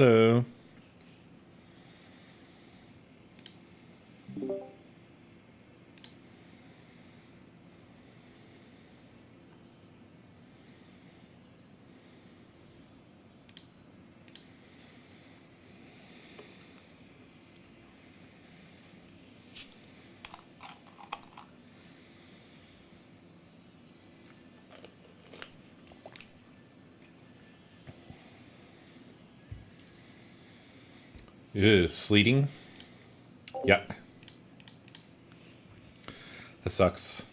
Hello. Ew, sleeting? Yuck. That sucks.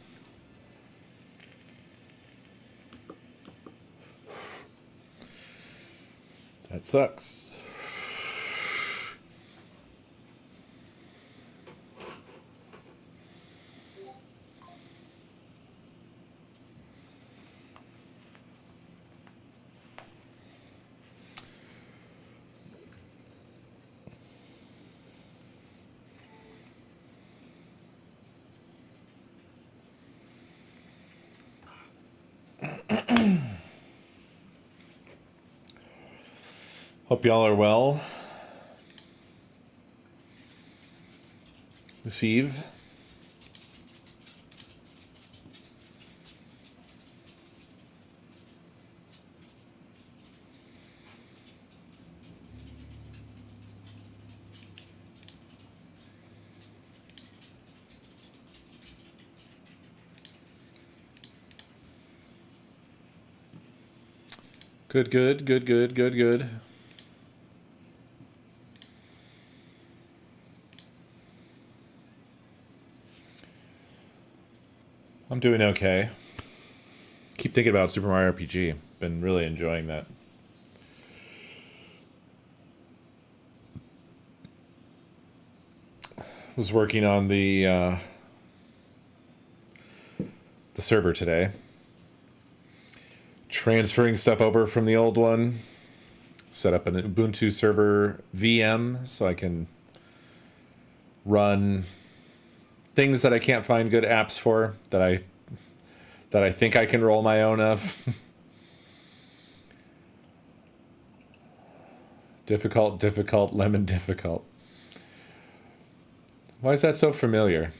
That sucks. Hope y'all are well this eve. Good, good, good, good, good, good. I'm doing okay. Keep thinking about Super Mario RPG. Been really enjoying that. Was working on the server today. Transferring stuff over from the old one. Set up an Ubuntu server VM so I can run things that I can't find good apps for that I think I can roll my own of. Difficult, difficult, lemon difficult. Why is that so familiar?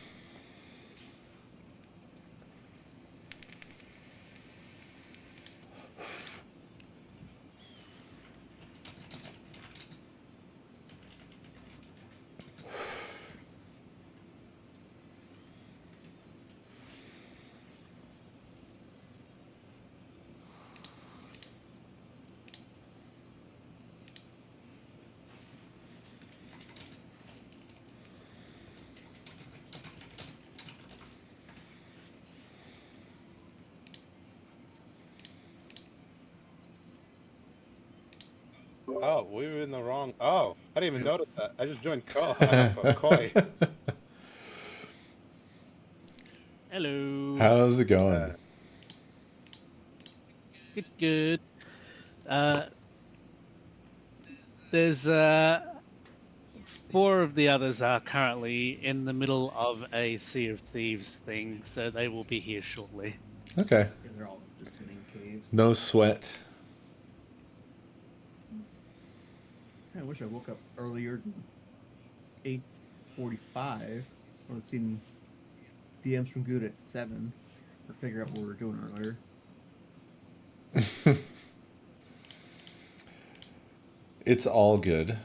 Oh, we were in the wrong. Oh, I didn't even notice that. I just joined Koi. Hello. How's it going? Good, good. There's 4 of the others are currently in the middle of a Sea of Thieves thing, so they will be here shortly. Okay. Yeah, they're all just sitting in caves. No sweat. I wish I woke up earlier than 8:45. I would have seen DMs from Good at 7 or figure out what we were doing earlier. It's all good.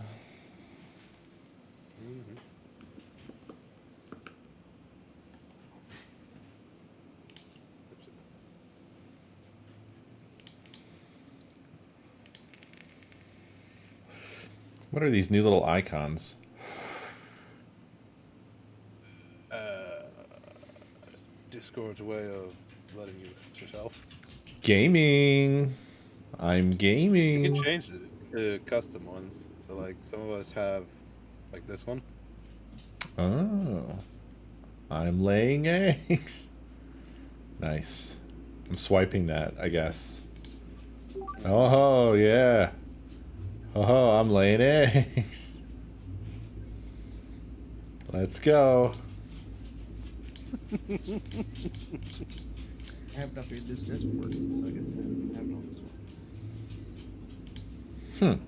What are these new little icons? Discord's way of letting you yourself. Gaming. I'm You gaming. can change it to custom ones. So, like, some of us have, like, this one. Oh. I'm laying eggs. Nice. I'm swiping that, I guess. Oh, yeah. Oh, I'm laying eggs. Let's go. I haven't updated this Discord, so I guess I haven't on this one.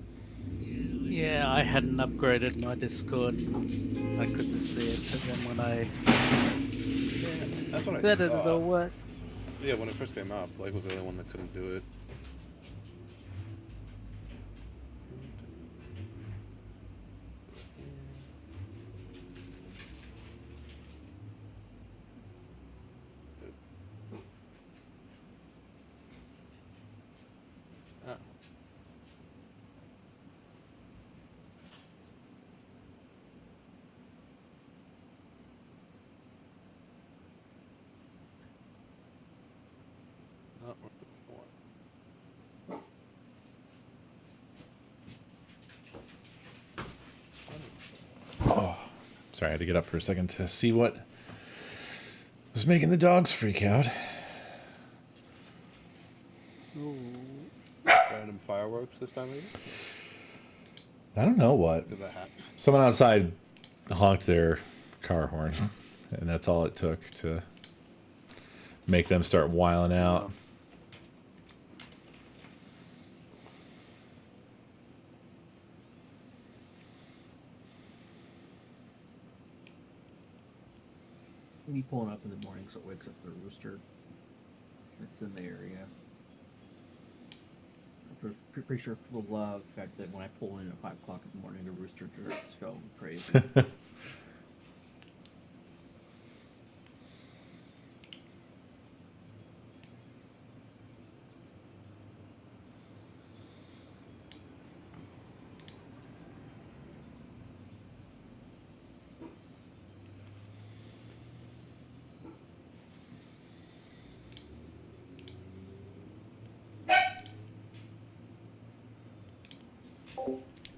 Yeah, I hadn't upgraded my Discord and I couldn't see it, but then when I Yeah, that's what I said it, it all thought. worked. Yeah, when it first came out, Blake was the only one that couldn't do it. Ah. Not what we want. Oh, sorry, I had to get up for a second to see what was making the dogs freak out. Ooh. Random fireworks this time of year? I don't know what. Because that happened. Someone outside honked their car horn, and that's all it took to make them start wiling out. Me pulling up in the morning so it wakes up the rooster. It's in the area. I'm pretty sure people love the fact that when I pull in at 5 o'clock in the morning, the rooster just go crazy.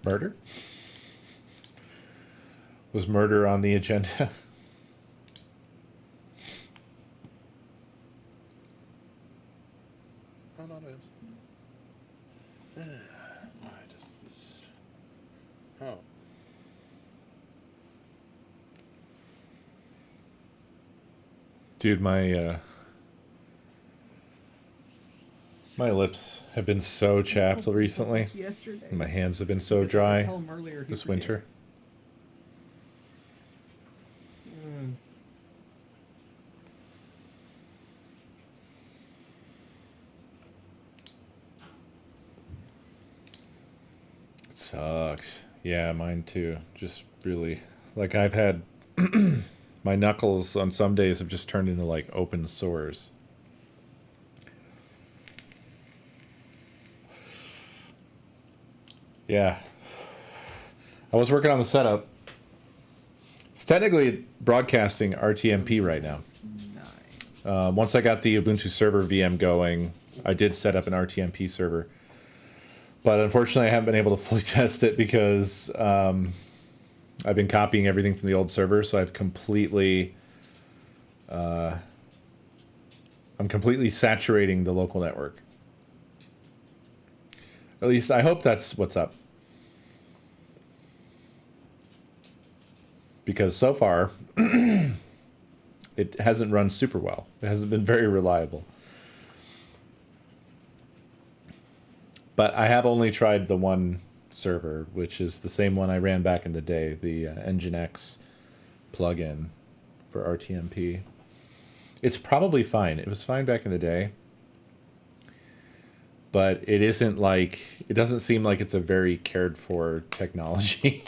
Murder? Was murder on the agenda? Oh, no, it is. Why does this... Oh. Dude, my lips have been so chapped recently. Yesterday. And my hands have been so dry Tell him earlier he this forget. winter. It sucks. Yeah, mine too. Just really, like I've had my knuckles on some days have just turned into like open sores. Yeah. I was working on the setup. It's technically broadcasting RTMP right now. Nice. Once I got the Ubuntu server VM going, I did set up an RTMP server. But unfortunately, I haven't been able to fully test it because I've been copying everything from the old server, so I'm completely saturating the local network. At least I hope that's what's up. Because so far, it hasn't run super well. It hasn't been very reliable. But I have only tried the one server, which is the same one I ran back in the day, the Nginx plugin for RTMP. It's probably fine. It was fine back in the day. But it isn't like, it doesn't seem like it's a very cared for technology.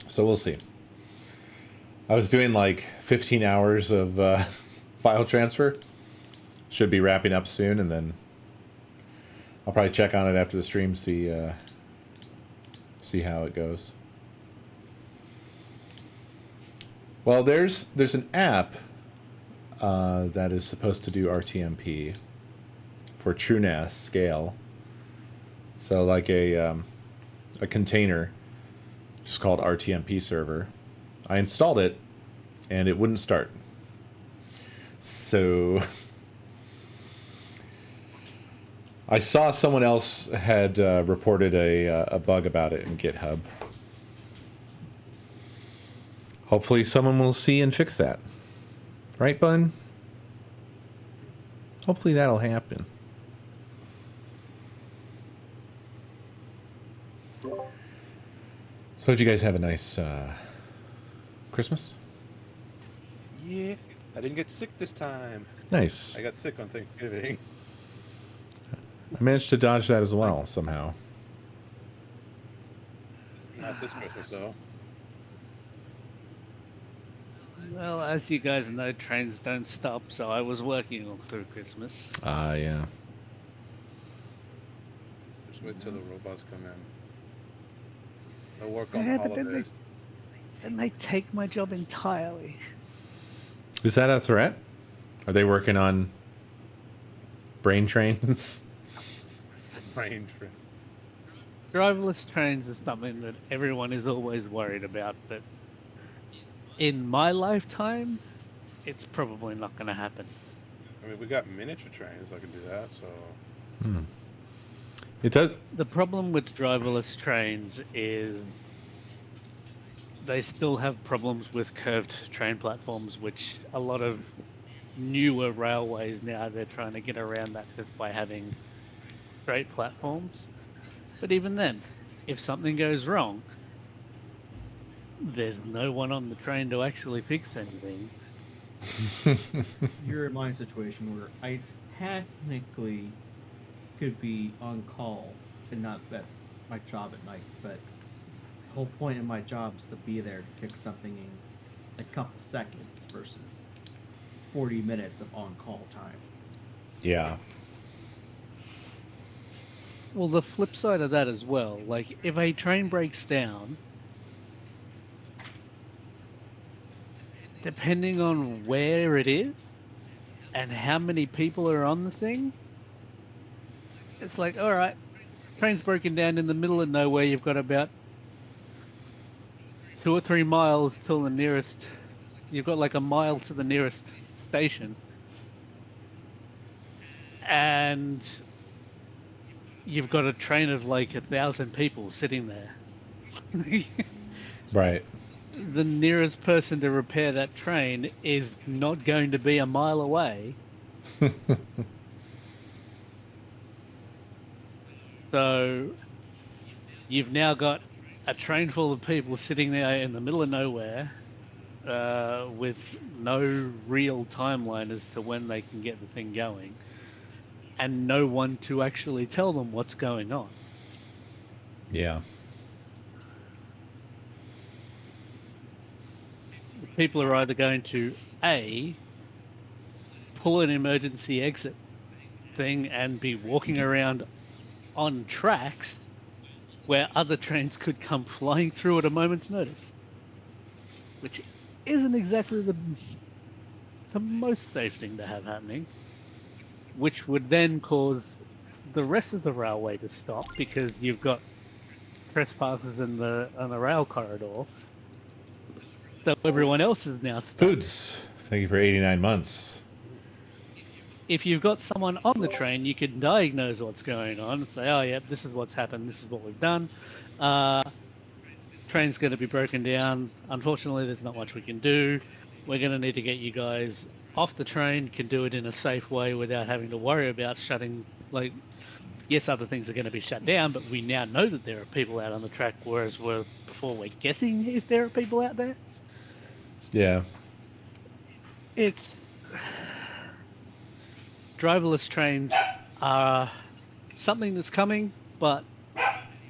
So we'll see. I was doing like 15 hours of file transfer. Should be wrapping up soon, and then I'll probably check on it after the stream, see how it goes. Well, there's an app that is supposed to do RTMP for TrueNAS scale. So like a container, just called RTMP server. I installed it, and it wouldn't start. So I saw someone else had reported a bug about it in GitHub. hopefully someone will see and fix that. Right, Bun? Hopefully that'll happen. So did you guys have a nice Christmas? Yeah. I didn't get sick this time. Nice. I got sick on Thanksgiving. I managed to dodge that as well somehow. Not this Christmas, though. Well, as you guys know, trains don't stop, so I was working all through Christmas. Ah, yeah. Just wait till the robots come in. They'll work on Yeah, the but holidays. then they take my job entirely. Is that a threat? Are they working on brain trains? Brain train. Driverless trains is something that everyone is always worried about, but in my lifetime, it's probably not going to happen. I mean, we got miniature trains that can do that, so... It does. The problem with driverless trains is they still have problems with curved train platforms, which a lot of newer railways now, they're trying to get around that just by having straight platforms. But even then, if something goes wrong, there's no one on the train to actually fix anything. You're in my situation where I technically could be on call and not at my job at night, but the whole point of my job is to be there to fix something in a couple seconds versus 40 minutes of on-call time. Yeah. Well, the flip side of that as well, like if a train breaks down, depending on where it is and how many people are on the thing, it's like, all right, train's broken down in the middle of nowhere. You've got about 2 or 3 miles till the nearest. You've got like a mile to the nearest station, and you've got a train of like 1,000 people sitting there. Right. The nearest person to repair that train is not going to be a mile away. So you've now got a train full of people sitting there in the middle of nowhere with no real timeline as to when they can get the thing going, and no one to actually tell them what's going on. Yeah. People are either going to A, pull an emergency exit thing and be walking around on tracks where other trains could come flying through at a moment's notice, which isn't exactly the most safe thing to have happening, which would then cause the rest of the railway to stop because you've got trespassers on the rail corridor. So everyone else is now stuck. Foods. Thank you for 89 months. If you've got someone on the train, you can diagnose what's going on and say, oh, yeah, this is what's happened, this is what we've done. Train's going to be broken down. Unfortunately, there's not much we can do. We're going to need to get you guys off the train, can do it in a safe way without having to worry about shutting, like, yes, other things are going to be shut down, but we now know that there are people out on the track, whereas before we're guessing if there are people out there. Yeah. It's... Driverless trains are something that's coming, but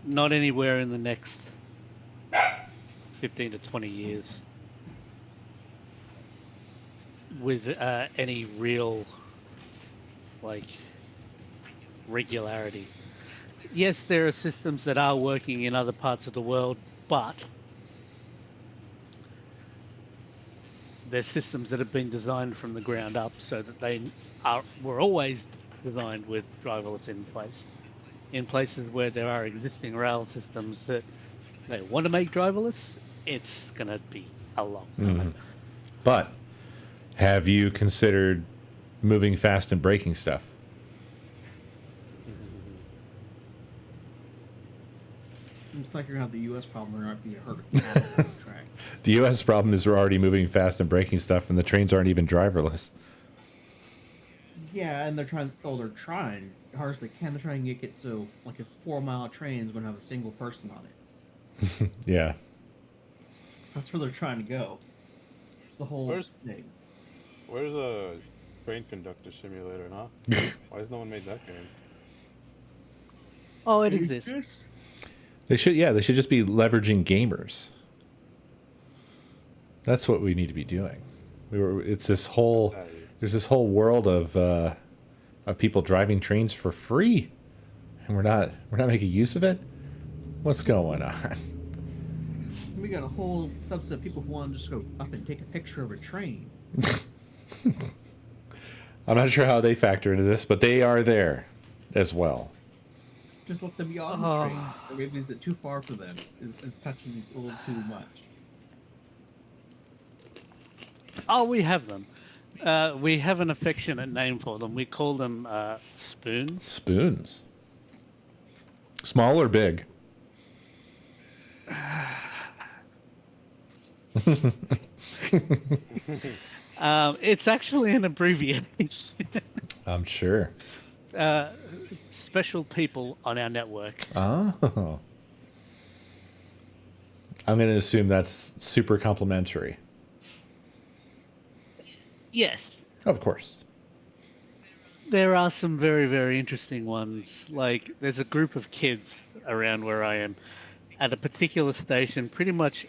not anywhere in the next 15 to 20 years with any real, like, regularity. Yes, there are systems that are working in other parts of the world, but they're systems that have been designed from the ground up so that they were always designed with driverless in place. In places where there are existing rail systems that they want to make driverless, it's going to be a long time. But have you considered moving fast and breaking stuff? I'm like you're gonna have the U.S. problem. There might be a herd of cattle on the track. The U.S. problem is we're already moving fast and breaking stuff, and the trains aren't even driverless. Yeah, and they're trying. Oh, they're trying hard as they can. They're trying to make it so like a 4-mile train is going to have a single person on it. Yeah. That's where they're trying to go. It's the whole Where's- thing. Where's a train conductor simulator, huh? Why has no one made that game? Oh, it exists. They should just be leveraging gamers. That's what we need to be doing. There's this whole world of people driving trains for free, and we're not making use of it. What's going on? We got a whole subset of people who want to just go up and take a picture of a train. I'm not sure how they factor into this, but they are there as well. Just let them be on the train. Or maybe is it too far for them? Is touching a little too much? Oh, we have them. We have an affectionate name for them. We call them spoons. Spoons. Small or big? It's actually an abbreviation. I'm sure. Special people on our network. Oh. I'm going to assume that's super complimentary. Yes. Of course. There are some very, very interesting ones. Like, there's a group of kids around where I am at a particular station pretty much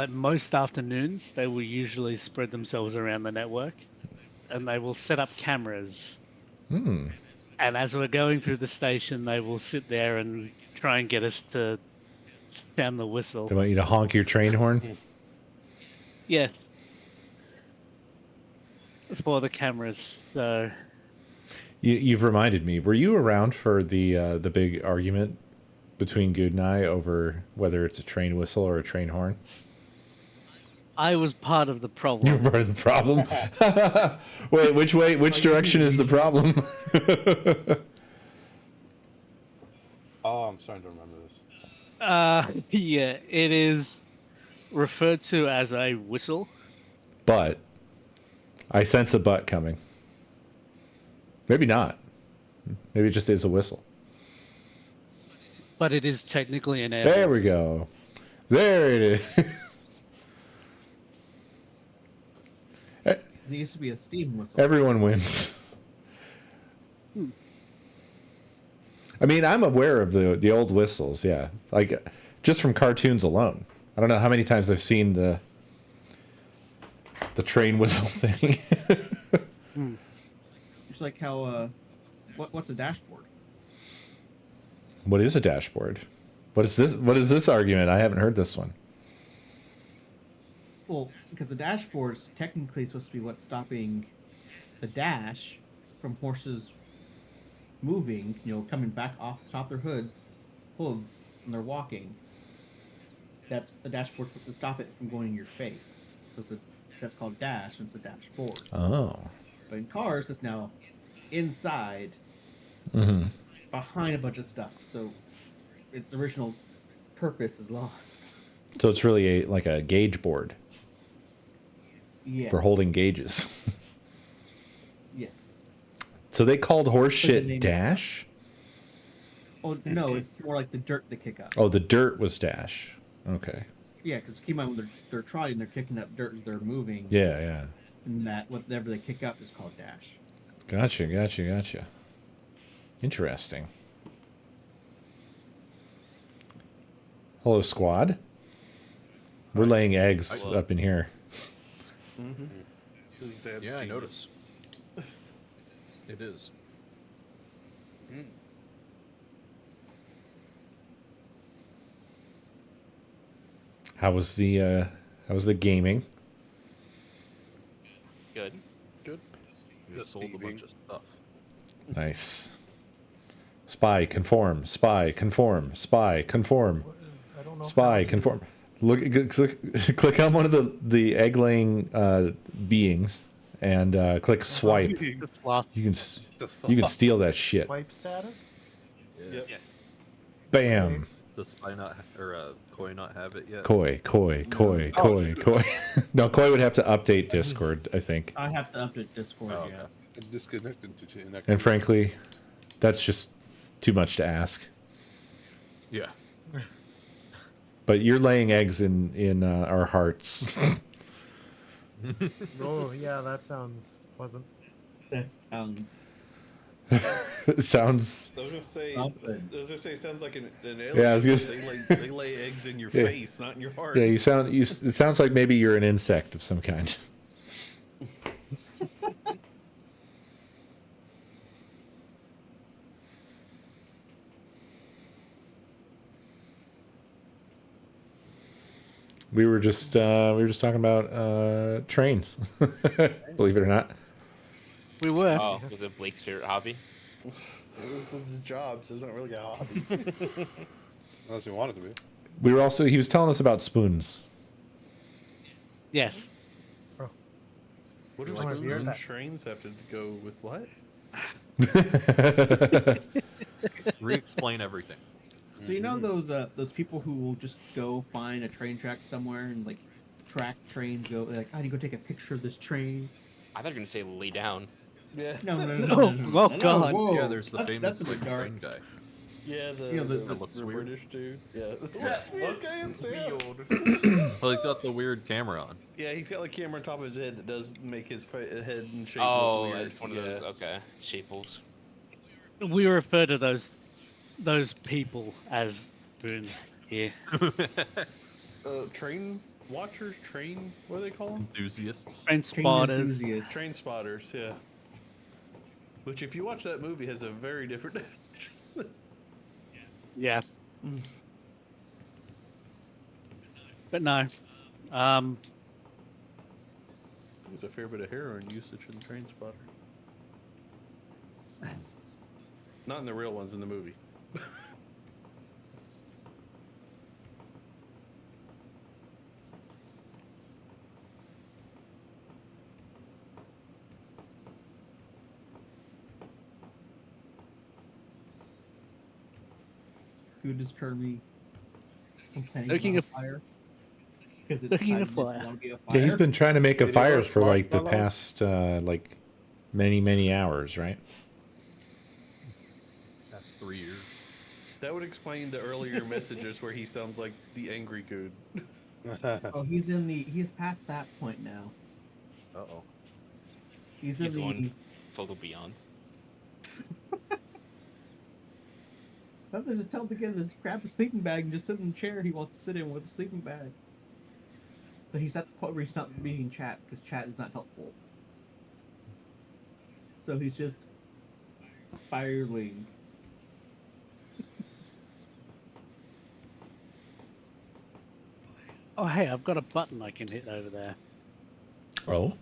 most afternoons. They will usually spread themselves around the network and they will set up cameras. Hmm. And as we're going through the station, they will sit there and try and get us to sound the whistle. They want you to honk your train horn? Yeah. For the cameras. So You've reminded me. Were you around for the big argument between Good and I over whether it's a train whistle or a train horn? I was part of the You're problem. part of the problem. Wait, which direction is the problem? Oh, I'm starting to remember this. Yeah, it is referred to as a whistle. But I sense a but coming. Maybe not. Maybe it just is a whistle. But it is technically an air. There we go. There it is. There used to be a steam whistle. Everyone wins. I mean, I'm aware of the old whistles, yeah. Like, just from cartoons alone. I don't know how many times I've seen the train whistle thing. It's like how, what's a dashboard? What is a dashboard? What is this argument? I haven't heard this one. Well, because the dashboard is technically supposed to be what's stopping the dash from horses moving, coming back off the top of their hooves, when they're walking. That's the dashboard supposed to stop it from going in your face. So that's called dash, and it's a dashboard. Oh. But in cars, it's now inside, behind a bunch of stuff. So its original purpose is lost. So it's really like a gauge board Yeah. for holding gauges. Yes. So they called horse But the name shit is- dash? Oh no, it's more like the dirt they kick up. Oh, the dirt was dash. Okay. Yeah, because keep in mind when they're trotting, they're kicking up dirt as they're moving. Yeah. And that whatever they kick up is called dash. Gotcha. Interesting. Hello, squad. We're laying eggs up in here. Yeah, I notice. It is. How was the gaming? Good. Good. We sold a bunch of stuff. Nice. Spy, conform. Spy, conform. Spy, conform. I don't know. Spy, conform. Look, click on one of the egg-laying beings, and click swipe. Just last You can steal that shit. Swipe status? Yeah. Yep. Yes. Bam. Does Spy not or Koi not have it yet? Koi. Oh, Koi. No, Koi would have to update Discord, I think. I have to update Discord. Oh, Yeah. okay. Disconnected to connect. And frankly, that's just too much to ask. Yeah. But you're laying eggs in our hearts. Oh, yeah, that sounds pleasant. That sounds. It sounds. I was gonna say, sounds like an alien. Yeah, I was gonna they lay eggs in your Yeah. face, not in your heart. Yeah, you sound. It sounds like maybe you're an insect of some kind. We were just talking about trains. Believe it or not. We were. Oh, was it Blake's favorite hobby? This is a job, so it's not really a hobby. Unless you want it to be. We were also. He was telling us about spoons. Yes. What do Oh, I've spoons heard and that. trains have to go with what? Re-explain everything. So you know those people who will just go find a train track somewhere and like track trains, go like, I need to go take a picture of this train. I thought you were gonna say lay down. Yeah. No. Oh, God. Whoa. Yeah, there's the That's famous a bit like dark. train guy. Yeah, the, You know, the, that looks the weird. British dude. Yeah. Yes, okay, it's him. Well, he's got the weird camera on. Yeah, he's got like a camera on top of his head that does make his head and shape Oh, look weird. it's one of those. Okay, shaples. We refer to those people as spoons here. Train watchers, train. What do they call them? Enthusiasts. Train Train spotters. enthusiasts. Train spotters. Yeah. Which, if you watch that movie, has a very different. Yeah. But no. There's a fair bit of heroin usage in Train Spotter. Not in the real ones in the movie. Good is currently complaining Looking about at- fire. Because it looking at decided it fire. didn't want to be a Yeah, he's fire. been trying to make a Did he fire roast for like the marshmallows? past like many hours, right? That's 3 years. That would explain the earlier messages where he sounds like the angry good. Oh, he's past that point now. Uh-oh. He's He's in the. one photo beyond. Nothing to tell him to get his grab a sleeping bag and just sit in the chair he wants to sit in with a sleeping bag. But he's at the point where he's not reading chat because chat is not helpful. So he's just spiraling. Oh, hey, I've got a button I can hit over there. Oh,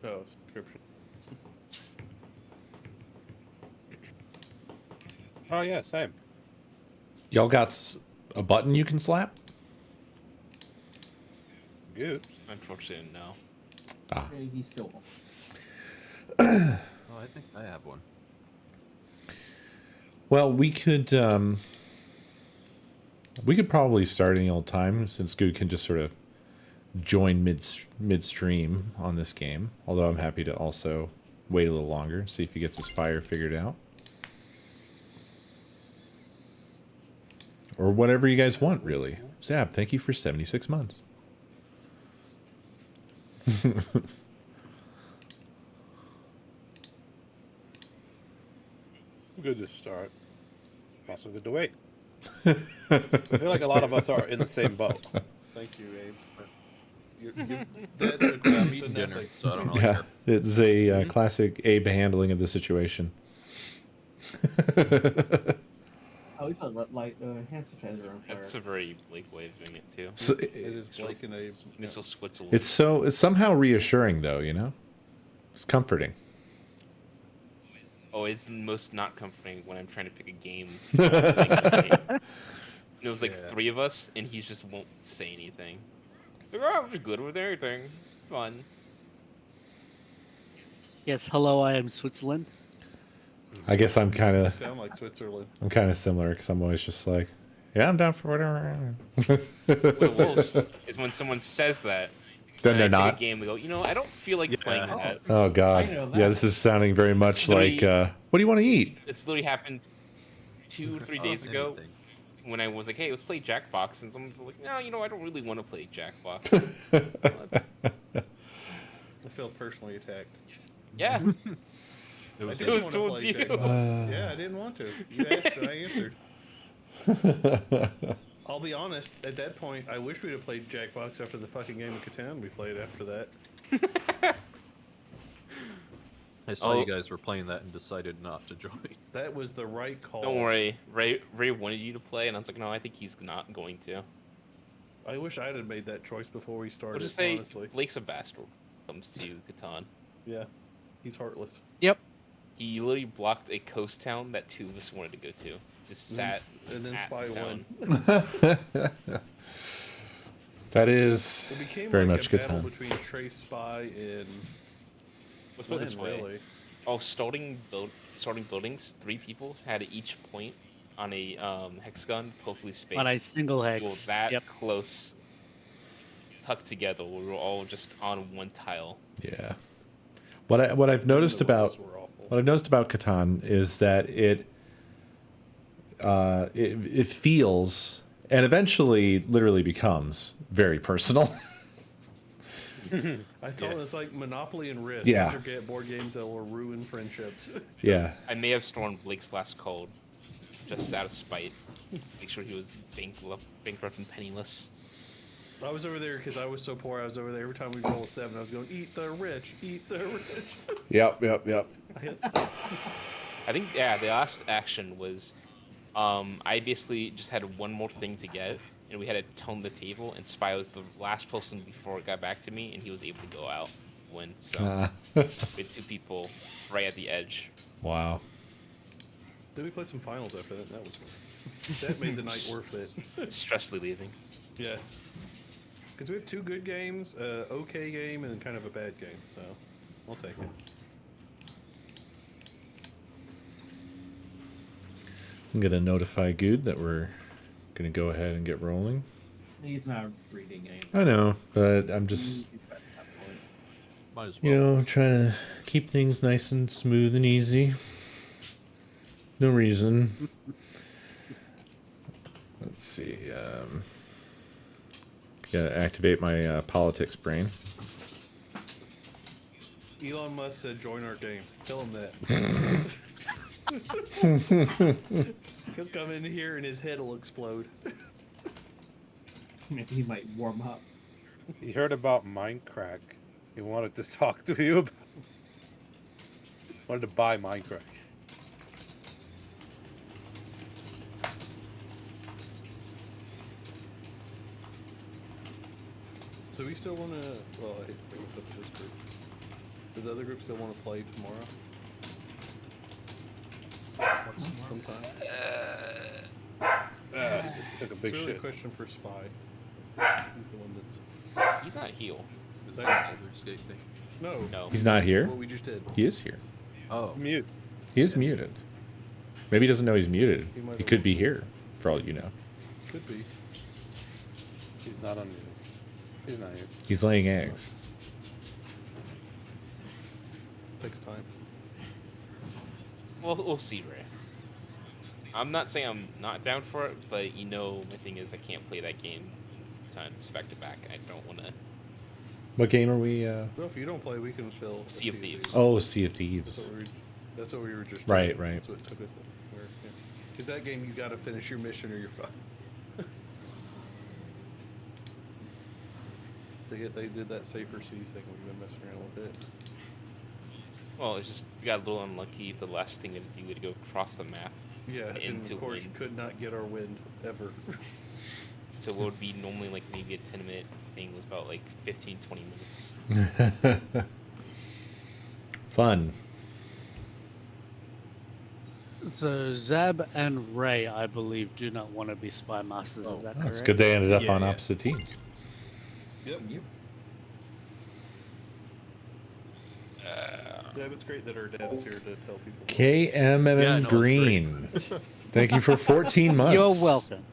Oh, subscription. Oh yeah, same. y'all got a button you can slap? Good. Unfortunately, no. Ah, He's still. Oh, I think I have one. well, we could probably start any old time since Good can just sort of join midstream on this game. Although I'm happy to also wait a little longer, see if he gets his fire figured out. Or whatever you guys want, really. Zab, thank you for 76 months. Good to start. Also good to wait. I feel like a lot of us are in the same boat. Thank you, Abe. That took I'm me to eating dinner, nothing. so I don't really Yeah, care. it's a classic Abe handling of the situation. Oh, he's got light hand sanitizer on fire. That's a very Blake way of doing it too. So It is Blake and Abe. Missile Switzerland. it's somehow reassuring though, you know? It's comforting. Oh, it's most not comforting when I'm trying to pick a game. And it was like Yeah. 3 of us, and he just won't say anything. It's like, oh, I'm just good with everything. Fun. Yes, hello, I am Switzerland. I guess I'm kind You of sound like Switzerland. similar because I'm always just like, yeah, I'm down for whatever. The worst is when someone says that. Then and they're I pick not. a game. We go, I don't feel like playing Yeah. that. Oh God. I know Yeah, that. this is sounding very much like, literally- what do you want to eat? It's literally happened 2 or 3 days ago Anything. when I was like, hey, let's play Jackbox, and someone was like, no, I don't really want to play Jackbox. I felt personally attacked. Yeah, It I was didn't was want to towards play you. Jackbox. Yeah, I didn't want to. You asked and I answered. I'll be honest, at that point, I wish we'd have played Jackbox after the fucking game of Catan we played after that. I saw Oh. you guys were playing that and decided not to join. That was the right call. Don't worry, Ray wanted you to play, and I was like, no, I think he's not going to. I wish I'd have made that choice before we started, We'll just say honestly. Blake's a bastard when it comes to Catan. Yeah, he's heartless. Yep. He literally blocked a coast town that 2 of us wanted to go to. Just sat And then at Spy the town. won. That is It became very like much a battle Catan. between Trace, Spy, and Let's put it this Flynn, way. really. Oh, starting buildings, 3 people had at each point on a hexagon, hopefully space. On a single We were hex. that Yep. close, tucked together. We were all just on one tile. Yeah. What I've noticed The about walls were awful. what I've noticed about Catan is that it feels and eventually literally becomes very personal. I told him it's like Monopoly and Risk. Yeah. Those are board games that will ruin friendships. Yeah. I may have stormed Blake's last code, just out of spite. Make sure he was bankrupt and penniless. I was over there because I was so poor. I was over there every time we roll a 7. I was going, eat the rich, eat the rich. Yep. I think the last action was, I basically just had one more thing to get, and we had to tone the table. And Spy was the last person before it got back to me, and he was able to go out when. So we had 2 people right at the edge. Wow. Then we played some finals after that. And that was fun. That made the night worth it. Stressfully leaving. Yes. Because we had 2 good games, okay game, and then kind of a bad game. So I'll take it. I'm gonna notify Good that we're gonna go ahead and get rolling. He's not reading anything. I know, but I'm just He's at that point. Might as well. you know trying to keep things nice and smooth and easy. No reason. Let's see. Gotta activate my politics brain. Elon Musk said, join our game. Tell him that. He'll come in here and his head will explode. Maybe he might warm up. He heard about Minecraft. He wanted to talk to you about. Wanted to buy Minecraft. So we still want to. Well, I hate to bring this up to this group. Does the other group still want to play tomorrow? Sometime. Took a big It's really shit. a question for Spy. He's the one that's. He's not heal. Is this an older skate thing? No. No. He's not here. What we just did. He is here. Oh, Mute. He is muted. Maybe he doesn't know he's muted. He might He have- could be here, for all you know. Could be. He's not unmuted. He's not here. He's laying eggs. Takes time. Well, we'll see, Ray. I'm not saying I'm not down for it, but my thing is I can't play that game times back to back. I don't want to. What game are we? Well, if you don't play, we can fill. a Sea of Thieves. Oh, Sea of That's Thieves. what that's what we were just. Right, doing. right. That's what took us there. Because that game, you got to finish your mission or you're fucked. They did that safer seas thing. We've been messing around with it. Well, it's just we got a little unlucky. The last thing to do was to go across the map. Yeah, and Into of course, wind. could not get our wind ever. So what would be normally like maybe a 10-minute thing was about like 15, 20 minutes. Fun. So Zab and Ray, I believe, do not want to be spy masters. Oh, Is that Oh, correct? it's good they ended up Yeah, on yeah. opposite teams. Yep. Zeb, it's great that our dad is here to tell people. KMM Yeah, no, it's Green. Thank you for 14 months. You're welcome.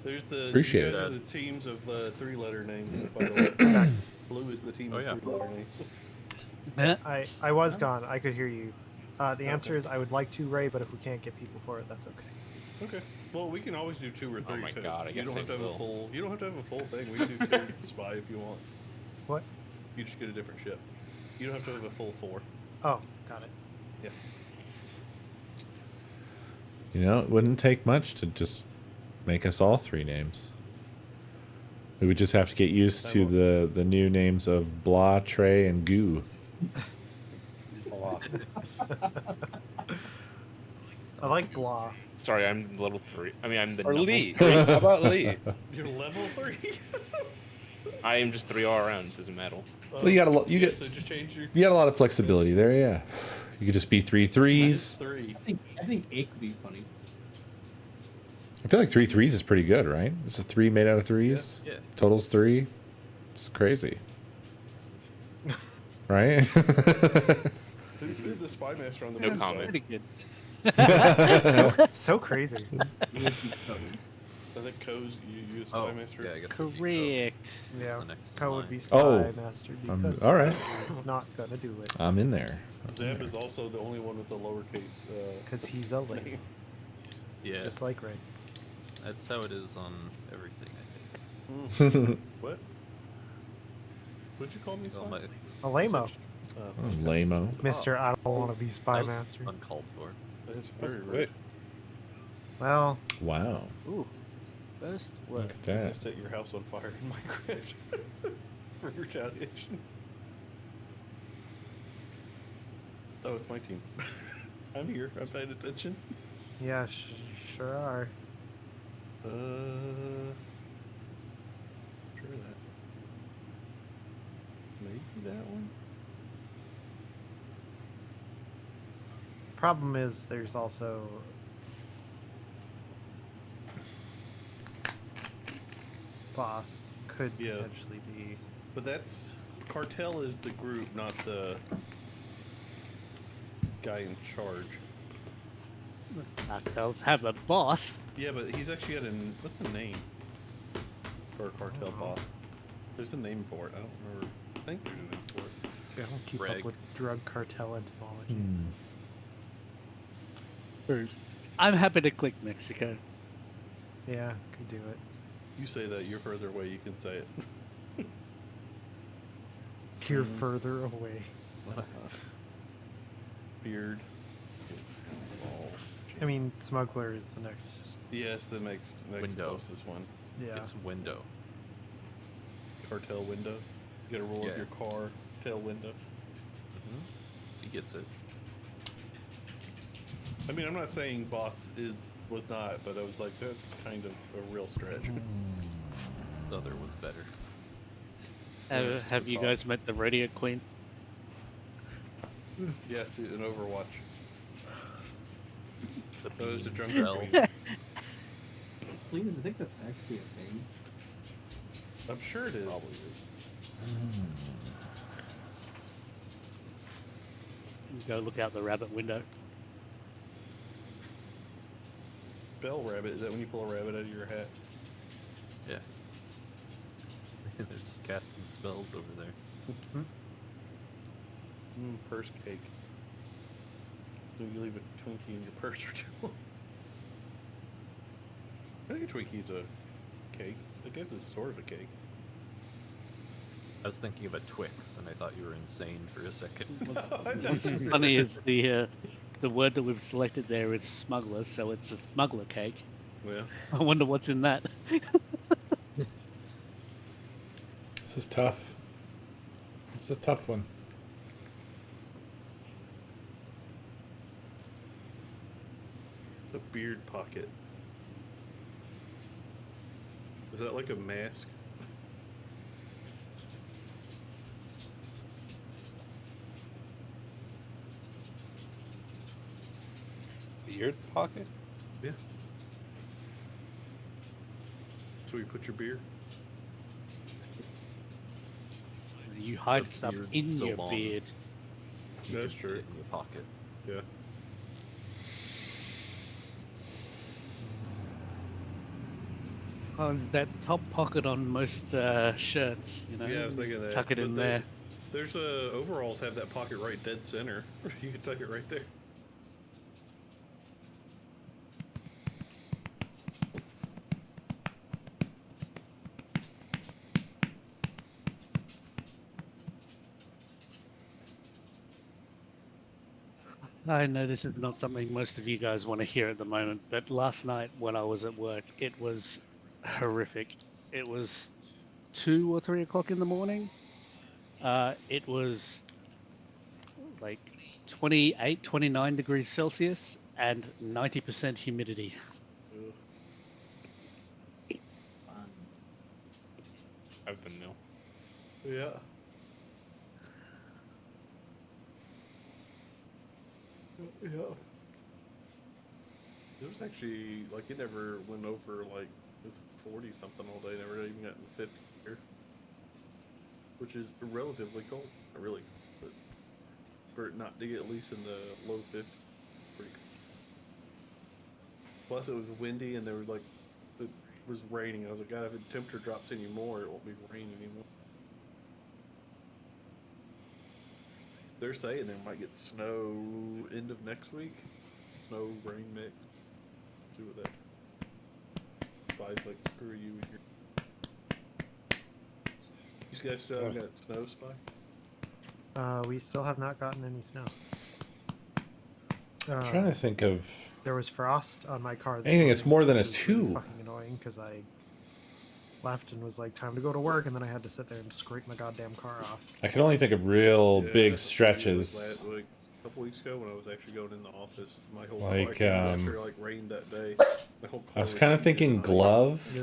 There's the Appreciate you guys it. are the teams of 3-letter names. By the way, Blue is the team Oh, of yeah. 3-letter names. Yeah. I was gone. I could hear you. The answer is I would like to, Ray, but if we can't get people for it, that's okay. Okay. Well, we can always do 2 or 3 my too. God, I you guess don't have I to have will. a full. You don't have to have a full thing. We can do 2 spy if you want. What? You just get a different ship. You don't have to have a full 4. Oh, got it. Yeah. You know, it wouldn't take much to just make us all 3 names. We would just have to get used to the new names of Blah, Trey, and Goo. Blah. I like blah. Sorry, I'm level 3. I mean, I'm the Or number Lee. 3. How about Lee? You're level 3. I am just 3 all around. Doesn't matter. Well, you got So just change your. you got a lot of flexibility there, yeah. You could just be 3 threes. 3. I think 8 could be funny. I feel like 3 threes is pretty good, right? It's a 3 made out of 3s. Yeah. Totals 3. It's crazy. Right? Who's been the spy master on the No blue comment. side? Pretty good. So crazy. It would be Cody. I think Co's you spy Oh, master. yeah, I guess. it would be Correct. Yeah. the next Co would line. be spy Oh. master Um, because all right. he's not gonna do it I'm in there. Zeb is also the only one with the lowercase. because he's a lady, name. Yeah, just like Ray. that's how it is on everything, I think. What? What'd you call me, spy? Well, my, A lame-o. Lame-o. Mister, I don't want to be spy that was master. uncalled for. That's That's very great. rude. Well, Wow. Ooh. First word. Look at I'm gonna that. set your house on fire in Minecraft for retaliation. Oh, it's my team. I'm here. I'm paying attention. yeah, sure are. Sure that. Maybe that one. Problem is, there's also boss could Yeah. potentially be. But that's cartel is the group, not the guy in charge. Cartels have a boss. Yeah, but he's actually got what's the name for a cartel boss? There's a name for it. I don't remember. I think there's a name for it. I don't keep Reg. up with drug cartel etymology. Hmm. True. I'm happy to click Mexico. Yeah, could do it. You say that. You're further away. You can say it. You're further away. Beard. I mean, smuggler is the next. Yes, the next Window. closest one. Yeah. It's window. Cartel window. You gotta roll up Yeah. your car. Tail window. He gets it. I mean, I'm not saying boss was not, but I was like, that's kind of a real stretch. The other was better. it's just Have a you thought. guys met the Radio Queen? Yes, in Overwatch. The Those are beam drunk spell. queen. Please, I think that's actually a thing. I'm sure it is. Probably is. You go look out the rabbit window. Spell rabbit. Is that when you pull a rabbit out of your hat? Yeah. They're just casting spells over there. Purse cake. So you leave a Twinkie in your purse or two. I think a Twinkie's a cake. I guess it's sort of a cake. I was thinking of a Twix, and I thought you were insane for a second. What's funny is the word that we've selected there is smuggler, so it's a smuggler cake. Yeah. I wonder what's in that. This is tough. It's a tough one. A beard pocket. Is that like a mask? Beard pocket? Yeah. So you put your beer? You hide It's a stuff beard in so your long. beard. You That's could true. fit it in your pocket. Yeah. On that top pocket on most shirts, you know, Yeah, I was thinking that. tuck it but in there. There's overalls have that pocket right dead center. You can tuck it right there. I know this is not something most of you guys want to hear at the moment, but last night when I was at work, it was horrific. It was 2 or 3 o'clock in the morning. It was like 28, 29 degrees Celsius and 90% humidity. Ugh. Fun. I've been no. Yeah. Yeah. It was actually like it never went over like it was 40 something all day. Never even gotten 50 here, which is relatively cold. Not really, but for it not to get at least in the low 50s, pretty cool. Plus, it was windy and there was like it was raining. I was like, God, if the temperature drops any more, it won't be raining anymore. They're saying there might get snow end of next week. Snow, rain mix. See what that Spy's like, screw you with your... You guys still haven't got snow, Spy? We still have not gotten any snow. I'm trying to think of There was frost on my car. anything that's more than a which is really 2. fucking annoying because I left and was like, time to go to work, and then I had to sit there and scrape my goddamn car off. I can only think of real Yeah, big like stretches. like a couple weeks ago when I was actually going in the office, my whole Like, car, after like rained that day, my whole car I was kind of thinking ice. glove.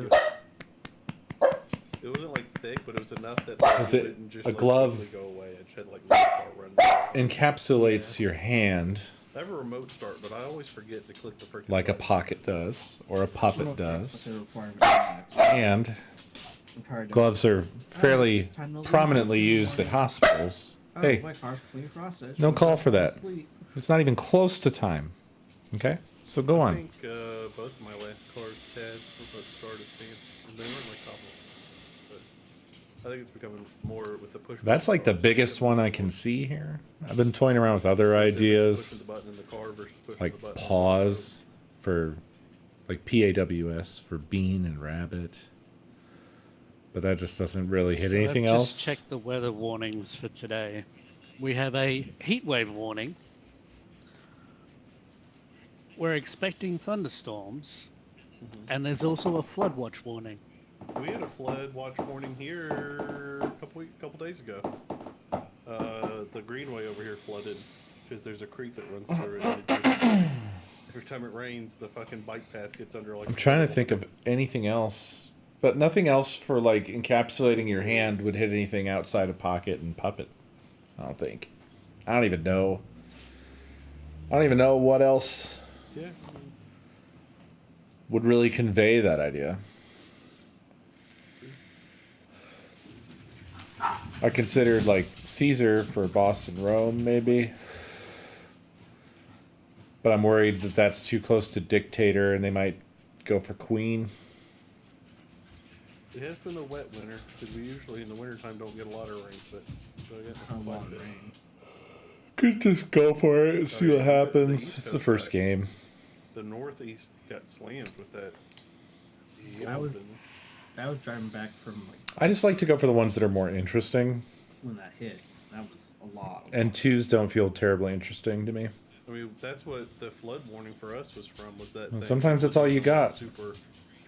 It wasn't like thick, but it was enough that like, Is it it wouldn't just a like, glove- quickly go away. I just had to like let the car run. Encapsulates your hand I have a remote start, but I always forget to click the freaking like a button. pocket does or a puppet What does. the requirement is next. And I'm tired of- gloves are fairly time to leave. prominently used at hospitals. Oh, Hey, my car's completely frosted. no call for that. Sleep. it's not even close to time. Okay? So go I on. think both of my last cars had remote start as stands, and they weren't like top ones. But I think it's becoming more with the push. That's like the biggest one I can see here. I've been toying around with other Pushing ideas, the button in the car versus pushing like the button. pause for, like PAWS for bean and rabbit. But that just doesn't really hit So anything I've else. just checked the weather warnings for today. We have a heat wave warning. We're expecting thunderstorms, and there's also a flood watch warning. We had a flood watch warning here a couple days ago. The greenway over here flooded because there's a creek that runs through it. And it just, every time it rains, the fucking bike path gets under like. I'm trying to think of anything else, but nothing else for like encapsulating your hand would hit anything outside of pocket and puppet. I don't think. I don't even know. I don't even know what else Yeah. would really convey that idea. I considered like Caesar for Boston Rome, maybe. But I'm worried that that's too close to dictator and they might go for queen. It has been a wet winter because we usually in the wintertime don't get a lot of rain, but so I got A quite lot a of bit. rain. Could just go for it and see yeah, what the happens. East It's the Coast first got- game. The Northeast got slammed with that. I was- wind. I was driving back from like I just like to go for the ones that are more interesting. when that hit. That was a lot. And twos don't feel terribly interesting to me. I mean, that's what the flood warning for us was from. Was that? Well, thing. sometimes It that's all you wasn't got. Super.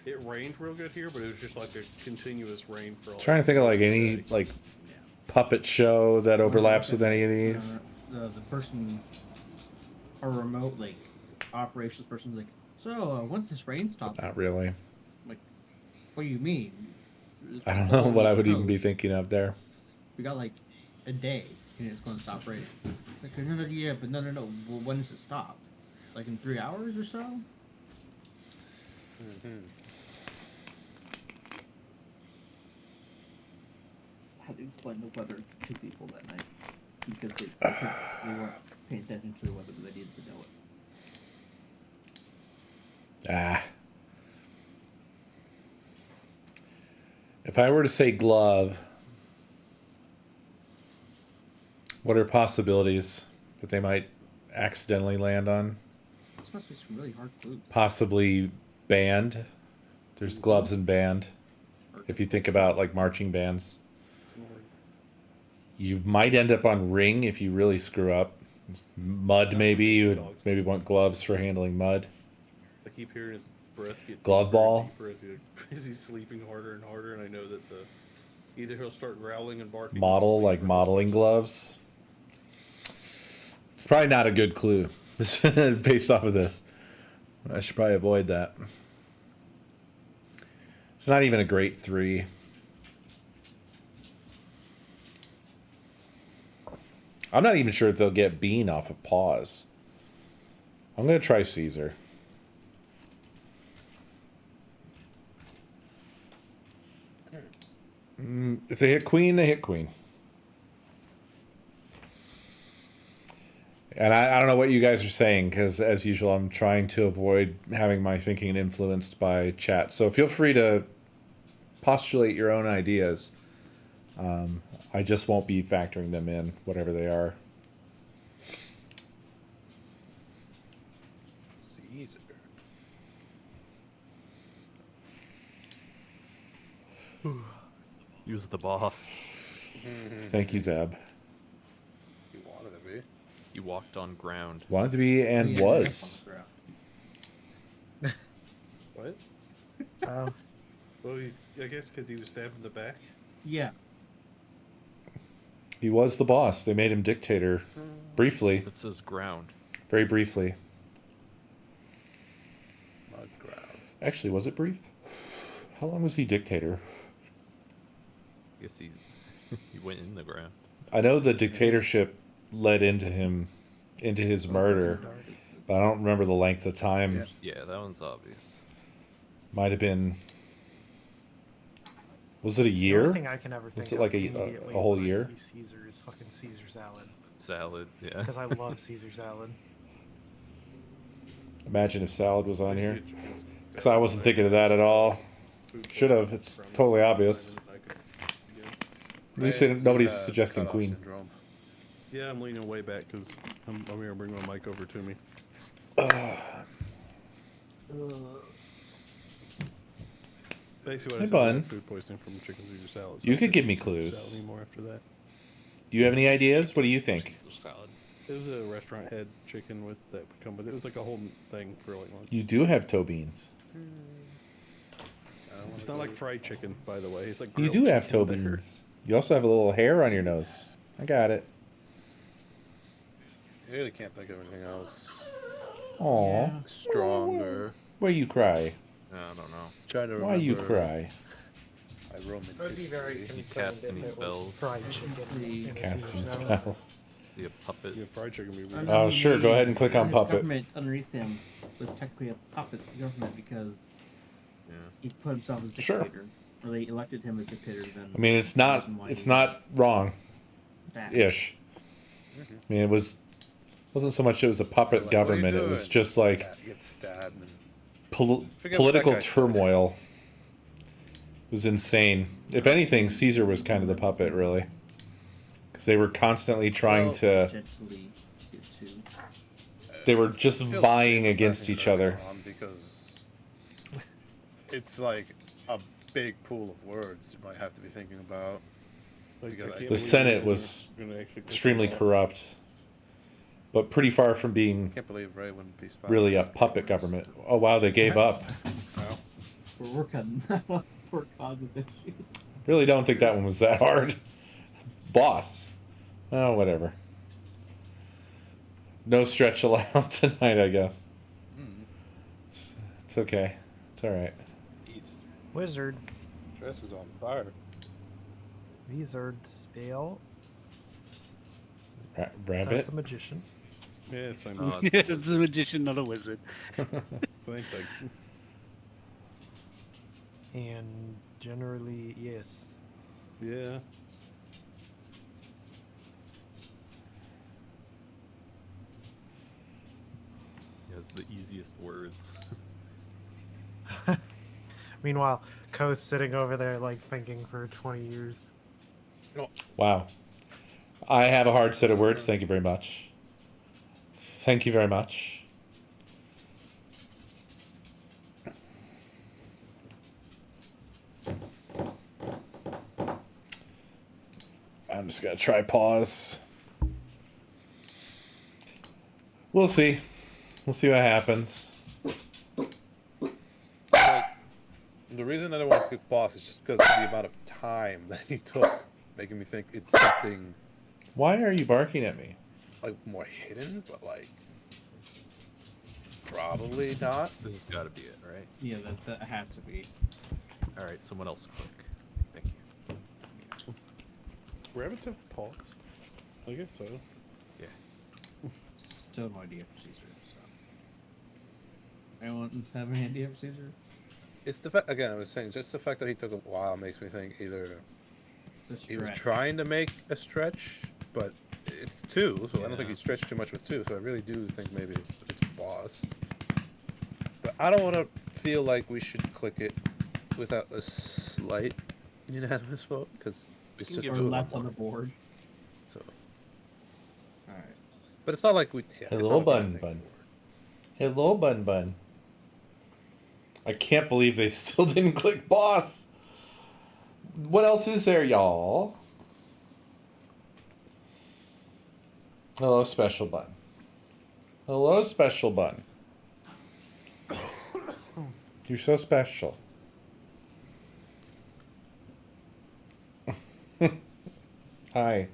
It rained real good here, but it was just like a continuous rain for. Trying to think of like any like puppet show that overlaps with any of these. The person, a remote like operations person's like, so once this rain stops, Not really. like, what do you mean? I don't know what I would even be Coast. thinking of there. We got like a day and it's going to stop raining. It's like, no, yeah, but no. Well, when does it stop? Like in 3 hours or so? Mm-hmm. I had to explain the weather to people that night. because they weren't paying attention to whether they needed to know it. Ah. If I were to say glove, what are possibilities that they might accidentally land on? This must be some really hard clues. Possibly band. There's gloves in band. If you think about like marching bands, you might end up on ring if you really screw up. Mud, maybe you would maybe want gloves for handling mud. I keep hearing his breath get Glove deeper and ball? deeper as he's sleeping harder and harder, and I know that either he'll start growling and barking. in his Model, sleep, like or he'll modeling start- gloves. It's probably not a good clue based off of this. I should probably avoid that. It's not even a great 3. I'm not even sure if they'll get Bean off of pause. I'm going to try Caesar. If they hit Queen, they hit Queen. And I don't know what you guys are saying, because as usual, I'm trying to avoid having my thinking influenced by chat. So feel free to postulate your own ideas. I just won't be factoring them in, whatever they are. Caesar. Use the boss. Thank you, Zeb. You wanted to be. You walked on ground. Wanted to be and Yeah, was. What? Oh, Well, I guess because he was stabbed in the back. Yeah. He was the boss. They made him dictator briefly, That says ground. very briefly. Mud ground. Actually, was it brief? How long was he dictator? I guess he he went in the ground. I know the dictatorship led into his murder, but I don't remember the length of time. Yeah. Yeah, that one's obvious. Might have been. Was it a the year? only thing I can ever think it of like a immediately whole when I year? see Caesar is fucking Caesar salad, Salad, yeah. because I love Caesar salad. Imagine if salad was on here. Because Because I wasn't thinking of that at all. Should have. It's totally obvious. At least Ray, nobody's you had suggesting cutoff Queen. syndrome. Yeah, I'm leaning way back because I'm gonna bring my mic over to me. Basically, what Hey, I said, I Bun. had food poisoning from chicken Caesar salad. So You I could couldn't give me eat Caesar clues. salad anymore after that. Do you have any ideas? What do you think? Caesar salad. It was a restaurant head chicken with that would come with it. It was like a whole thing for like lunch. You do have toe beans. I don't It's wanna not go- like fried chicken, by the way. It's like You grilled do have toe chicken there. beans. You also have a little hair on your nose. I got it. I really can't think of anything else Aw. Yeah. stronger. Why you cry? I don't know. Trying to remember. Why you cry? My Roman I'd be very history. He concerned cast if any it was spells? fried chicken in a Casting Caesar salad. spells. Is he a puppet? Yeah, fried chicken would be I weird. mean, Oh, sure, go ahead and click on his puppet. Government underneath him was technically a puppet government because Yeah. he put himself as Sure. dictator, or they elected him as dictator. Then I mean, it's not wrong stabbed. ish. I mean, wasn't so much it was a puppet Like, what are you government. It was doing? just like Get stabbed and pol- Forget what that political guy said. turmoil. It was insane. If anything, Caesar was kind of the puppet, really, because they were constantly trying Well- to. Gently get to. They were just I feel vying safer against pressing each further other. on because it's like a big pool of words you might have to be thinking about. Like, because I I- can't The believe Senate you guys was are gonna actually click Extremely on that. corrupt, but pretty far from being Can't believe Ray wouldn't be spotted. really a puppet government. Oh wow, they gave up. Well, We're cutting that one for cause of issue. Really don't think that one was that hard. Boss. Oh, whatever. No stretch allowed tonight, I guess. It's okay. It's all right. he's Wizard. dress is on fire. Wizard spell. Rabbit. That's a magician. Yeah, same. Oh, Yeah, it's a magician, not a wizard. Same thing. And generally, yes. Yeah. He has the easiest words. Meanwhile, Ko's sitting over there like thinking for 20 years. Wow. I have a hard set of words. Thank you very much. Thank you very much. I'm just gonna try pause. We'll see. We'll see what happens. Like, the reason I don't want to pick boss is just because of the amount of time that he took, making me think it's something Why are you barking at me? like more hidden, but like probably not. This has got to be it, right? Yeah, that has to be. All right, someone else click. Thank you. Rabbits have paws? I guess so. Yeah. Still no idea for Caesar. So. Anyone have any idea for Caesar? It's the fact again. I was saying just the fact that he took a while makes me think either It's a he was stretch. trying to make a stretch, but it's two, so I don't think Yeah. he stretched too much with two. So I really do think maybe it's boss. But I don't want to feel like we should click it without a slight unanimous vote because it's can just give Or two of left them. on the board. So, Alright. but it's not like we. Yeah, it's Hello, not like Bun anything Bun. more. Hello, Bun Bun. I can't believe they still didn't click boss. What else is there, y'all? Hello, Special Bun. Hello, Special Bun. You're so special. Hi.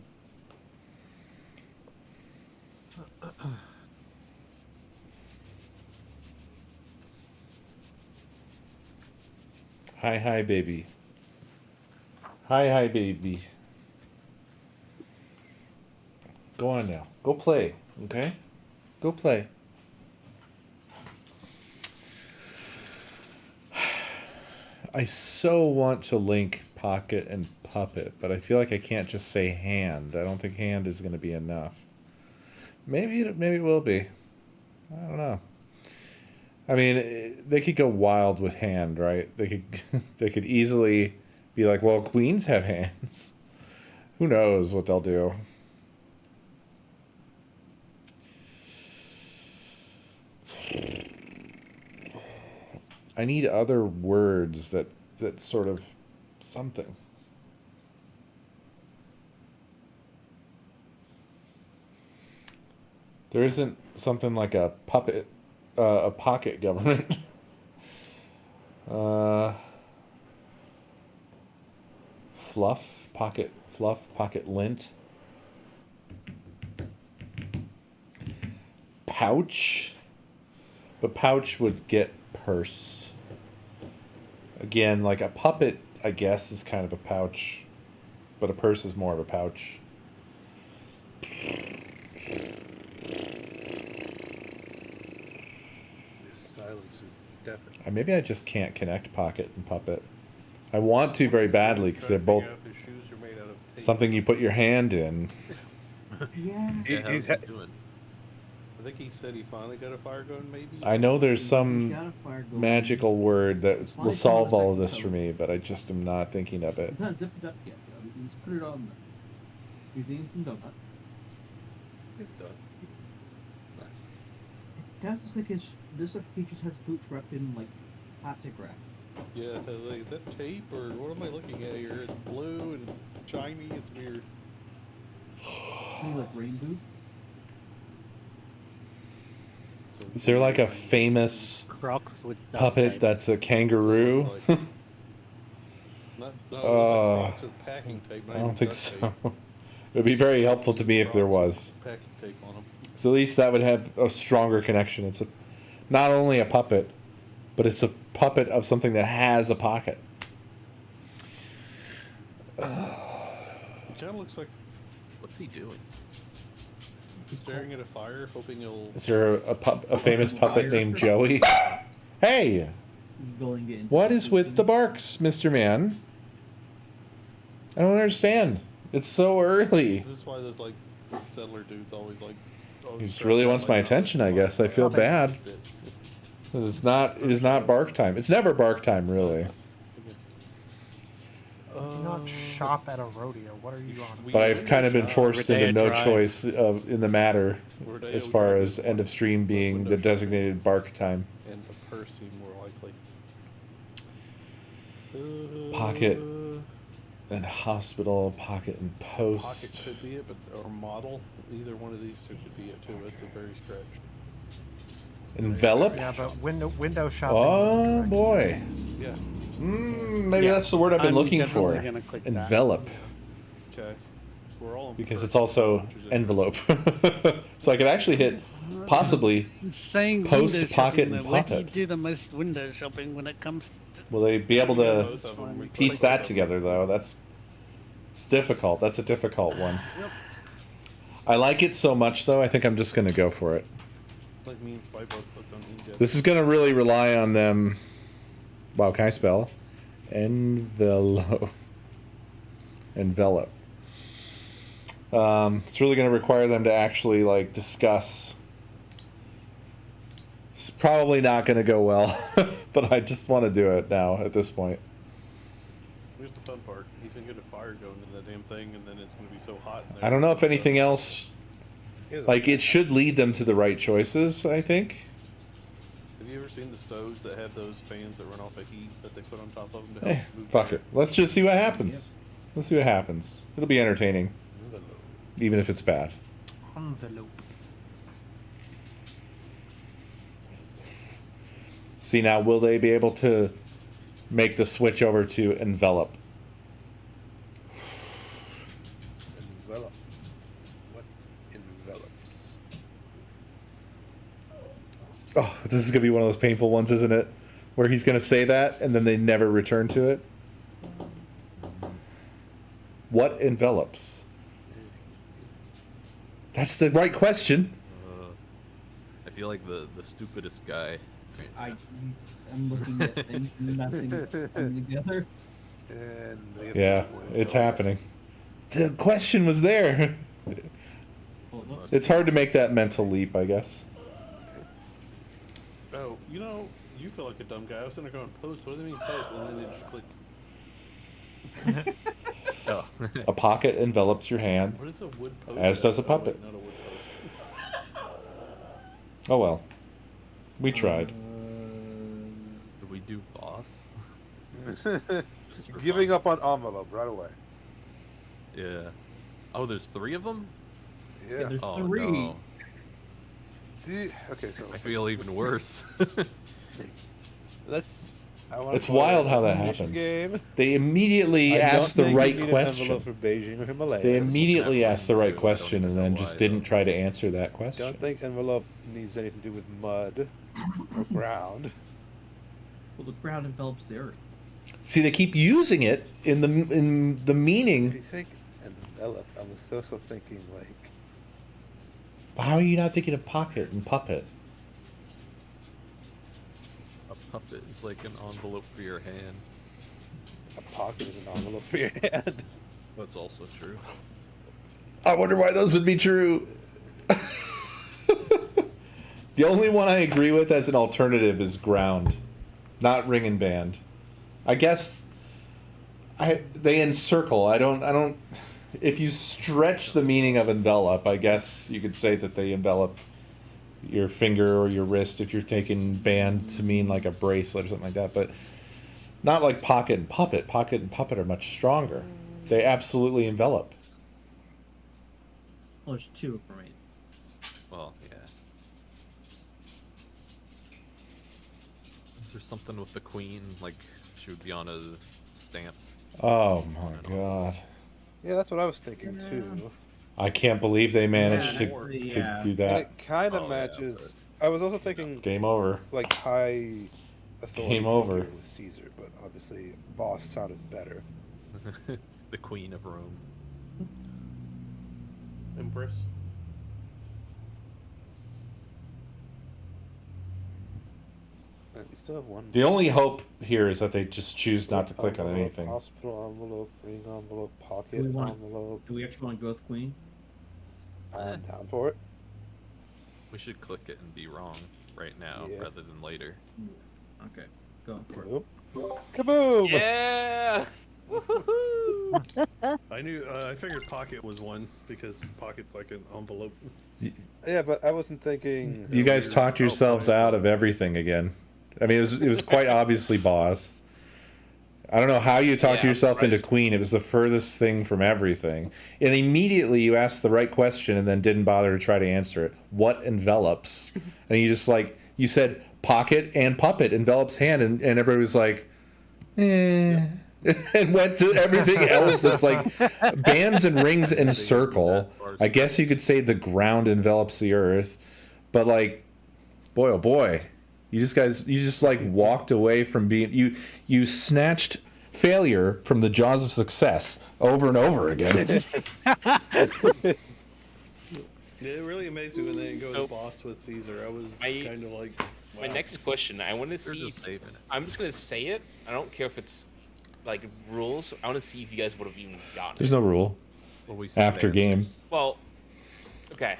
Hi, baby. Hi, baby. Go on now. Go play, okay? Go play. I so want to link Pocket and Puppet, but I feel like I can't just say hand. I don't think hand is going to be enough. Maybe it will be. I don't know. I mean, they could go wild with hand, right? They could easily be like, well, queens have hands. Who knows what they'll do? I need other words that sort of something. There isn't something like a puppet, a pocket government. Fluff, pocket lint. Pouch. But pouch would get purse. Again, like a puppet, I guess, is kind of a pouch. But a purse is more of a pouch. This silence is deafening. Maybe I just can't connect pocket and puppet. I want to very badly because they're both If his shoes are made out of tape. something you put your hand in. Yeah. Yeah, how's he's he ha- doing? I think he said he finally got a fire gun, maybe? I know there's He's some got a fire going. magical word that Why will is it solve not all of second this for coat? me, but I just am not thinking of it. It's not zipped up yet, though. He's put it on there. He's eating some donuts. It's done. Nice. It does look like he just has boots wrapped in, like, plastic wrap. Yeah, I was like, is that tape or what am I looking at here? It's blue and it's shiny, it's weird. Kind of like rain boot. So Is there like a famous Crocs with duct puppet tape. that's a kangaroo? Not, Uh, no, it's like Crocs with packing tape. not I even don't think duct so. tape. It would be very helpful to me if there Crocs was. with packing tape on them. So at least that would have a stronger connection. It's not only a puppet, but it's a puppet of something that has a pocket. It kind of looks like What's he doing? he's staring at a fire, hoping it'll. Is there a famous puppet named Joey? Hey, He's going into what is with the barks, Mr. Man? I don't understand. It's so early. This is why those like settler dudes always like Oh, He just stress really out wants like my that. attention, I guess. I feel bad. It's not bark time. It's never bark time, really. You do not shop at a rodeo. What are you on? But I've kind of been forced into Rodeo no Drive. choice in the matter Rodeo as far Drive as is end of one, stream but being window the shopping designated bark time. and a purse seem more likely. Pocket and hospital, pocket and post. Pocket could be it, but or model. Either one of these two could be it too. It's a very stretch. Envelop? Yeah, but window shopping. Oh is direct. boy. Yeah. Maybe Yeah, that's the word I've been I'm looking definitely for. gonna click that. Envelop. Okay. We're all in Because purse, it's also which is envelope. So I could actually hit possibly. Saying Post, window pocket, shopping, and though, where do you pocket. do the most window shopping when it comes to... Will they be able We got to both of them. We piece clicked that both of together them. though? It's difficult. That's a difficult one. Yep. I like it so much though. I think I'm just gonna go for it. Like me and Spike both clicked on India. This is gonna really rely on them. Wow, can I spell? Envelope. Envelop. It's really gonna require them to actually like discuss. It's probably not gonna go well, but I just want to do it now at this point. Here's the fun part. He's gonna get a fire going in that damn thing, and then it's gonna be so hot. in there. I don't know if anything else. Like it should lead them to the right choices. I think. Have you ever seen the stoves that have those fans that run off of heat that they put on top of them to Eh, help move? fuck it. Let's just see what happens. Let's see what happens. It'll be entertaining, even if it's bad. Envelope. See now, will they be able to make the switch over to envelop? Envelop. What envelops? Oh, this is gonna be one of those painful ones, isn't it? Where he's gonna say that and then they never return to it. What envelops? That's the right question. I feel like the stupidest guy. I'm looking at things and nothing's coming together. And they get Yeah, disappointed. it's happening. The question was there. Well, it looks It's hard to make that mental leap, I guess. Oh, you know, you feel like a dumb guy. I was gonna go and post. What do they mean post? And then it just clicked. Oh. A pocket envelops your hand. What is a wood post? As does a Oh, wait, puppet. not a wood post. Oh well. We tried. Do we do boss? Just for Giving fun. up on envelope right away. Yeah. Oh, there's 3 of them? Yeah. there's Oh 3. no. Okay, so I feel even worse. let's. I wanna It's play wild an how that elimination happens. Game. They immediately I don't asked the think you right need an question. envelope for Beijing or Himalayas. They immediately That asked the one right too, I don't question and even then know just why, didn't though. try to answer that question. Don't think envelope needs anything to do with mud or ground. Well, the ground envelops the earth. See, they keep using it in the If you meaning. think envelope, I was also thinking like How are you not thinking of pocket and puppet? A puppet is like an envelope for your hand. a pocket is an envelope for your hand. That's also true. I wonder why those would be true. The only one I agree with as an alternative is ground, not ring and band. I guess they encircle. I don't. If you stretch the meaning of envelop, I guess you could say that they envelop your finger or your wrist if you're taking band to mean like a bracelet or something like that. But not like pocket and puppet. Pocket and puppet are much stronger. They absolutely envelop. Well, there's 2 for me. Well, yeah. Is there something with the queen? Like, she would be on a stamp? Oh my god. Yeah, that's what I was thinking too. I can't believe they managed Yeah, to yeah. do And that. it kind of Oh, yeah, matches. I was also thinking Game over. like high authority Game over. figure with Caesar, but obviously boss sounded better. The queen of Rome. Empress. And we still have one. The only hope here is that they just choose not to click on Envelope, anything. Hospital envelope, ring envelope, pocket Do we want- envelope. Do we actually want to go with Queen? I'm down for it. We should click it and be wrong right now Yeah. rather than later. Okay, go for it. Kaboom! Kaboom! Yeah. Woohoo! I knew. I figured pocket was one because pocket's like an envelope. Yeah, but I wasn't thinking. You guys talked yourselves out of it. everything again. I mean, it was quite obviously boss. I don't know how you talked Yeah, I'm yourself into surprised. queen. It was the furthest thing from everything. And immediately you asked the right question and then didn't bother to try to answer it. What envelops? And you just like, you said pocket and puppet envelops hand. And everybody was like, eh. And went to everything else that's like bands and rings and circle. I guess you could say the ground envelops the earth. But like, boy, oh boy. You just like walked away from being, you snatched failure from the jaws of success over and over again. It really amazed me when they go to Nope. boss with Caesar. I was My- kind of like, My wow. next question, I want to They're see. just saving it. I'm just gonna say it. I don't care if it's like rules. I want to see if you guys would have even gotten There's it. no rule. Well, we said After game. answers. Well, okay.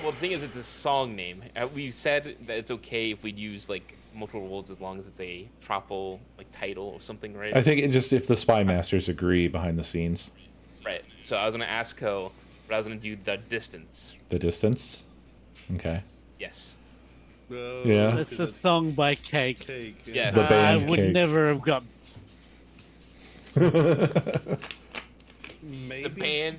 Well, the thing is, it's a song name. We said that it's okay if we use like multiple words as long as it's a proper like title or something, right? I think it just if the spy masters agree behind the scenes. Right. So I was gonna ask Ko, but I was gonna do the distance. The distance. Okay. Yes. No, Yeah. That's 'cause a song by Cake. Cake. Yes. The I band would Cake. never have got. Maybe. The band,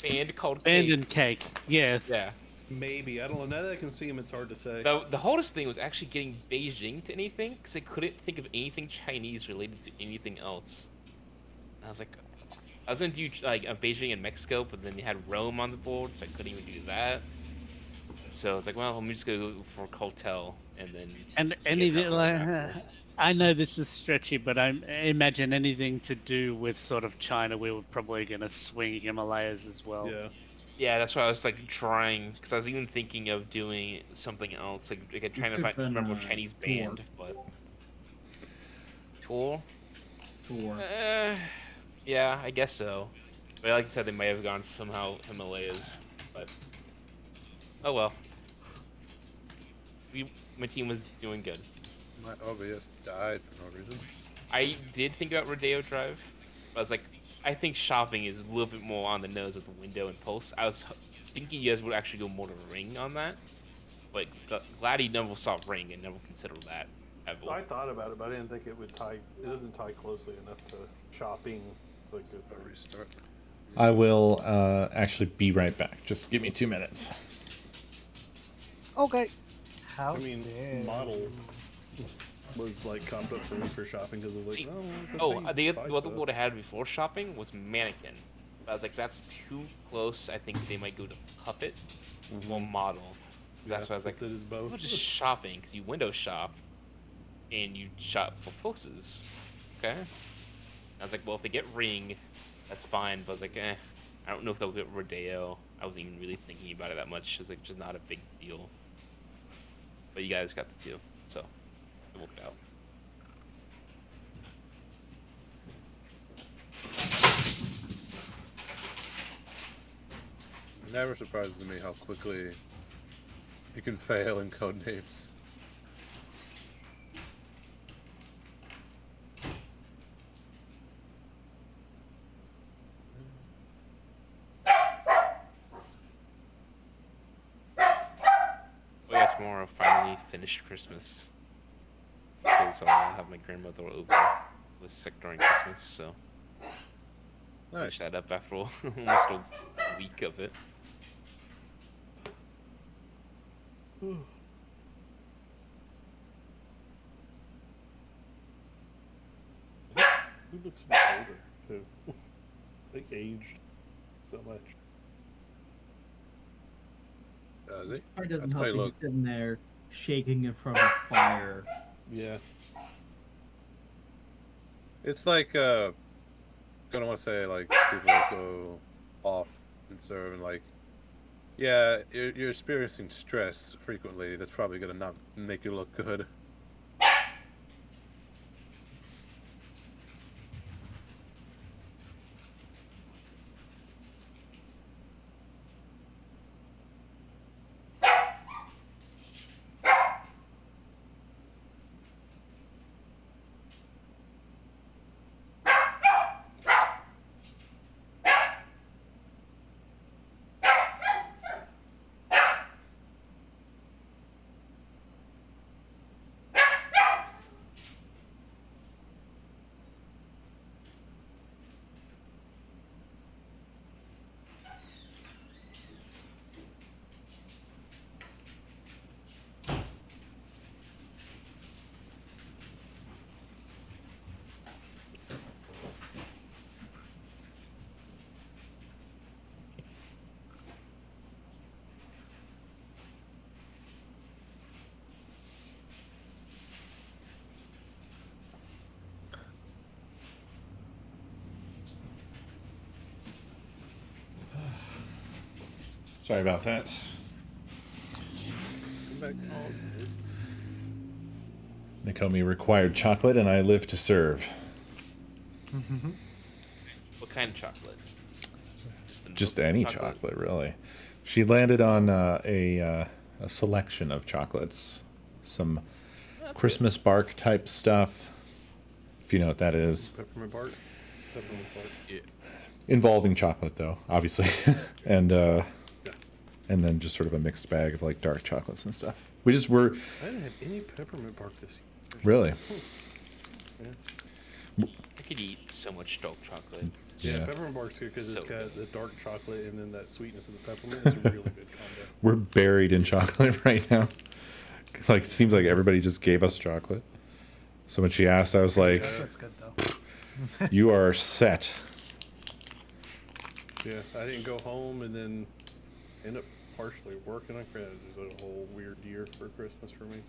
band called Band Cake. and Cake. Yes. Yeah. Maybe. I don't know. Now that I can see him, it's hard to say. The hardest thing was actually getting Beijing to anything because I couldn't think of anything Chinese related to anything else. And I was like, I was gonna do like a Beijing and Mexico, but then they had Rome on the board, so I couldn't even do that. So it's like, well, let me just go for Cartel, and then. And you guys anything have like, Rome after. I know this is stretchy, but I imagine anything to do with sort of China, we were probably going to swing Himalayas as well. Yeah. Yeah, that's why I was like trying, because I was even thinking of doing something else, like trying to could've been, remember a Chinese tour. band, but. Tour? Tour. Yeah, I guess so. But like I said, they might have gone somehow Himalayas, but oh well. My team was doing good. My OBS died for no reason. I did think about Rodeo Drive. But I was like, I think shopping is a little bit more on the nose of the window and pulse. I was thinking you guys would actually go more to Ring on that, but glad he never saw Ring and never considered that ever. I thought about it, but I didn't think it would tie. It doesn't tie closely enough to shopping. It's like A restart. I will actually be right back. Just give me 2 minutes. Okay. How I mean, dare model you. was like comped up for me for shopping because it was See, like, the buy other stuff. would have had before shopping was Mannequin. I was like, that's too close. I think they might go to Puppet or Model. That's why I was like, it is both. well, just shopping because you window shop and you shop for poses. Okay. I was like, well, if they get Ring, that's fine. But I was like, I don't know if they'll get Rodeo. I wasn't even really thinking about it that much. It was like just not a big deal. But you guys got the two, so it worked out. It never surprises me how quickly you can fail in Codenames. Oh yeah, tomorrow I finally finished Christmas. Because I'll have my grandmother over. Was sick during Christmas, so Nice. finished that up after almost a week of it. He looks a bit older too. Like aged so much. Does he? Probably doesn't That's help how he if he's looks. sitting there shaking in front of fire. Yeah. It's like gonna want to say like people that go off and serve and like, yeah, you're experiencing stress frequently. That's probably gonna not make you look good. Sorry about that. Come back. Oh, Nakomi required chocolate, and I live to serve. What kind of chocolate? Just, the Just milk any chocolate, really. She landed on a selection of chocolates. Some That's Christmas bark type stuff, if you know what that is. peppermint bark. Peppermint bark. Yeah. Involving chocolate, though, obviously. and then just sort of a mixed bag of like dark chocolates and stuff. We're I didn't have any peppermint bark this year. really. I could eat so much dark chocolate. Yeah, Yeah. peppermint bark's good because So it's got good. the dark chocolate and then that sweetness of the peppermint. It's a really good combo. We're buried in chocolate right now. Like, it seems like everybody just gave us chocolate. So when she asked, I was like, That's good though. "You are set." Yeah, I didn't go home and then end up partially working on credit. It was a whole weird year for Christmas for me.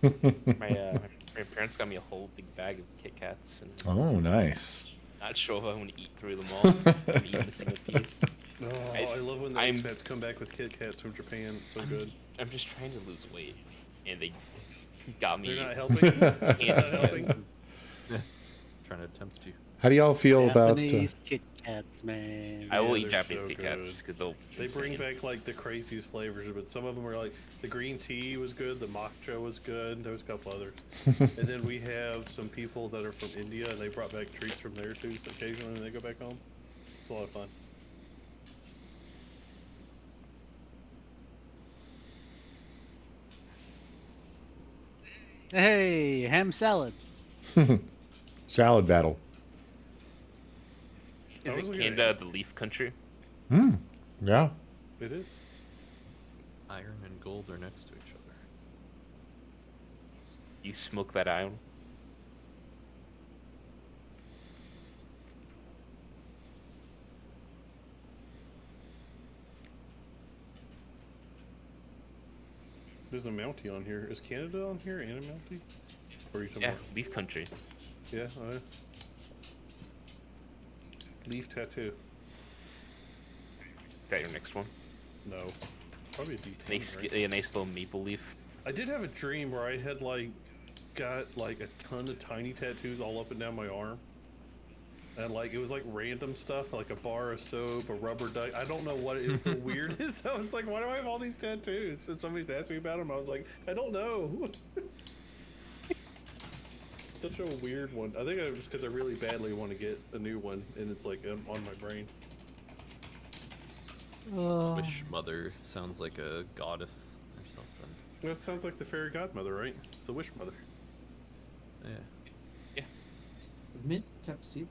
My parents got me a whole big bag of Kit Kats, and Oh, nice. not sure if I'm gonna eat through them all. I'm eating a single piece. Oh, I love when the expats come back with Kit Kats from Japan. It's so good. I'm just trying to lose weight, and they got me. They're not helping. It's not helping. Trying to tempt you. How do y'all feel about? Japanese Kit Kats, man. I will Yeah, eat they're Japanese so Kit Kats good. because they'll. They bring insane. back like the craziest flavors, but some of them are like the green tea was good, the matcha was good. There was a couple others, and then we have some people that are from India, and they brought back treats from there too. So occasionally when they go back home, it's a lot of fun. Hey, ham salad. Salad battle. I Is was it looking at- Canada the leaf country? Yeah. It is. Iron and gold are next to each other. You smoke that iron? There's a Mountie on here. Is Canada on here and a Mountie? Or are you talking Yeah, about? leaf country. Yeah. Leaf tattoo. Is that your next one? No. Probably a deep. Nice, right? a nice little maple leaf. I did have a dream where I had like got like a ton of tiny tattoos all up and down my arm. And like it was like random stuff, like a bar of soap, a rubber duck. I don't know what it was. The weirdest. I was like, why do I have all these tattoos? And somebody's asked me about them. I was like, I don't know. Such a weird one. I think it's because I really badly want to get a new one, and it's like on my brain. Wish Mother sounds like a goddess or something. That sounds like the fairy godmother, right? It's the wish mother. Yeah. Mint tuxedo.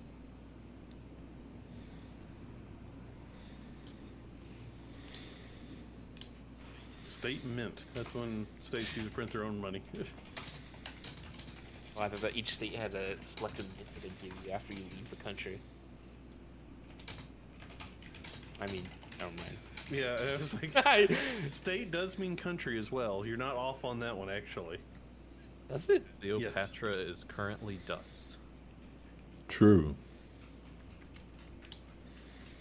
State mint. That's when states use to print their own money. Well, I thought that each state had a selected mint that they give you after you leave the country. I mean, never mind. Yeah, I was like, state does mean country as well. You're not off on that one, actually. Does it? Cleopatra is currently dust. True.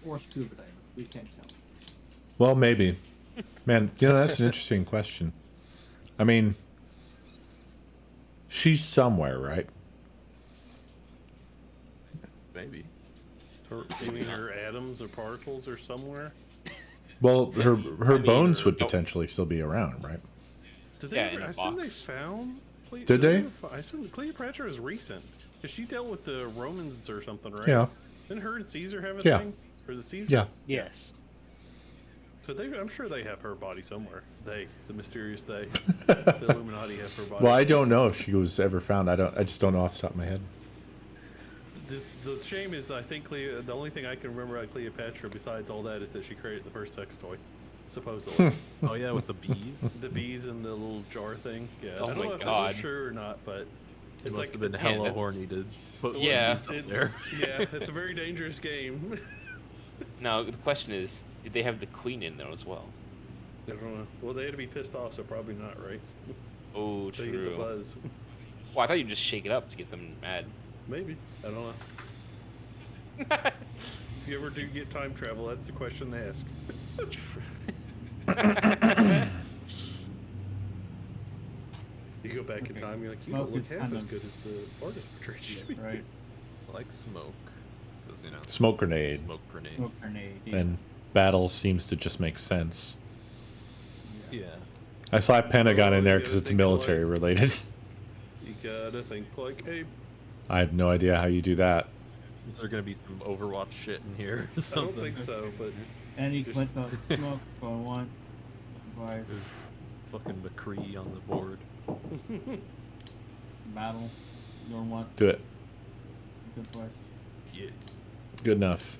Or scuba diver. We can't tell. Well, maybe. Man, that's an interesting question. I mean, she's somewhere, right? Maybe. You mean her atoms or particles are somewhere? Well, her mean, bones would oh. potentially still be around, right? Did they? Yeah, ever, in a I assume they box. found. Did they? I assume Cleopatra is recent. Cause she dealt with the Romans or something, right? Yeah. Didn't her and Caesar have a Yeah. thing? Or is it Caesar? Yeah. Yes. So I'm sure they have her body somewhere. They, the mysterious they, the Illuminati have her body. Well, I don't know if she was ever found. I just don't know off the top of my head. The shame is, I think the only thing I can remember about Cleopatra besides all that is that she created the first sex toy, supposedly. Oh yeah, with the bees. The bees and the little jar thing. Yeah. Oh I don't my know if God. that's true or not, but It it's must like have been hella that's- horny to put Yeah. bees up there. Yeah, it's a very dangerous game. Now the question is, did they have the queen in there as well? I don't know. Well, they had to be pissed off, so probably not, right? Oh, So you get the true. buzz. Well, I thought you'd just shake it up to get them mad. Maybe. I don't know. If you ever do get time travel, that's the question to ask. You go back in Okay. time, you're like, you Smoke don't look is half kind as of- good as the artist portrayed you to be. Right. I like smoke. Because, you know, Smoke grenade. smoke grenades. Smoke grenade. Yeah. And battle seems to just make sense. Yeah. I saw Pentagon Oh, in there you because gotta it's think military like- related. You gotta think like Abe. I have no idea how you do that. Is there gonna be some Overwatch shit in here? Or I don't something? think so, but Any Just- glint of smoke going once, twice, Is fucking McCree on the board? battle, going once. Do it. Good twice. Yeah. Good enough.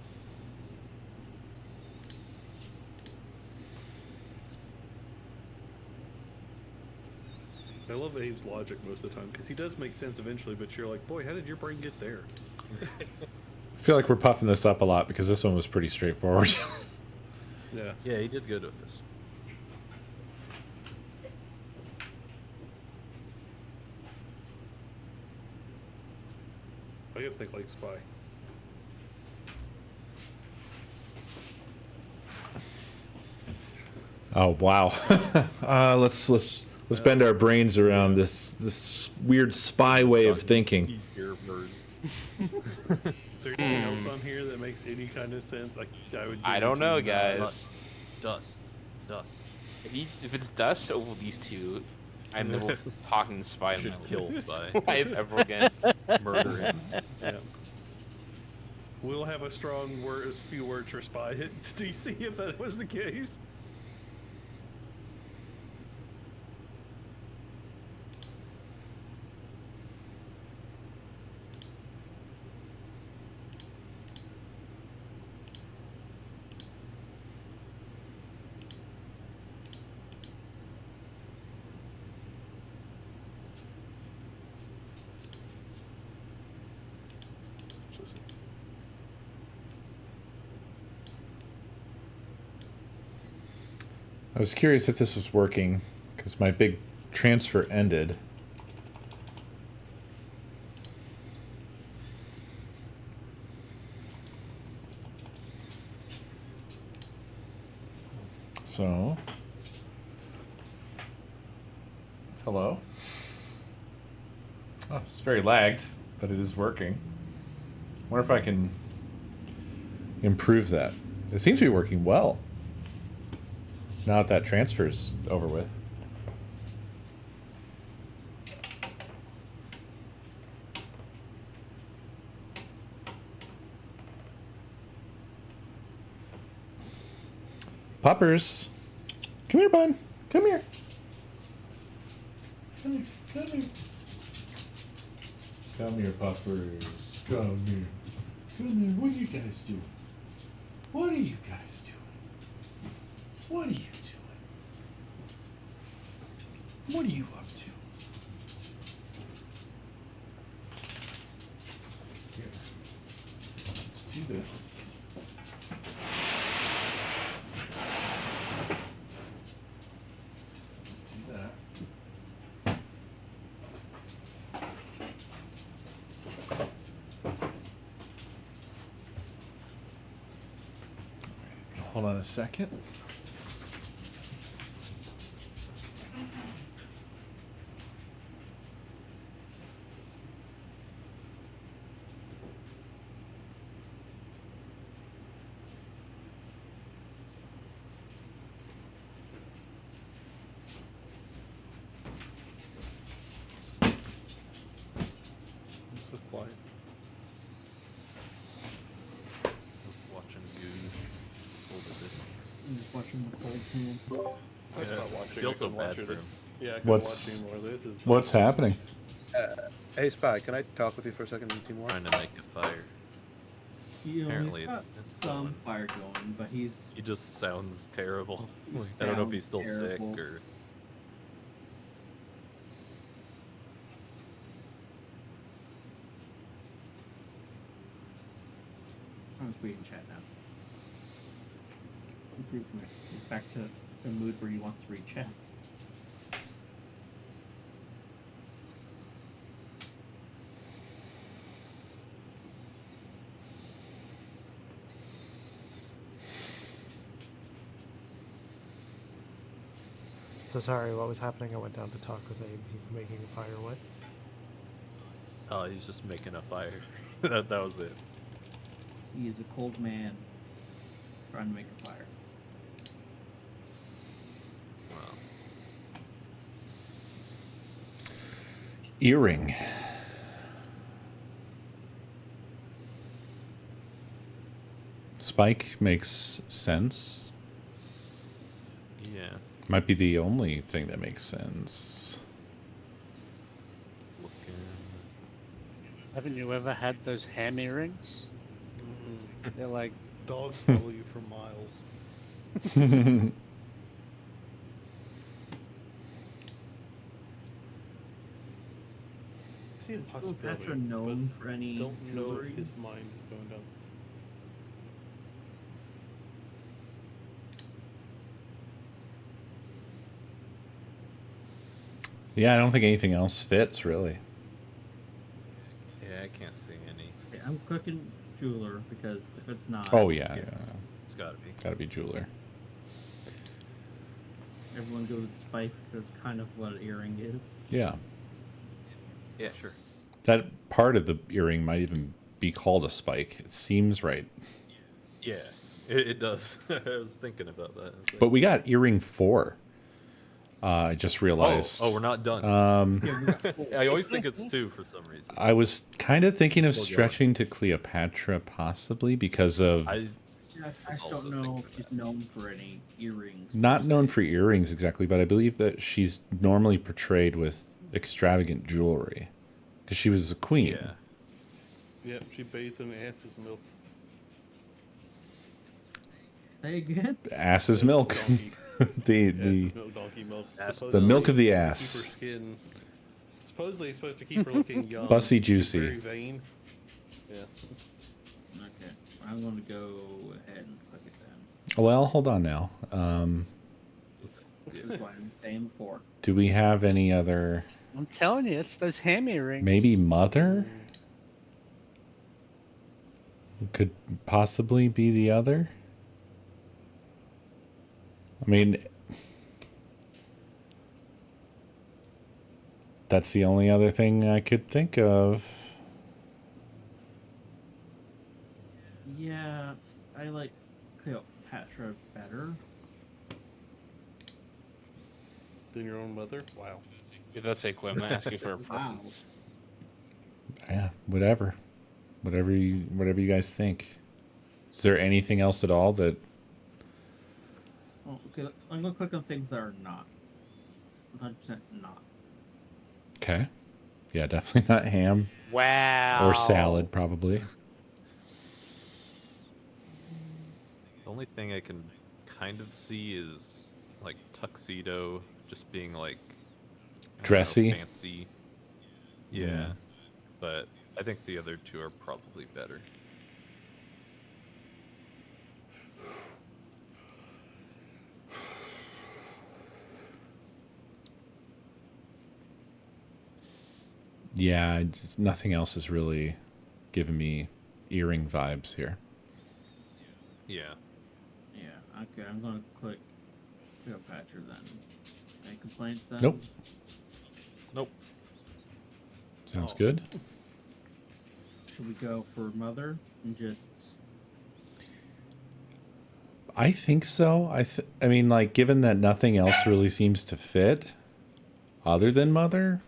I love Abe's logic most of the time because he does make sense eventually, but you're like, boy, how did your brain get there? I feel like we're puffing this up a lot because this one was pretty straightforward. Yeah. Yeah, he did good with this. I gotta think like Spy. Oh wow. Let's bend our brains around this weird spy way of thinking. He's here, bird. Is there anything else on here that makes any kind of sense? I would. I don't know, guarantee guys. Dust. Dust. If it's dust over these two, I'm never talking to Spy in Should my kill Spy. life ever again. Murder him. Yeah. We'll have a strong word, few words for Spy hit DC if that was the case. Just- I was curious if this was working because my big transfer ended. So, hello. Oh, it's very lagged, but it is working. Wonder if I can improve that. It seems to be working well. Now that transfer's over with. Puppers. Come here, bud. Come here. Come here. Come here. Come here, puppers. Come here. Come here. What are you guys doing? What are you guys doing? What are you doing? What are you up to? Here. Let's do this. Do that. Hold on a second. I'm so quiet. Just watching you hold it. I'm just watching the cold pan. I stopped watching. Feels I so couldn't bad watch for it. him. Yeah, I couldn't What's- watch anymore. This is What's happening? Hey, Spy, can I talk with you for a second, Timur? Trying to make a fire. You know, Apparently he's got it's some going. fire going, but he's He just sounds terrible. He I don't know if he's sounds still terrible. sick or. I'm just reading chat now. Improvement. He's back to the mood where he wants to read chat. So sorry, what was happening? I went down to talk with Abe. He's making a fire. What? Oh, he's just making a fire. that was it. He is a cold man trying to make a fire. Wow. Earring. Spike makes sense. Yeah. Might be the only thing that makes sense. Looking. Haven't you ever had those ham earrings? They're like, Dogs follow you for miles. I see a possibility. Cleopatra known for any Don't know jewelry? if his mind is going down. Yeah, I don't think anything else fits really. Yeah, I can't see any. Okay, I'm clicking jeweler because if it's not, Oh yeah, yeah. It's gotta be. Gotta be jeweler. everyone goes with spike because kind of what an earring is. Yeah. Yeah, sure. That part of the earring might even be called a spike. It seems right. Yeah, it does. I was thinking about that. It's like- But we got earring 4. I just realized. Oh, we're not done. Yeah, we got four. I always think it's 2 for some reason. I was kind of thinking of Still going. stretching to Cleopatra possibly because of Yeah, I was just also don't know thinking if she's known for any earrings. not known for earrings exactly, but I believe that she's normally portrayed with extravagant jewelry because she was a queen. Yeah. Yep, she bathed in ass's milk. Say again? Ass's milk. Donkey. the Ass's milk, donkey milk. the milk of the Supposedly to ass. Keep her skin. Supposedly it's supposed to keep her looking young. Bussy She's juicy. Very vain. Yeah. Okay, I'm going to go ahead and click it then. Well, hold on now. Let's, This is what I'm saying before. Do we have any other? I'm telling you, it's those ham earrings. Maybe mother could possibly be the other. I mean, that's the only other thing I could think of. Yeah, I like Cleopatra better. Than your own mother? Wow. If that's it, I'm gonna ask you for a Wow. preference. Yeah, whatever you guys think. Is there anything else at all that? Oh, okay, I'm going to click on things that are not. 100% not. Okay. Yeah, definitely not ham Wow. or salad, probably. the only thing I can kind of see is like tuxedo, just being like I don't know, Dressy? fancy. Yeah, Yeah. but I think the other 2 are probably better. Yeah, nothing else is really giving me earring vibes here. Yeah. Yeah, okay, I'm going to click Cleopatra then. Any complaints then? Nope. Nope. Sounds Oh. good. Should we go for mother and just... I think so. I mean, like, given that nothing else really seems to fit other than mother,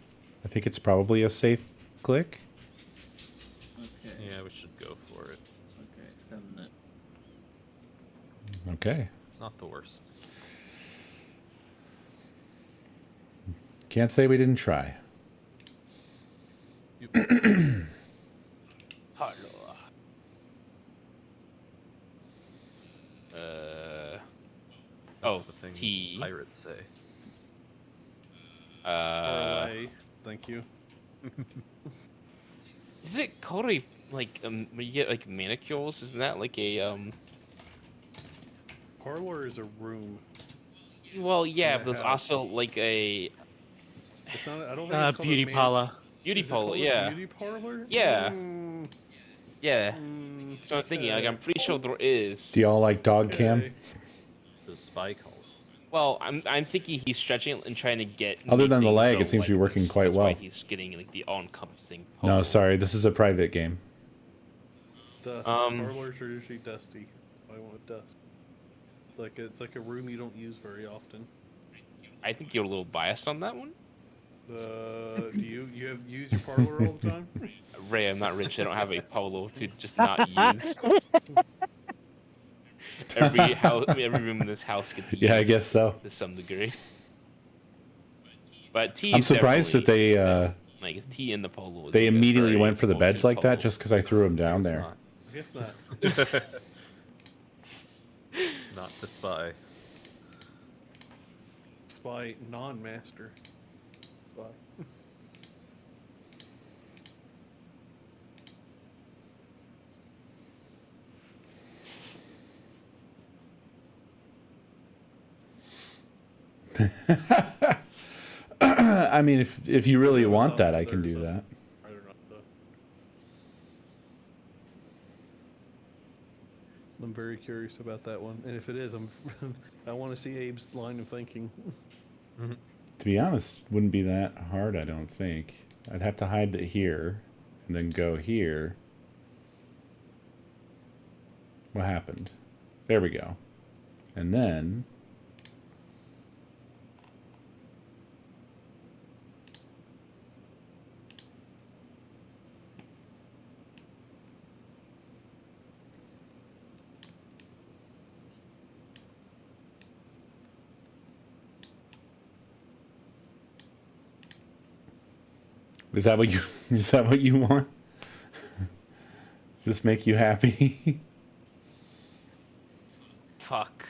I think it's probably a safe click. Okay, Yeah, we should go for it. okay, send it. Okay. Not the worst. Can't say we didn't try. Hello. That's Oh, the things T. pirates say. RLA. Thank you. Is it called a like when you get like manicures? Isn't that like a Parlor is a room. Well, yeah, Yeah, but there's how- also like a It's not. I don't think it's called beauty a parlor. beauty Is it parlor. called a Yeah, Beauty parlor. Yeah. yeah. So I'm thinking, like, okay. I'm pretty sure there is. Do y'all like dog cam? Okay. The spy call. Well, I'm thinking he's stretching and trying to get. Other new than the things lag, that it are seems to be like working this. quite That's why well. he's getting like the all-encompassing. No, polo. sorry, this is a private game. Dust. Um, Parlors are usually dusty. I want dust. It's like a room you don't use very often. I think you're a little biased on that one. Do you use your parlor all the time? Ray, I'm not rich. I don't have a polo to just not use. Every room in this house gets used. Yeah, I guess so. To some degree. But tea. I'm surprised that they like his tea in the polo. Was they like a immediately very went for the multi beds like that polo. just because I threw them down Guess there. not. I guess not. Not to spy. Spy non-master. Spy. I mean, if you really don't want know that, I if can there's do a- that. I don't know. I'm very curious about that one, and if it is, I want to see Abe's line of thinking. To be honest, wouldn't be that hard, I don't think. I'd have to hide it here, and then go here. What happened? There we go. And then... Is that what you want? Does this make you happy? Fuck.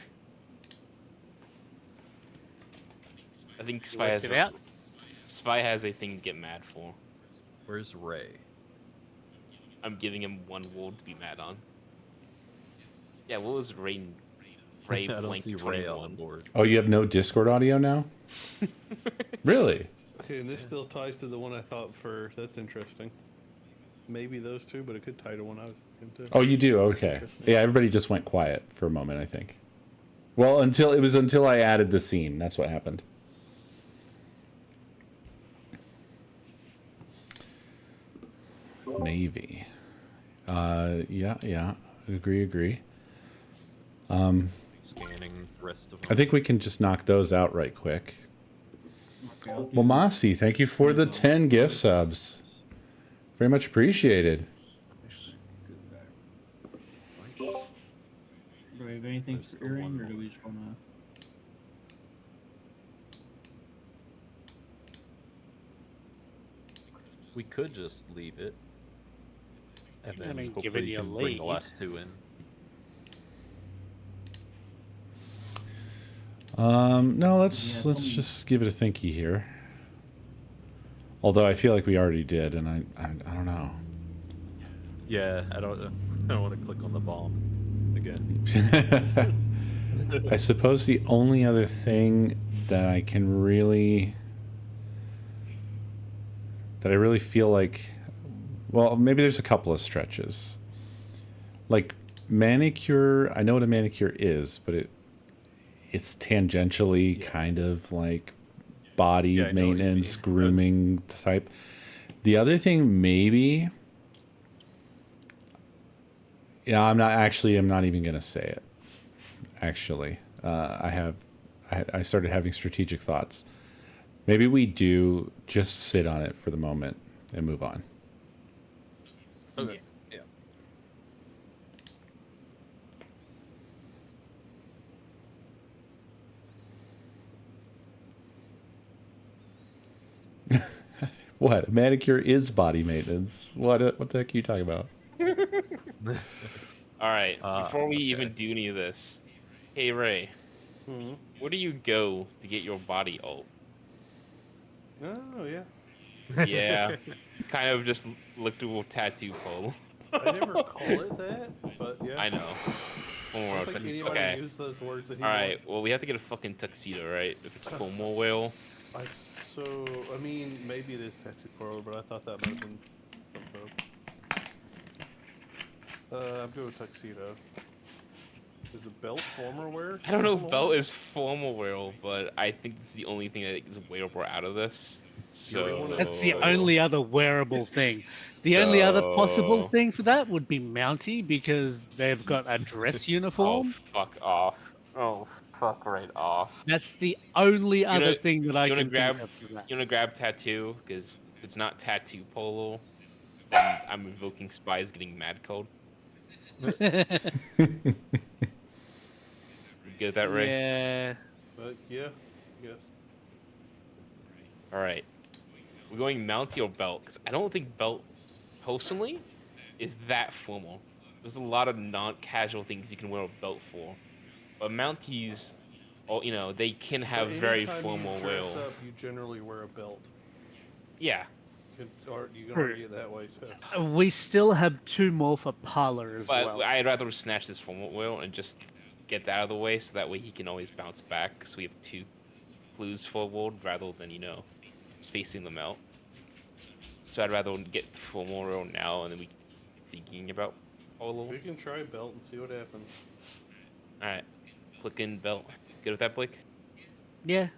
I think You Spy worked has it out. Spy has a thing to get mad for. Where's Ray? I'm giving him one world to be mad on. Yeah, what was Ray? Ray I don't blank see Ray on 21. the board. Oh, you have no Discord audio now? Really? Okay, and this still ties to the one I thought for. That's interesting. Maybe those two, but it could tie to one I was thinking too. Oh, you do? Okay. Yeah, everybody just went quiet for a moment, I think. Well, until I added the scene. That's what happened. Navy. Yeah. Agree. Scanning the rest of them. I think we can just knock those out right quick. Well, Masi, thank you for the 10 gift subs. Very much appreciated. Do we have anything There's for still earring, one or do more. we just want to? We could just leave it. And I then mean, hopefully given you your can bring the lead. last two in. No, let's Yeah, just give it a thinky here. Although I feel like we already did, and I don't know. Yeah, I don't want to click on the bomb again. I suppose the only other thing that I really feel like, well, maybe there's a couple of stretches. Like manicure, I know what a manicure is, but it's tangentially kind of like body Yeah, I know what you maintenance, mean. grooming type. The other thing maybe, yeah, I'm not even gonna say it. Actually, I started having strategic thoughts. Maybe we do just sit on it for the moment and move on. Okay. Yeah. What? A manicure is body maintenance. What the heck are you talking about? All right. Before we okay. even do any of this, hey Ray, Hmm. where do you go to get your body ult? Oh yeah. Yeah, kind of just looked at a tattoo pole. I never call it that, but yeah. I know. One I more don't think text. anybody Okay. use those words All anymore. right. Well, we have to get a fucking tuxedo, right? If it's FOMO whale. I mean, maybe it is tattoo parlor, but I thought that might have been something else. I'm going with tuxedo. Is a belt formal wear? I don't know if Formal belt wear? is formal wear, but I think it's the only thing that is wearable out of this. really wanna- That's the So only other wearable thing. The only other possible So- thing for that would be Mountie because they've got a dress Oh, uniform. fuck off. Oh, fuck right off. That's the only You other know, thing that I you wanna can think grab of for you wanna grab tattoo? Because if it's not tattoo polo, then I'm invoking spies getting mad code. that. You get that, Ray? Yeah. But yeah, yes. Alright. We're going Mountie or belt, because I don't think belt, personally, is that formal. There's a lot of non-casual things you can wear a belt for. But Mounties, oh, they can have But very anytime formal you dress wear. up, you generally wear a belt. Yeah. You can True. argue it that way too. We still have two more for Parlor as But well. I'd rather snatch this formal wear and just get that out of the way so that way he can always bounce back. So we have two clues forward rather than, spacing them out. So I'd rather get formal wear now and then we thinking about polo. We can try belt and see what happens. Alright. Click in belt. Good with that, Blake? Yeah.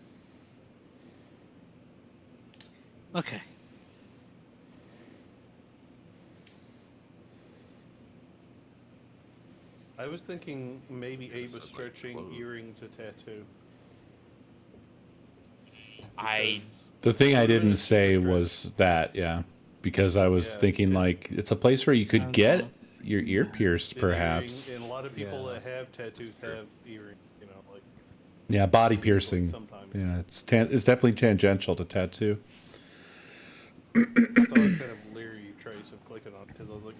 Okay. I was thinking maybe Abe was So, like, stretching clothes. earring to tattoo. I Because The thing I Really? didn't say For stretch. was that, yeah, because I was Yeah, thinking 'cause- like it's a place where you could Sounds get awesome. your ear pierced, an earring, perhaps. and a lot of people Yeah, that have tattoos that's true. have earring. Like Yeah, body usually piercing. sometimes. Yeah, it's definitely tangential to tattoo. That's always kind of leery trace of clicking on because I was like,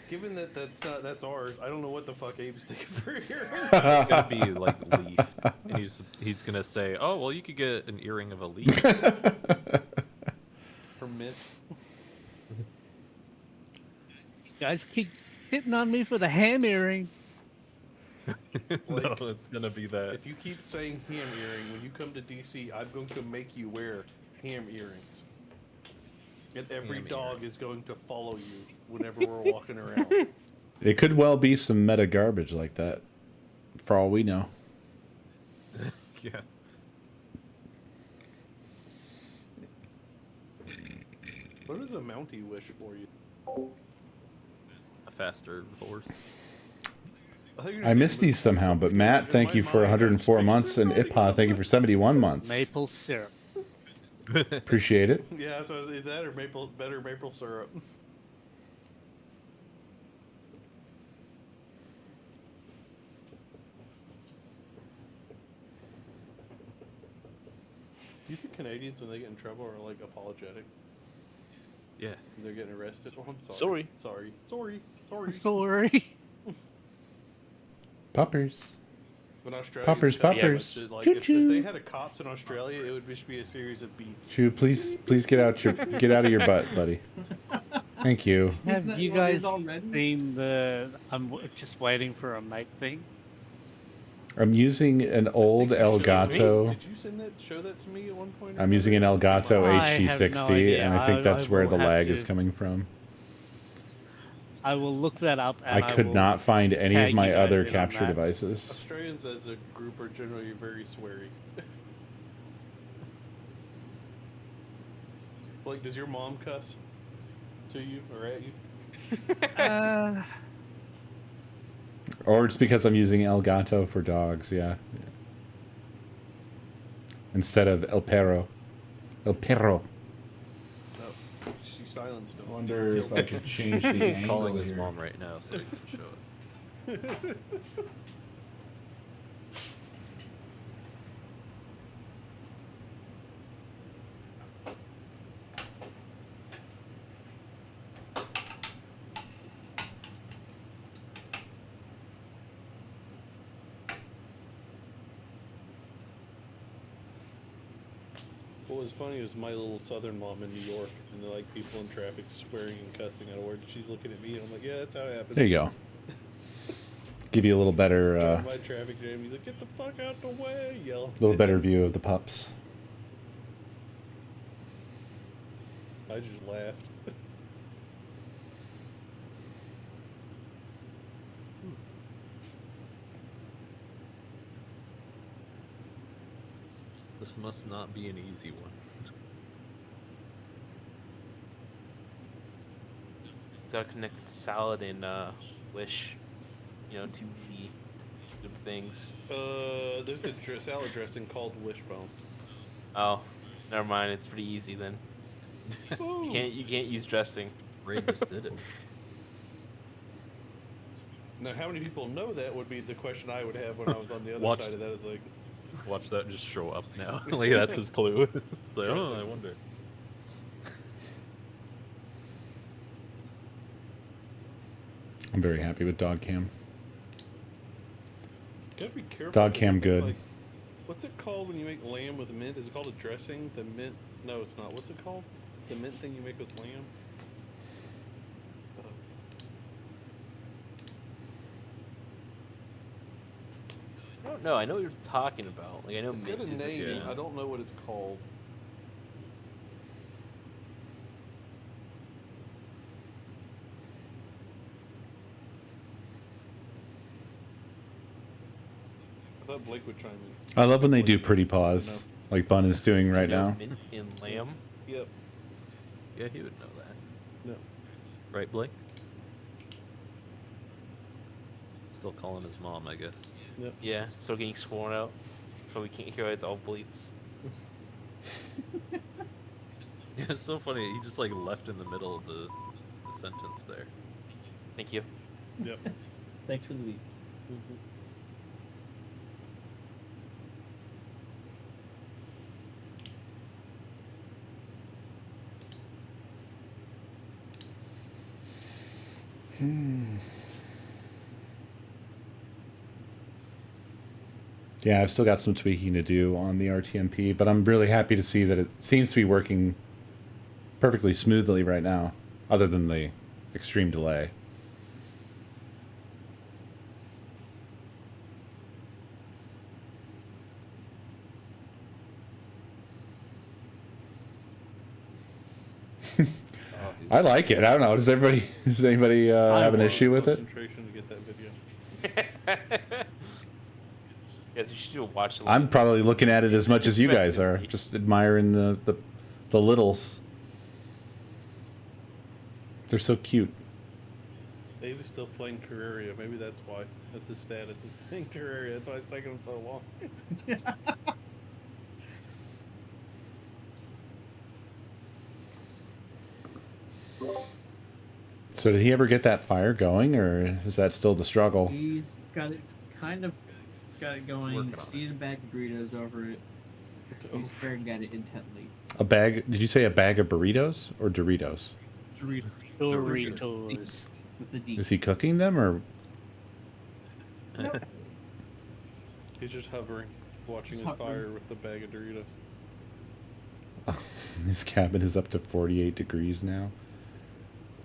Given that that's ours, I don't know what the fuck Abe's thinking for here. It's gonna be like leaf, and he's gonna say, "Oh, well, you could get an earring of a leaf." Permit. Guys keep hitting on me for the ham earring. Like, No, it's gonna be that. If you keep saying ham earring, when you come to DC, I'm going to make you wear ham earrings. And every Ham dog earring. is going to follow you whenever we're walking around. It could well be some meta garbage like that, for all we know. Yeah. What does a Mountie wish for you? A faster horse. thought you were gonna I say missed moon. these somehow, but In Matt, my thank you for mind, I'm 104 space months, and erotic. Ipa, thank you for 71 months. Maple syrup. Appreciate it. Yeah, that's what I was saying. That or better maple syrup. Do you think Canadians, when they get in trouble, are like apologetic? Yeah. When they're getting arrested? Oh, I'm sorry. Sorry. Sorry. Poppers. When Australia Poppers, poppers. Like, Choo if choo. they had a cops in Australia, it would just be a series of beeps. Chew, please get out of your butt, buddy. Thank you. Have that you what it guys is already? seen the just waiting for a mate thing? I'm using an old Elgato. Did you show that to me at one point? I'm using an Elgato I have no HD60, idea. and I think that's I where will the have lag to- is coming from. I will look that up. I And could will not find any tag of you my guys other in on capture that. devices. Australians as a group are generally very sweary. Like, does your mom cuss to you or at you? Or it's because I'm using Elgato for dogs, yeah. Instead of El Perro. El Perro. No, she's silenced him. Wonder if I could change the He's angle calling his here. mom right now, so he can show us. What was funny was my little southern mom in New York, and they're like people in traffic swearing and cussing out of words. She's looking at me, and I'm like, yeah, that's how it happens. There you go. Give you a little better, Driving by traffic jam, he's like, get the fuck out the way, yell. little better view of the pups. I just laughed. This must not be an easy one. Gotta connect salad and Wish, two easy good things. There's a salad dressing called Wishbone. Oh, never mind. It's pretty easy then. You can't use dressing. Ray just did it. Now, how many people know that would be the question I would have when I was on the other Watch- side of that. Is like, Watch that just show up now. Like that's his clue. It's like, oh, Dressing. I wonder. I'm very happy with dog cam. gotta be careful. Dog because cam I think, good. Like, what's it called when you make lamb with mint? Is it called a dressing? The mint? No, it's not. What's it called? The mint thing you make with lamb? I don't know. I know what you're talking about. Like I know It's mint got a is name. yeah. I don't know what it's called. I thought Blake would chime in. I love when they do pretty paws, like Bun is doing right You know now. mint and lamb. Yep. Yeah, he would know that. No. Right, Blake? Still calling his mom, I guess. Yep. Yeah, still getting sworn out, so we can't hear it's all bleeps. Yeah, it's so funny. He just like left in the middle of the sentence there. Thank you. Yep. Thanks for the leads. Yeah, I've still got some tweaking to do on the RTMP, but I'm really happy to see that it seems to be working perfectly smoothly right now, other than the extreme delay. I like it. I don't know. Does anybody have an issue with it? Concentration to get that video. Yes, you should do a watch. I'm probably looking at it as much as you guys are, just admiring the littles. They're so cute. Dave is still playing Terraria. Maybe that's why. That's his status. He's playing Terraria. That's why it's taking him so long. So did he ever get that fire going, or is that still the struggle? He's got it going. working on Eating a bag of Doritos over it. He's staring at it intently. A bag? Did you say a bag of burritos or Doritos? Doritos. With the D. Is he cooking them, or He's just hovering, watching his Hovering. fire with the bag of Doritos. his cabin is up to 48 degrees now?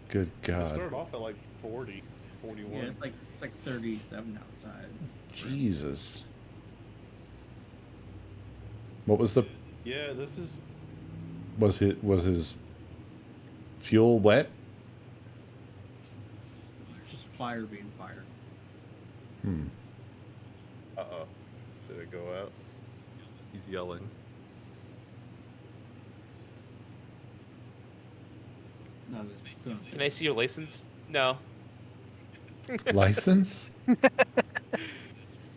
Good It God. started off at like 40, 41. Yeah, it's like 37 outside. Jesus. What was the Yeah, this is was his fuel wet? Just fire being fired. Uh-oh. Did it go out? He's yelling. No, there's Can I see your license? No. License?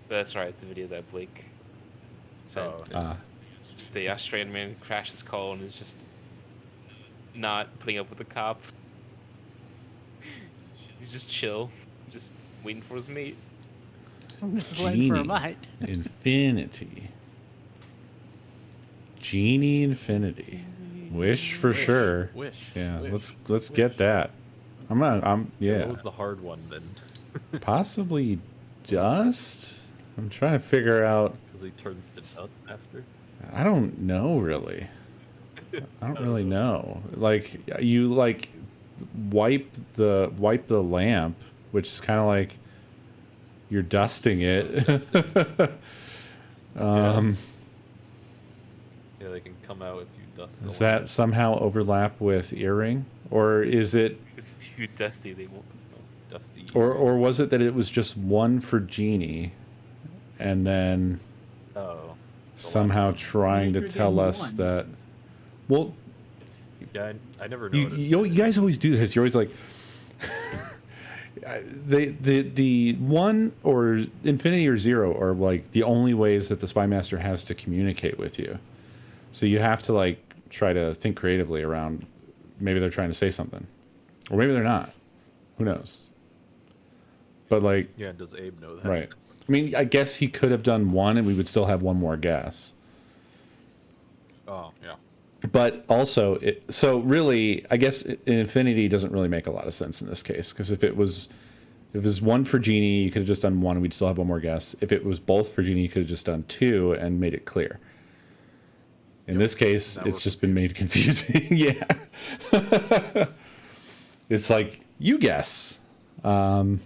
That's right. It's the video that Blake sent. Oh, Ah. Just the Australian man crashed his call and is just not putting up with the cop. He's just chill, just waiting for his mate. Just waiting for a Genie. mate. Infinity. Genie Infinity. Wish for sure. Wish. Yeah, wish, let's wish. get that. I'm yeah. What was the hard one then? Possibly dust? I'm trying to figure out. Because he turns to dust after. I don't know really. I don't really know. Like you like wipe the lamp, which is kind of like you're dusting it. Yeah, they can come out if you dust. Does the lamp. that somehow overlap with earring, or is it, It's too dusty. They won't. Dusty? or was it that it was just one for Genie, and then Oh. somehow trying to Manicure tell game us one. that. Well, Yeah, I never you, noticed. you guys always do this. You're always like, the one or infinity or zero are like the only ways that the spy master has to communicate with you. So you have to like try to think creatively around. Maybe they're trying to say something, or maybe they're not. Who knows? But like, Yeah, does Abe know that? right. I mean, I guess he could have done one, and we would still have one more guess. Oh, yeah. But also, so really, I guess infinity doesn't really make a lot of sense in this case, because if it was one for Genie, you could have just done one, and we'd still have one more guess. If it was both for Genie, you could have just done two and made it clear. In this case, Now it's we're just been made confusing. Yeah. It's like, you guess. Or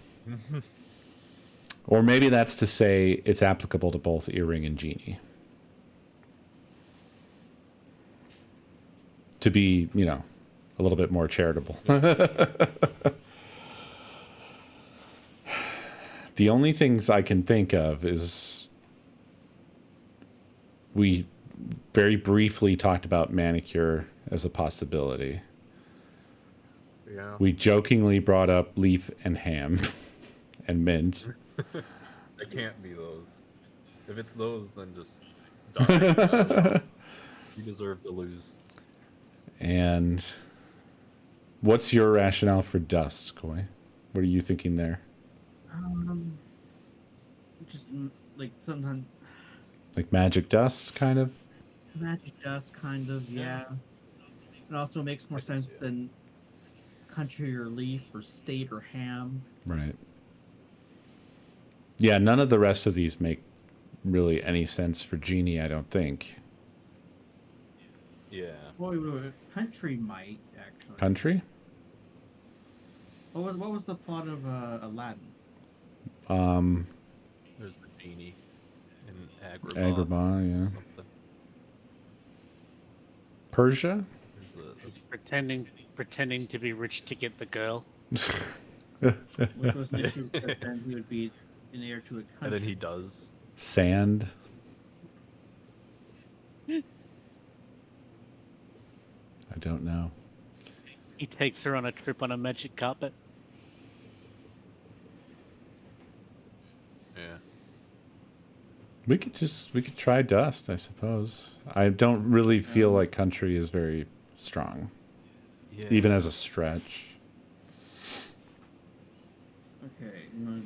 maybe that's to say it's applicable to both Earring and Genie. To be, a little bit more charitable. The only things I can think of is we very briefly talked about manicure as a possibility. Yeah. We jokingly brought up leaf and ham and mint. It can't be those. If it's those, then just die. You deserve to lose. And what's your rationale for dust, Koi? What are you thinking there? Just like sometimes Like magic dust, kind of? magic dust, kind of, yeah. It also makes more sense than country or leaf or state or ham. Right. Yeah, none of the rest of these make really any sense for Genie, I don't think. Yeah. Wait, country might actually. Country? What was the plot of Aladdin? There's the Genie in Agrabah. Agrabah, yeah. Something. Persia? There's Pretending to be rich to get the girl. Which was an issue because then he would be an heir to a country. and then he does. Sand? I don't know. He takes her on a trip on a magic carpet. Yeah. We could try dust, I suppose. I don't really feel like country is very strong, Yeah. even as a stretch. Okay, I'm gonna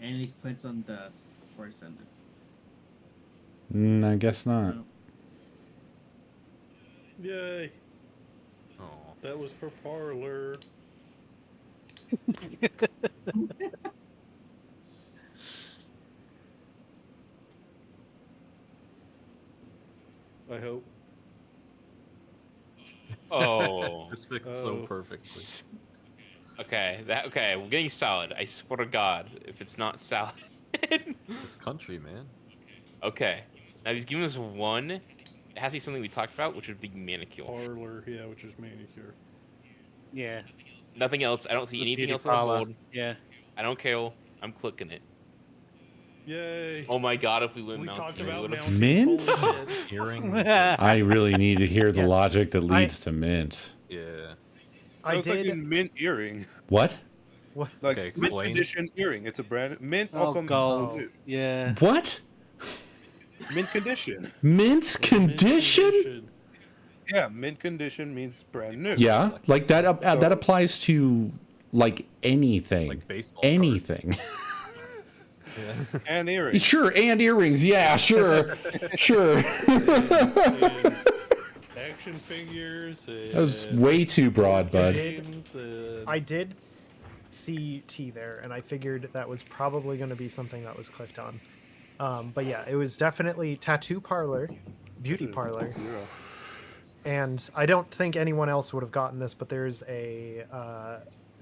any points on dust before I send it. I guess not. No. Yay! Oh. That was for Parlor. I hope. Oh. This fits so Oh. perfectly. Okay, we're getting solid. I swear to God, if it's not solid. It's country, man. Okay. Now he's giving us one. It has to be something we talked about, which would be manicure. Parlor, yeah, which is manicure. Yeah. Nothing else. I don't see The anything beauty else on the parlor. board. Yeah. I don't care. I'm clicking it. Yay! Oh my God, if we win we Mountain, talked we about would've- Mountain. Mint? Holy shit. Earring. I really need to hear the Yes. logic that leads to mint. Yeah. I Looks like a did. mint earring. What? Like Okay, mint explain. condition earring. It's a brand mint Oh, also gold. new. Yeah. What? Mint condition. Mint condition? Yeah, mint condition means brand new. Yeah, like that. That So- applies to like anything. Like baseball card. anything. Yeah. And earrings. Sure, and earrings. Yeah, sure, sure. And action figures. And That was way too broad, bud. games and- I did see T there, and I figured that was probably going to be something that was clicked on. But yeah, it was definitely tattoo parlor, beauty parlor, Zero. and I don't think anyone else would have gotten this. But there's a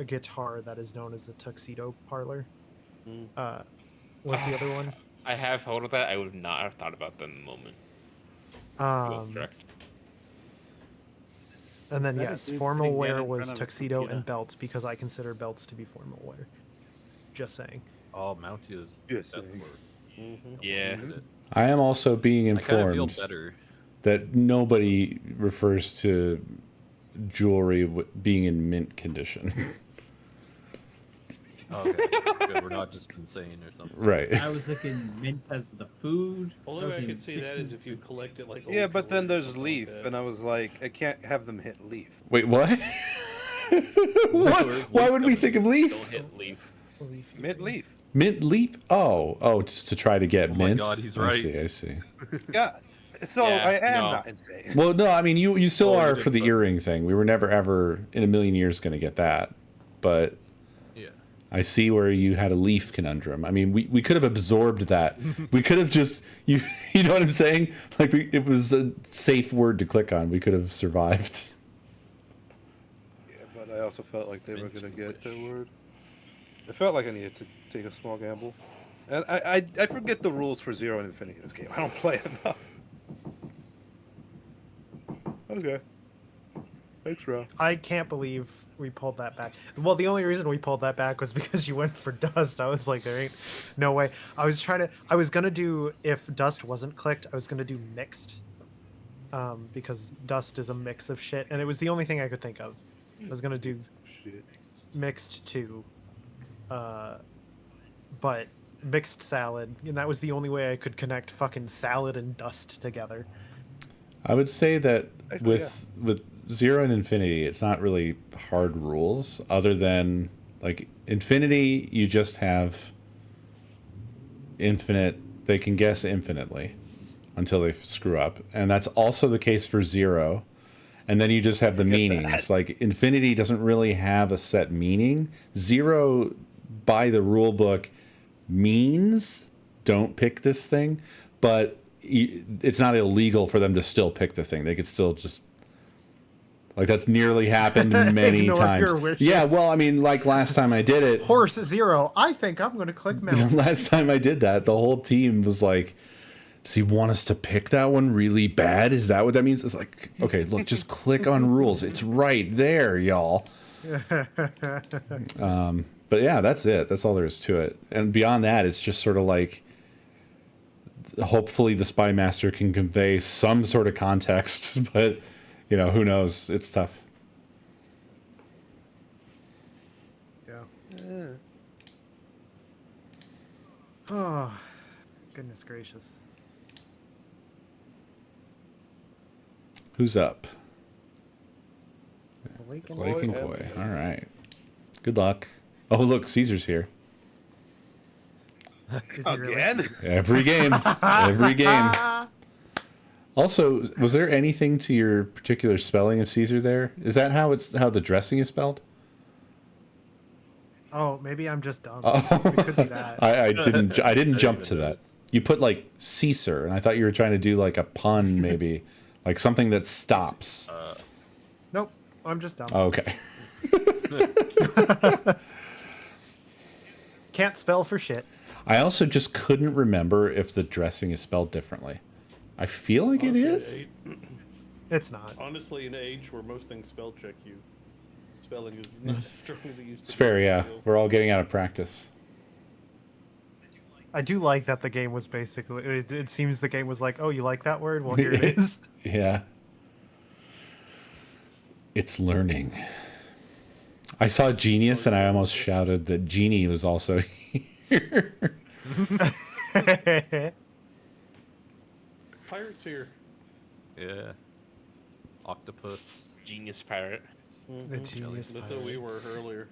guitar that is known as the tuxedo parlor. What's the other one? I have heard of that. I would not have thought about that in the moment. You are correct. And then That yes, is good formal thing wear down in was front of a tuxedo computer. and belts because I consider belts to be formal wear. Just saying. Oh, Mountie is Yes, death saying. word. Yeah. Don't need it. I am also being I kind of feel informed better. that nobody refers to jewelry being in mint condition. Okay, good. We're not just insane or something. Right. I was thinking mint as the food. Only way I was could see that is if you thinking- collect it like. Yeah, old but then jewelry or there's something leaf, like that. and I was like, I can't have them hit leaf. Wait, what? What? Where's Why leaf would we coming think of in? leaf? Don't hit leaf. Mint leaf. Mint leaf? Oh, just to try to get Oh my mint. God, he's I right. see. Yeah. So Yeah, I am no. not insane. Well, no, I mean you still Well, you are for the didn't, but- earring thing. We were never ever in a million years going to get that, but Yeah. I see where you had a leaf conundrum. I mean, we could have absorbed that. We could have just you know what I'm saying? Like it was a safe word to click on. We could have survived. Yeah, but I also felt like they were Mint gonna get the wish. word. I felt like I needed to take a small gamble, and I forget the rules for Zero and Infinity in this game. I don't play enough. Okay. Thanks, Rob. I can't believe we pulled that back. Well, the only reason we pulled that back was because you went for dust. I was like, there ain't no way. I was gonna do, if dust wasn't clicked, I was gonna do mixed. Because dust is a mix of shit, and it was the only thing I could think of. I was gonna do Shit. mixed too. But mixed salad, and that was the only way I could connect fucking salad and dust together. I would say that Actually, with Zero and Infinity, it's not really hard rules other than like Infinity, you just have infinite. They can guess infinitely until they screw up, and that's also the case for Zero. And then you just have the meanings. Like Infinity doesn't really have a set meaning. Zero, by the rule book, means don't pick this thing, but it's not illegal for them to still pick the thing. They could still just like that's nearly happened many Ignore times. your wishes. Yeah, well, I mean, like last time I did it, Horse Zero, I think I'm gonna click mount. last time I did that, the whole team was like, does he want us to pick that one really bad? Is that what that means? It's like, okay, look, just click on rules. It's right there, y'all. But yeah, that's it. That's all there is to it. And beyond that, it's just sort of like, hopefully the Spy Master can convey some sort of context, but you know, who knows? It's tough. Yeah. Oh, goodness gracious. Who's up? Blake and Blake and Boy. Coy. All right. Good luck. Oh, look, Caesar's here. Is he really? Again? Every game. Every game. Also, was there anything to your particular spelling of Caesar there? Is that how the dressing is spelled? Oh, maybe I'm just dumb. Oh. It could be that. I didn't jump even to that. notice. You put like Caesar, and I thought you were trying to do like a pun, maybe, like something that stops. Nope, I'm just dumb. Oh, okay. Can't spell for shit. I also just couldn't remember if the dressing is spelled differently. I feel like it is. It's not. Honestly, in an age where most things spell check you, spelling is not as strong as it used to It's be. fair, yeah. So, We're all getting out of practice. I do like that the game was basically. It seems the game was like, oh, you like that word? Well, here it is. Yeah. It's learning. I saw Genius and I almost shouted that Genie was also here. Pirates here. Yeah. Octopus. Genius pirate. The genius. That's what we were earlier.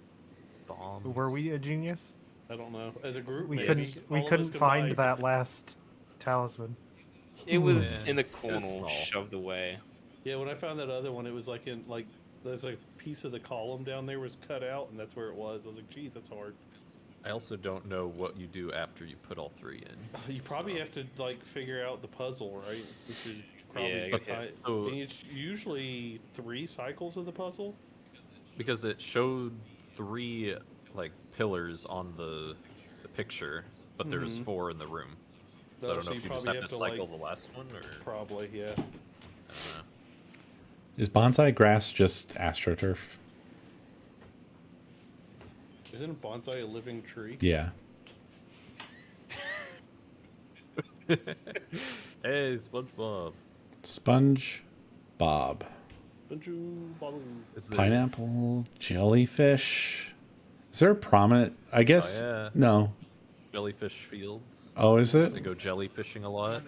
Bombs. Were we a genius? I don't know. As a group, We maybe. couldn't. We All of us couldn't find combined. that last talisman. It was Yeah, in the it was corner, small. shoved away. Yeah, when I found that other one, it was like in like there's a piece of the column down there was cut out, and that's where it was. I was like, geez, that's hard. I also don't know what you do after you put all three in. You probably So- have to like figure out the puzzle, right? Which is probably Yeah, the okay. So- and it's usually 3 cycles of the puzzle. Because it showed 3 like pillars on the picture, but there's 4 in the room. So I Oh, don't so know you if you just probably have to have to, cycle like- the last one or Probably, yeah. I don't know. Is bonsai grass just astroturf? Isn't a bonsai a living tree? Yeah. Hey, SpongeBob. Sponge Bob. Bonjour, Baloo. Is it? Pineapple, jellyfish. Is there a prominent? I guess. yeah. No. Jellyfish fields. Oh, is They it? go jellyfishing a lot.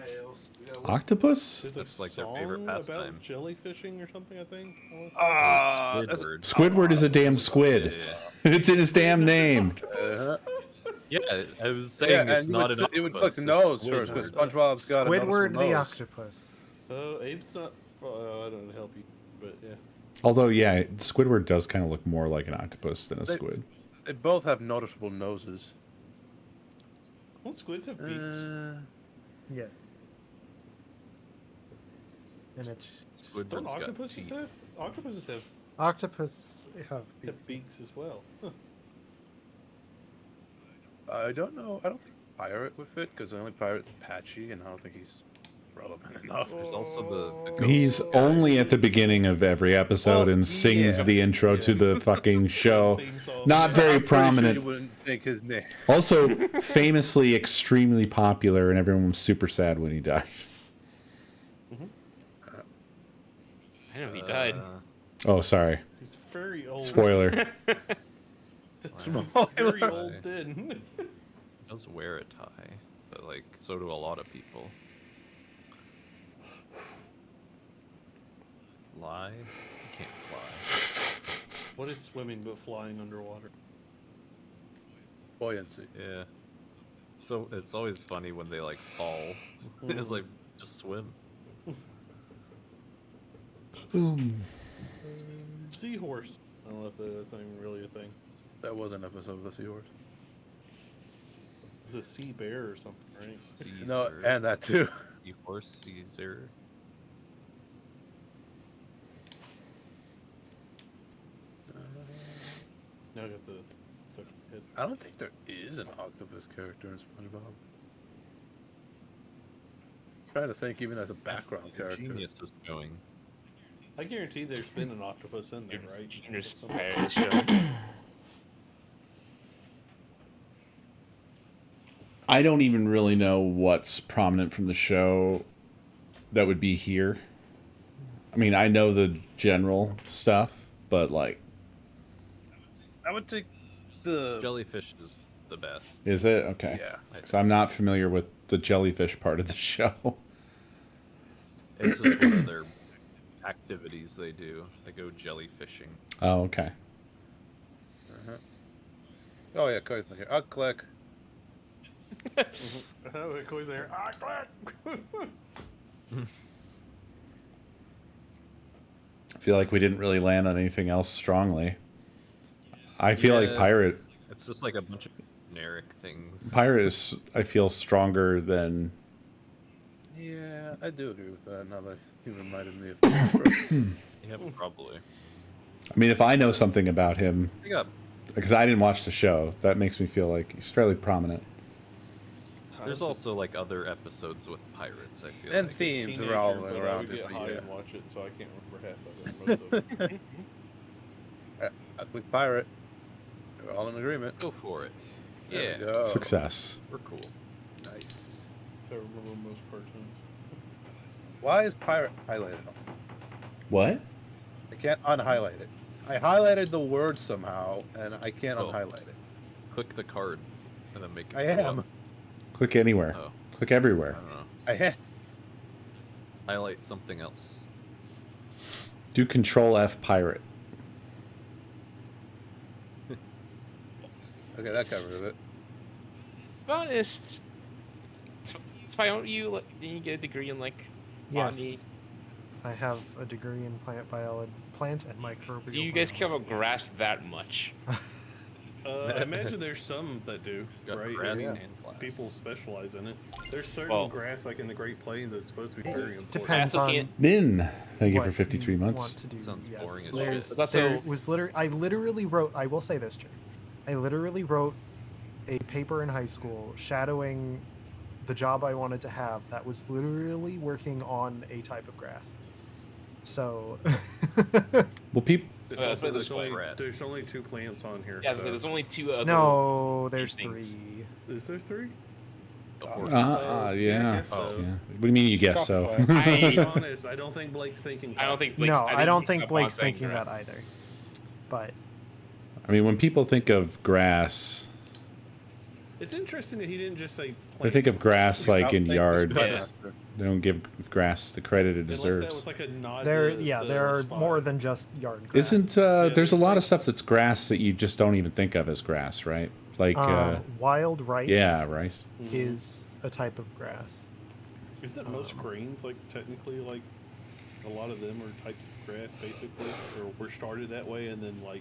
Octopus? There's That's a like their song favorite about pastime. jellyfishing or something, I think. I wanna say. Ah, that's Squidward. Squidward is a damn squid. Yeah. It's in his damn name. Yeah, I was yeah, saying it's and not an you would octopus. click the it's nose first because Squidward. SpongeBob's got a noticeable Squidward the nose. octopus. Oh, Abe's not. I don't help you, but yeah. Although, yeah, Squidward does kind of look more like an octopus than a They- squid. They both have noticeable noses. Don't squids have beaks? Yes. And it's Squidward's Don't got octopuses teeth. have? Octopuses have octopus have beaks. beaks as well. Huh. I don't know. I don't think pirate would fit because the only pirate is Patchy, and I don't think he's relevant enough. There's also the Oh. ghost He's guy. only at the beginning of every episode Well, and sings yeah. the intro to the fucking show. Theme song. Not Yeah. very I'm pretty sure prominent. you wouldn't think his name. Also, famously extremely popular, and everyone was super sad when he died. I know he died. Oh, sorry. He's very old. Spoiler. Very old then. He does wear a tie, but like so do a lot of people. Fly? You can't fly. What is swimming but flying underwater? Buoyancy. Yeah. So it's always funny when they like fall. It's like just swim. Seahorse. I don't know if that's not even really a thing. That was an episode of the Seahorse. It's a sea bear or something, right? No, Caesar. and that too. Seahorse, Caesar. Now I got the second head. I don't think there is an octopus character in SpongeBob. Trying to think, even as a background The character. genius is going. I guarantee there's been an octopus in there, right? Genius Somewhere. pirate show. I don't even really know what's prominent from the show that would be here. I mean, I know the general stuff, but like, I would take the Jellyfish is the best. is it? Okay. yeah. Because I'm not familiar with the jellyfish part of the show. It's just one of their activities they do. They go jellyfishing. Oh, okay. Oh yeah, Cody's not here. I'll click. Oh, it goes there. Ah, clack! I feel like we didn't really land on anything else strongly. I feel like Yeah. pirate It's just like a bunch of generic things. is, I feel, stronger than. Yeah, I do agree with that. Now that you reminded me of. Yeah, probably. I mean, if I know something about him, I got because I didn't watch the show, that makes me feel like he's fairly prominent. There's also like other episodes with pirates. I feel And like. themes Teenager, are all but I around would it. get But high yeah. and watch it, so I can't remember half of it. Most of it. A quick pirate. We're all in agreement. Go for it. There Yeah, we go. Success. we're cool. Nice. I remember most cartoons. Why is pirate highlighted? What? I can't unhighlight it. I highlighted the word somehow, and I can't Oh. unhighlight it. Click the card, and then make it. I go am. up. Click anywhere. Oh, Click I everywhere. don't know. I am. Highlight something else. Do Control F pirate. Okay, that got rid of it. To be honest, Spy, don't you didn't you get a degree in like Yes. botany? I have a degree in plant biology, plant and microbial. Do you guys care biology. about grass that much? I imagine there's some that do, Got right? grass Yeah. and glass. People specialize in it. There's certain Well- grass, like in the Great Plains, that's supposed to be very important. Depends also on can't- Min, thank you what for 53 you months. Want to do. Sounds yes. boring as There's- shit. It's also- there was I literally wrote. I will say this, Chase. I literally wrote a paper in high school shadowing the job I wanted to have. That was literally working on a type of grass. So. Well, people. It's Uh, also, so there's only 2 plants on here. Yeah, so. there's only two other. No, there's things. 3. Is there 3? The horse. I yeah. guess so. Yeah. What do you mean you guess so? Chocolate. To be I honest, I don't think Blake's thinking. I don't coffee. think Blake's. No, I don't he's think not Blake's bonsaiing thinking grass. that either. But I mean, when people think of grass, It's interesting that he didn't just say. they think of grass like in Outthink the yards. Square. They don't give grass the credit it Unless that was deserves. like a nod. there, to yeah, the there are spot. more than just yard grass. Isn't there's there's a lot like- of stuff that's grass that you just don't even think of as grass, right? Like wild rice yeah, rice. is a type of grass. Isn't most grains like technically like a lot of them are types of grass basically, or were started that way and then like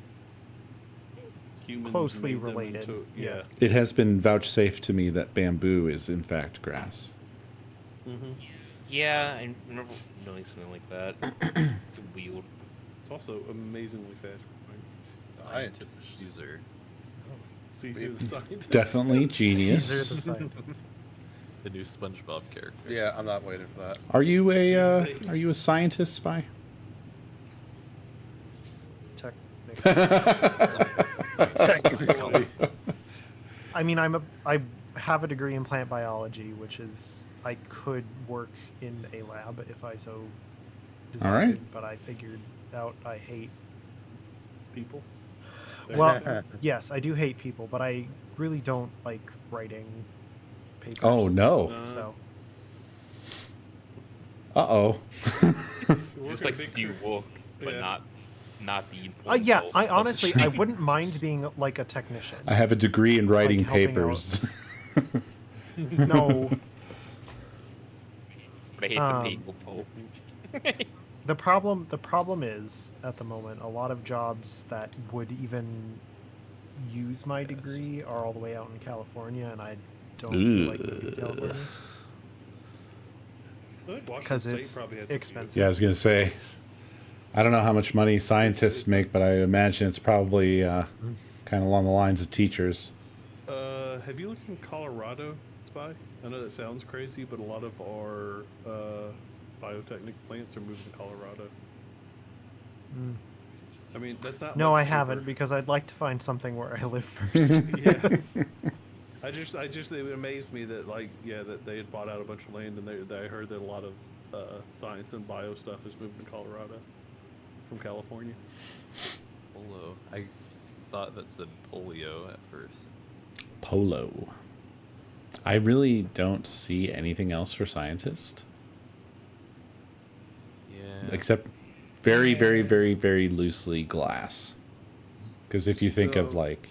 humans Closely made them related, into- yes. It has been vouchsafed to me that bamboo is in fact grass. Mm-hmm. Yeah, I remember knowing something like that. It's weird. It's also amazingly fast growing. Scientists. Caesar. Caesar the scientist. Definitely Caesar genius. the scientist. The new SpongeBob character. Yeah, I'm not waiting for that. Are you a scientist, Spy? Technically. I mean, I have a degree in plant biology, which is I could work in a lab if I so desired, right. but I figured out I hate. People. Well, yes, I do hate people, but I really don't like writing papers. Oh no. So Uh-oh. Just like to do work, but Yeah. not the important yeah, goal I of honestly the I thing. wouldn't mind being like a technician. I have a degree in writing helping out. papers. No, But I hate Um, the people poll. the problem is at the moment a lot of jobs that would even use my degree are all the way out in California, and I don't feel like moving to California. I think Washington 'Cause State it's probably has something expensive. Yeah, I was gonna say, I don't know how much money scientists make, but I imagine it's probably kind of along the lines of teachers. Have you looked in Colorado, Spy? I know that sounds crazy, but a lot of our biotechnic plants are moving to Colorado. Mm. I mean, that's not. No, much I haven't cheaper. because I'd like to find something where I live first. Yeah. I just, it amazed me that that they had bought out a bunch of land, and I heard that a lot of science and bio stuff is moving to Colorado from California. Polo. I thought that said polio at first. Polo. I really don't see anything else for scientists Yeah. except very, very, very, very loosely glass. Because if you think of So- like,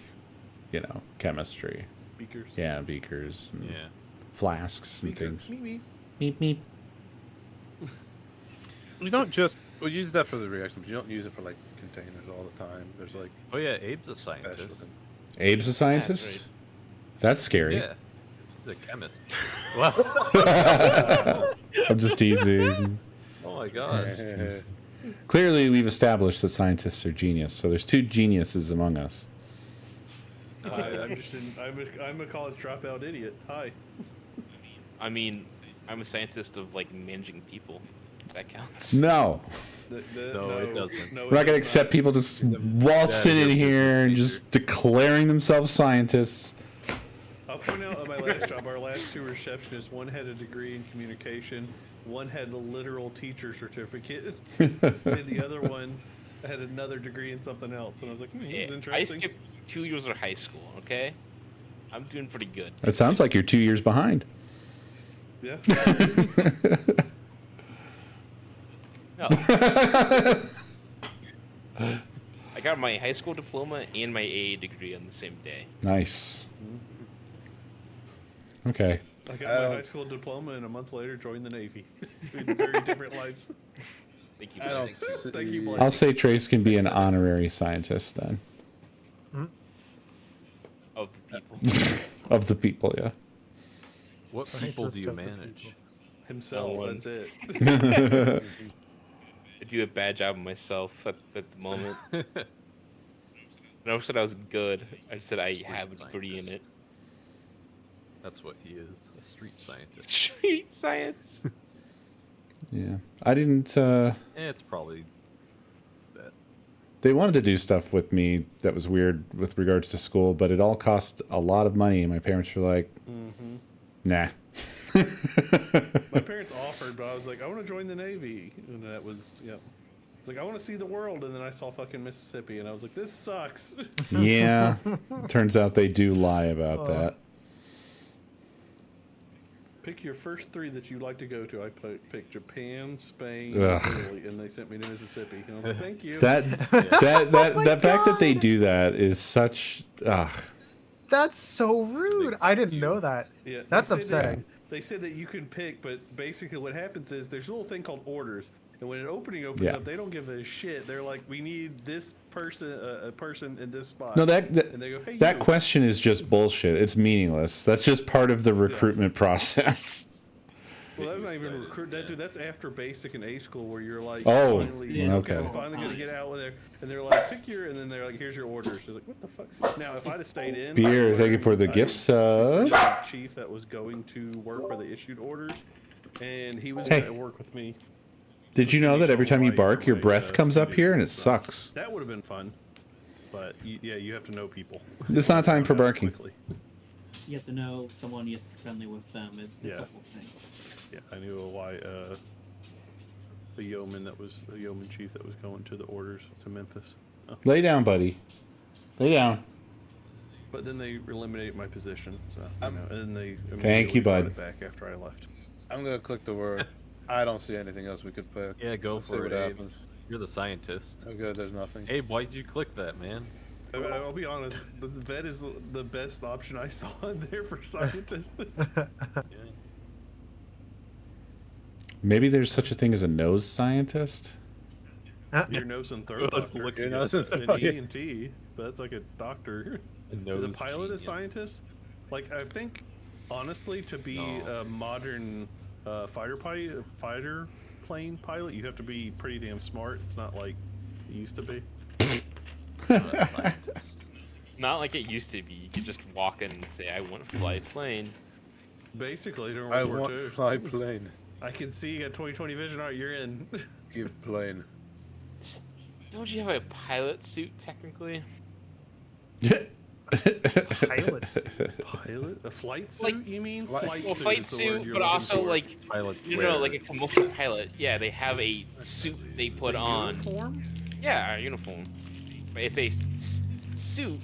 chemistry, Beakers. yeah, beakers, and Yeah. flasks and Beaker. things. Meep, meep. Meep meep. You don't just use that for the reaction, but you don't use it for like containers all the time. There's like Oh yeah, Abe's a special scientist. things. Abe's a scientist. right. That's scary. Yeah. He's a chemist. I'm just teasing. Oh my god. Clearly, we've established that scientists are genius. So there's two geniuses among us. I'm a college dropout idiot. Hi. I mean, I'm a scientist of like managing people. That counts. No, No, it doesn't. No, we're not gonna accept people just waltzing Yeah, in you're a here and business just declaring themselves scientists. I'll point out on my last job, our last two receptionists, one had a degree in communication, one had a literal teacher certificate, and the other one had another degree in something else. And I was like, this is Yeah, I interesting. skipped 2 years of high school. Okay, I'm doing pretty good. It sounds like you're 2 years behind. Yeah. No. I got my high school diploma and my AA degree on the same day. Nice. Okay. I got my high school diploma and a month later joined the Navy. In very different lives. Thank you. I don't Blake. Thank you, see- Blake. I'll say Trace can be an honorary scientist then. Of the people. Of the people, yeah. What people do Scientist you of the manage? people. Himself, one. that's it. I do a bad job of myself at the moment. I never said I was good. I said I have a degree in scientist. it. That's what he is, a street scientist. Street science. Yeah. I didn't It's probably that. they wanted to do stuff with me that was weird with regards to school, but it all cost a lot of money and my parents were like, Nah. My parents offered, but I was like, I want to join the Navy, and that was It's like I want to see the world, and then I saw fucking Mississippi, and I was like, this sucks. Yeah. Turns out they do lie about that. Pick your first 3 that you'd like to go to. I picked Japan, Spain, Ugh. Italy, and they sent me to Mississippi. And I was like, thank you. That fact that they do that is such. That's so rude. I didn't know that. Yeah, That's they said upsetting. they said that you can pick, but basically what happens is there's a little thing called orders. And when an opening opens up, they don't give a shit. They're like, we need this person, a person in this spot. No, and they go, hey, that you. question is just bullshit. It's meaningless. That's just part of the recruitment process. Well, that was not even recruit. That's after basic and A school where you're like, Oh, finally, okay. I'm finally gonna get out of there. And they're like, pick your, and then they're like, here's your orders. They're like, what the fuck? Now, if I'd have stayed in, Beer, thank you for the gift sub. Chief that was going to work where they issued orders, and he was Hey. going to work with me. Did you know that every time you bark, your breath comes up here and it sucks? That would have been fun, but yeah, you have to know people. It's not time for barking. Quickly. You have to know someone. You have to be friendly with them. It's Yeah. a whole thing. Yeah, I knew the yeoman chief that was going to the orders to Memphis. Oh. Lay down, buddy. Lay down. But then they eliminated my position, so and then they Thank you, immediately brought bud. it back after I left. I'm gonna click the word. I don't see anything else we could pick. Yeah, go Let's see for what it, Abe. happens. You're the scientist. Okay, there's nothing. Abe, why'd you click that, man? I'll be honest, the vet is the best option I saw in there for scientists. Yeah. Maybe there's such a thing as a nose scientist? Your nose and throat I was doctor. looking Your nose and An throat, yeah. ENT, but that's like a doctor. A Is a nose pilot a genius. scientist? Like, I think, honestly, to be No. a modern fighter plane pilot, you have to be pretty damn smart. It's not like it used to be. Not a scientist. Not like it used to be. You could just walk in and say, I want to fly a plane. Basically, during I World War want II, fly plane. I can see you got 20/20 vision. All right, you're in. Give plane. Don't you have a pilot suit, technically? Pilots. Pilot? A flight suit? Like- You mean Well, flight Well, suit? flight is the word suit, you're but looking also for. like Pilot you know, wear. like a commercial pilot. Yeah, they have a suit they put A on. uniform? Yeah, a uniform. But it's a suit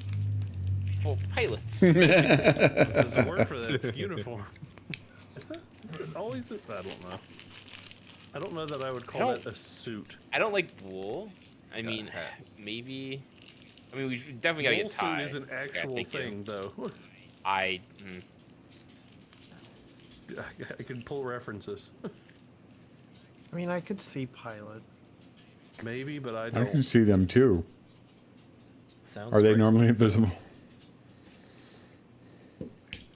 for pilots. There's a word for that. It's uniform. Is it always? I don't know. I don't know that I would call it a suit. I don't like wool. I Got a mean, hat. maybe. I mean, we definitely gotta Wool get tie. suit is an actual thank you. thing, though. I. I can pull references. I mean, I could see pilot. Maybe, but I I don't. can see them too. Sounds Are they right. normally invisible?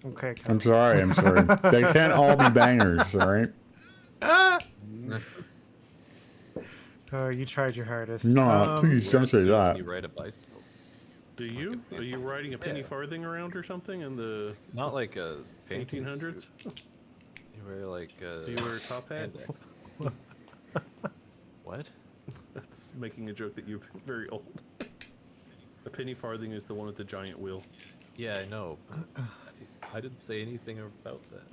Okay. I'm sorry, I'm sorry. They can't all be bangers, alright? Oh, you tried your hardest. No, please don't say When that. you ride a bicycle. Do you? Are you riding a penny Yeah. farthing around or something in the Not like a fancy 1800s? suit. You wear like a Do you wear a top hat? spandex. What? That's making a joke that you're very old. A penny farthing is the one with the giant wheel. Yeah, I know. I didn't say anything about that.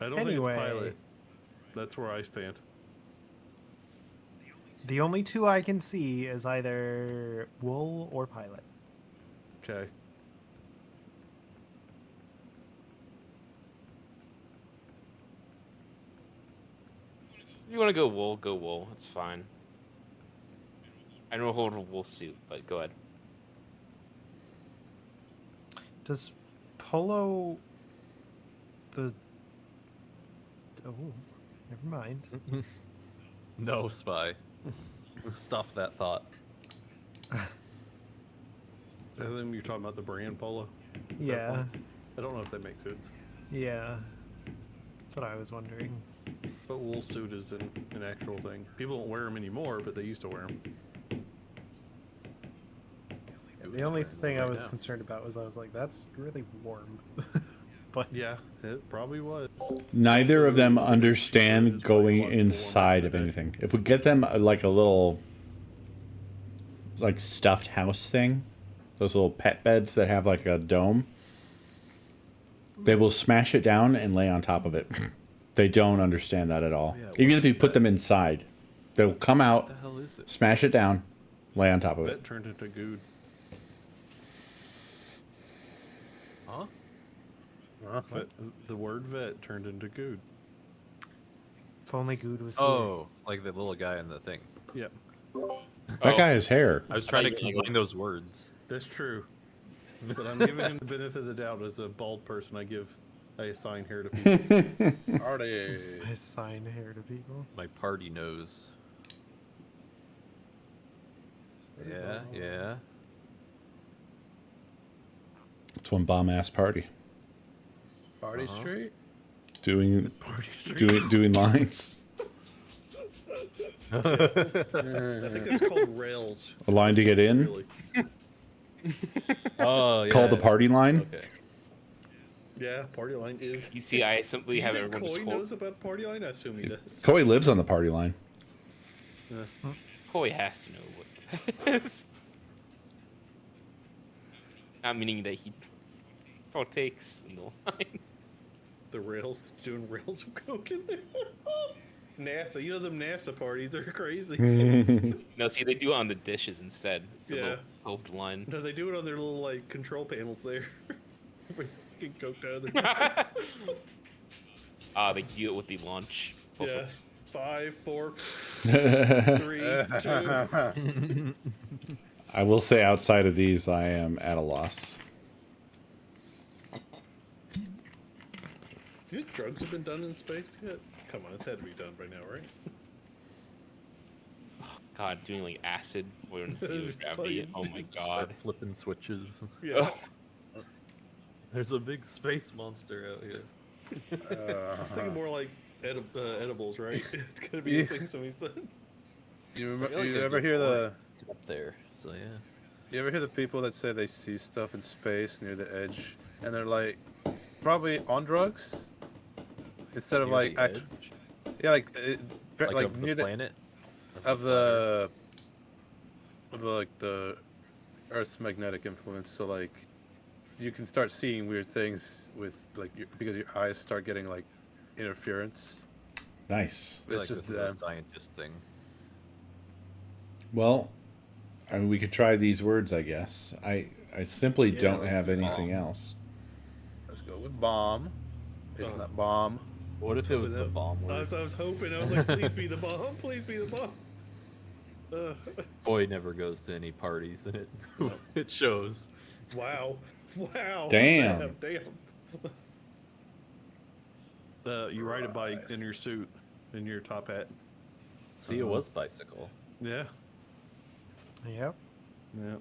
I don't Anyway. think it's pilot. That's where I stand. The only two I can see is either wool or pilot. Okay. If you want to go wool, go wool. It's fine. I don't hold a wool suit, but go ahead. Does polo the oh never mind. No, Spy. Stop that thought. I think you're talking about the brand polo. Yeah, I don't know if that makes sense. yeah. That's what I was wondering. But wool suit is an actual thing. People don't wear them anymore, but they used to wear them. The only thing I was concerned about was I was like, that's really warm. But Yeah, it probably was. Neither of them Also, understand is probably going a lot more inside of than that. anything. If we get them like a little like stuffed house thing, those little pet beds that have like a dome. They will smash it down and lay on top of it. They don't understand that at all. Yeah, Even what's if you a put vet? them inside, they'll come out, What the hell is it? smash it down, lay on top of Vet it. turned into good. Huh? The word vet turned into good. If only Good was here. Oh, like the little guy in the thing. Yep, That guy has hair. I was trying to you were like- combine those words. that's true. But I'm giving him the benefit of the doubt. As a bald person, I assign hair to people. Party. I assign hair to people. My party knows. Yeah, yeah. It's one bomb ass party. Party Uh-huh. Street? Doing Party street. doing lines. I think that's called rails. A line to get in. Really. Oh, yeah. Called the party line. Okay. Yeah, party line is. You see, I Do simply you have think everyone just Coy hold. knows about party line? I assume he does. Coy lives on the party line. Coy has to know what that is. Not meaning that he partakes in the line. The rails, doing rails of coke in there. NASA, you know them NASA parties? They're crazy. No, see, they do it on the dishes instead. It's a Yeah. little coved line. No, they do it on their little like control panels there. Everybody's fucking coked out of their minds. They do it with the launch. Yeah. 5, 4, I 3, 2. will say outside of these, I am at a loss. Do you think drugs have been done in space yet? Come on, it's had to be done by now, right? God, doing like acid or in zero gravity. Fucking- Oh my Start god. flipping switches. Yeah. There's a big space monster out here. I was thinking more like edibles, right? It's gonna be Yeah. the thing somebody's done. You, I feel like you a ever good hear the point up there? So yeah. you ever hear the people that say they see stuff in space near the edge and they're like probably on drugs instead of Near like the act- edge? yeah like Like, of near the planet. of the like the Earth's magnetic influence. So like you can start seeing weird things with like because your eyes start getting like interference. Nice. I feel It's like just this is a them. scientist thing. Well, I mean, we could try these words, I guess. I simply Yeah, don't let's have do anything bomb. else. Let's go with bomb. It's not bomb. What if it was But the that- bomb I word? was hoping. I was like, please be the bomb. Please be the bomb. Boy never goes to any parties, and it it shows. Wow. Wow. Damn. Damn. You ride a bike in your suit, in your top hat. See, it was bicycle. Yeah. Yep. Yeah.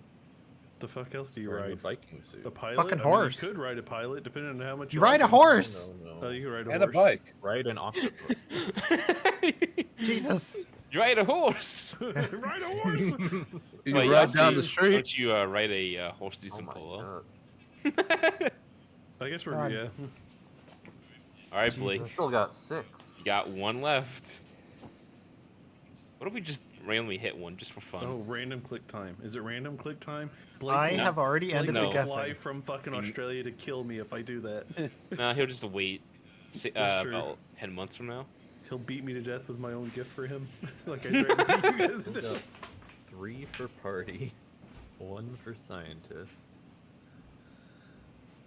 The fuck else do you Wearing a ride? biking suit. A pilot? Fucking I mean, horse. you could ride a pilot, depending on how much You ride a like it. horse. No. You can ride a And horse. a bike. Ride an octopus. Jesus. You ride a horse. Ride a horse. You Wait, ride y'all down the see- street. Don't you ride a horse do Oh some my polo? god. I guess we're God. yeah. All right, Blake. Jesus. Still got 6. You got one left. What if we just randomly hit one just for fun? Oh, random click time. Is it random click time? I will- have already Blake ended no. the will guessing. fly from fucking Australia to kill me if I do that. Nah, he'll just wait. That's true. About 10 months from now. He'll beat me to death with my own gift for him. Like I tried to beat you guys to death. 3 for party, 1 for scientist.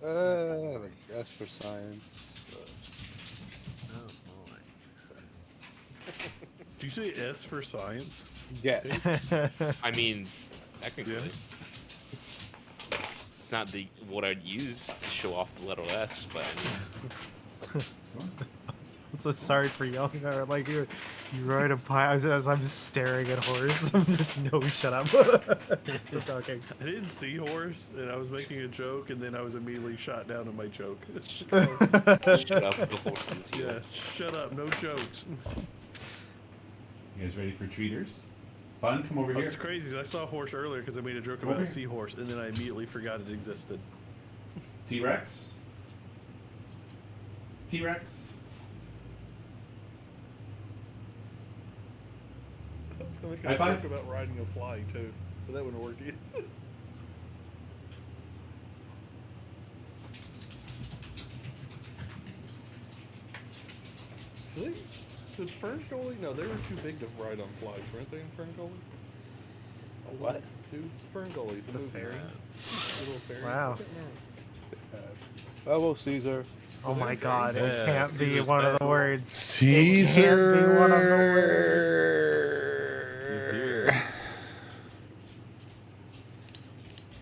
Yes, for science. Oh boy. Did you say S for science? Yes. I mean, technically, Yes. it's not the what I'd use to show off the letter S, but I mean, I'm so sorry for yelling at her. Like you ride a pie as I'm just staring at horse. I'm just no, shut up. Stop talking. I didn't see horse, and I was making a joke, and then I was immediately shot down on my joke. shut up, the horses. Yeah, shut up, no jokes. You guys ready for treaters? Fun, come over It's crazy. I saw a horse earlier because I made a joke about a seahorse, and then I immediately forgot it existed. T-Rex? T-Rex? I was gonna make High a five. joke about riding a fly too, but that wouldn't work either. Really? Was Fern Gully? No, they were too big to ride on flies, weren't they in Fern Gully? What? Dudes, Fern Gully, the movie. fairies? The little fairies. Wow. I can't remember. Bravo, Caesar. Oh my god, Yeah, it can't be Caesar's one of the back. words. Caesar. It can't be one of the Caesar.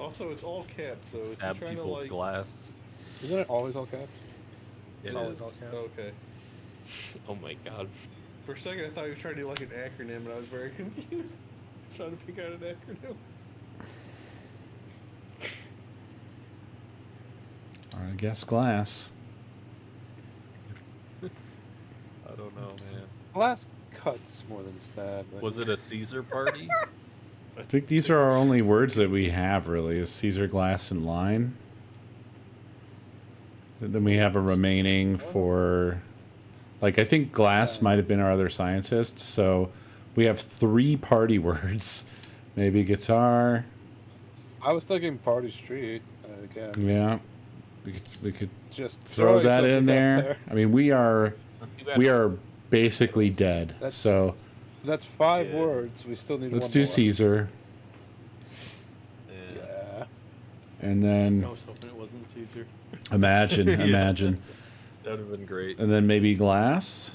Also, it's all caps, so is he Stab trying to people with like? glass. Isn't it always all caps? It always is. all caps. Okay. Oh my god. For a second, I thought he was trying to do like an acronym, and I was very confused. Trying to figure out an acronym. I guess glass. I don't know, man. Glass cuts more than stab. But... Was it a Caesar party? I think these are our only words that we have, really, is Caesar, glass, and line. And then we have a remaining for... Like, I think glass might have been our other scientist, so we have 3 party words. Maybe guitar. I was thinking Party Street again. Yeah. We could Just throw throwing that in something out there. I mean, we are basically dead. That's- So That's 5 Yeah. words. We still need let's one do more. Caesar. Yeah. And I then was hoping it wasn't Caesar. imagine, Yeah. imagine. That would have been great. And then maybe glass.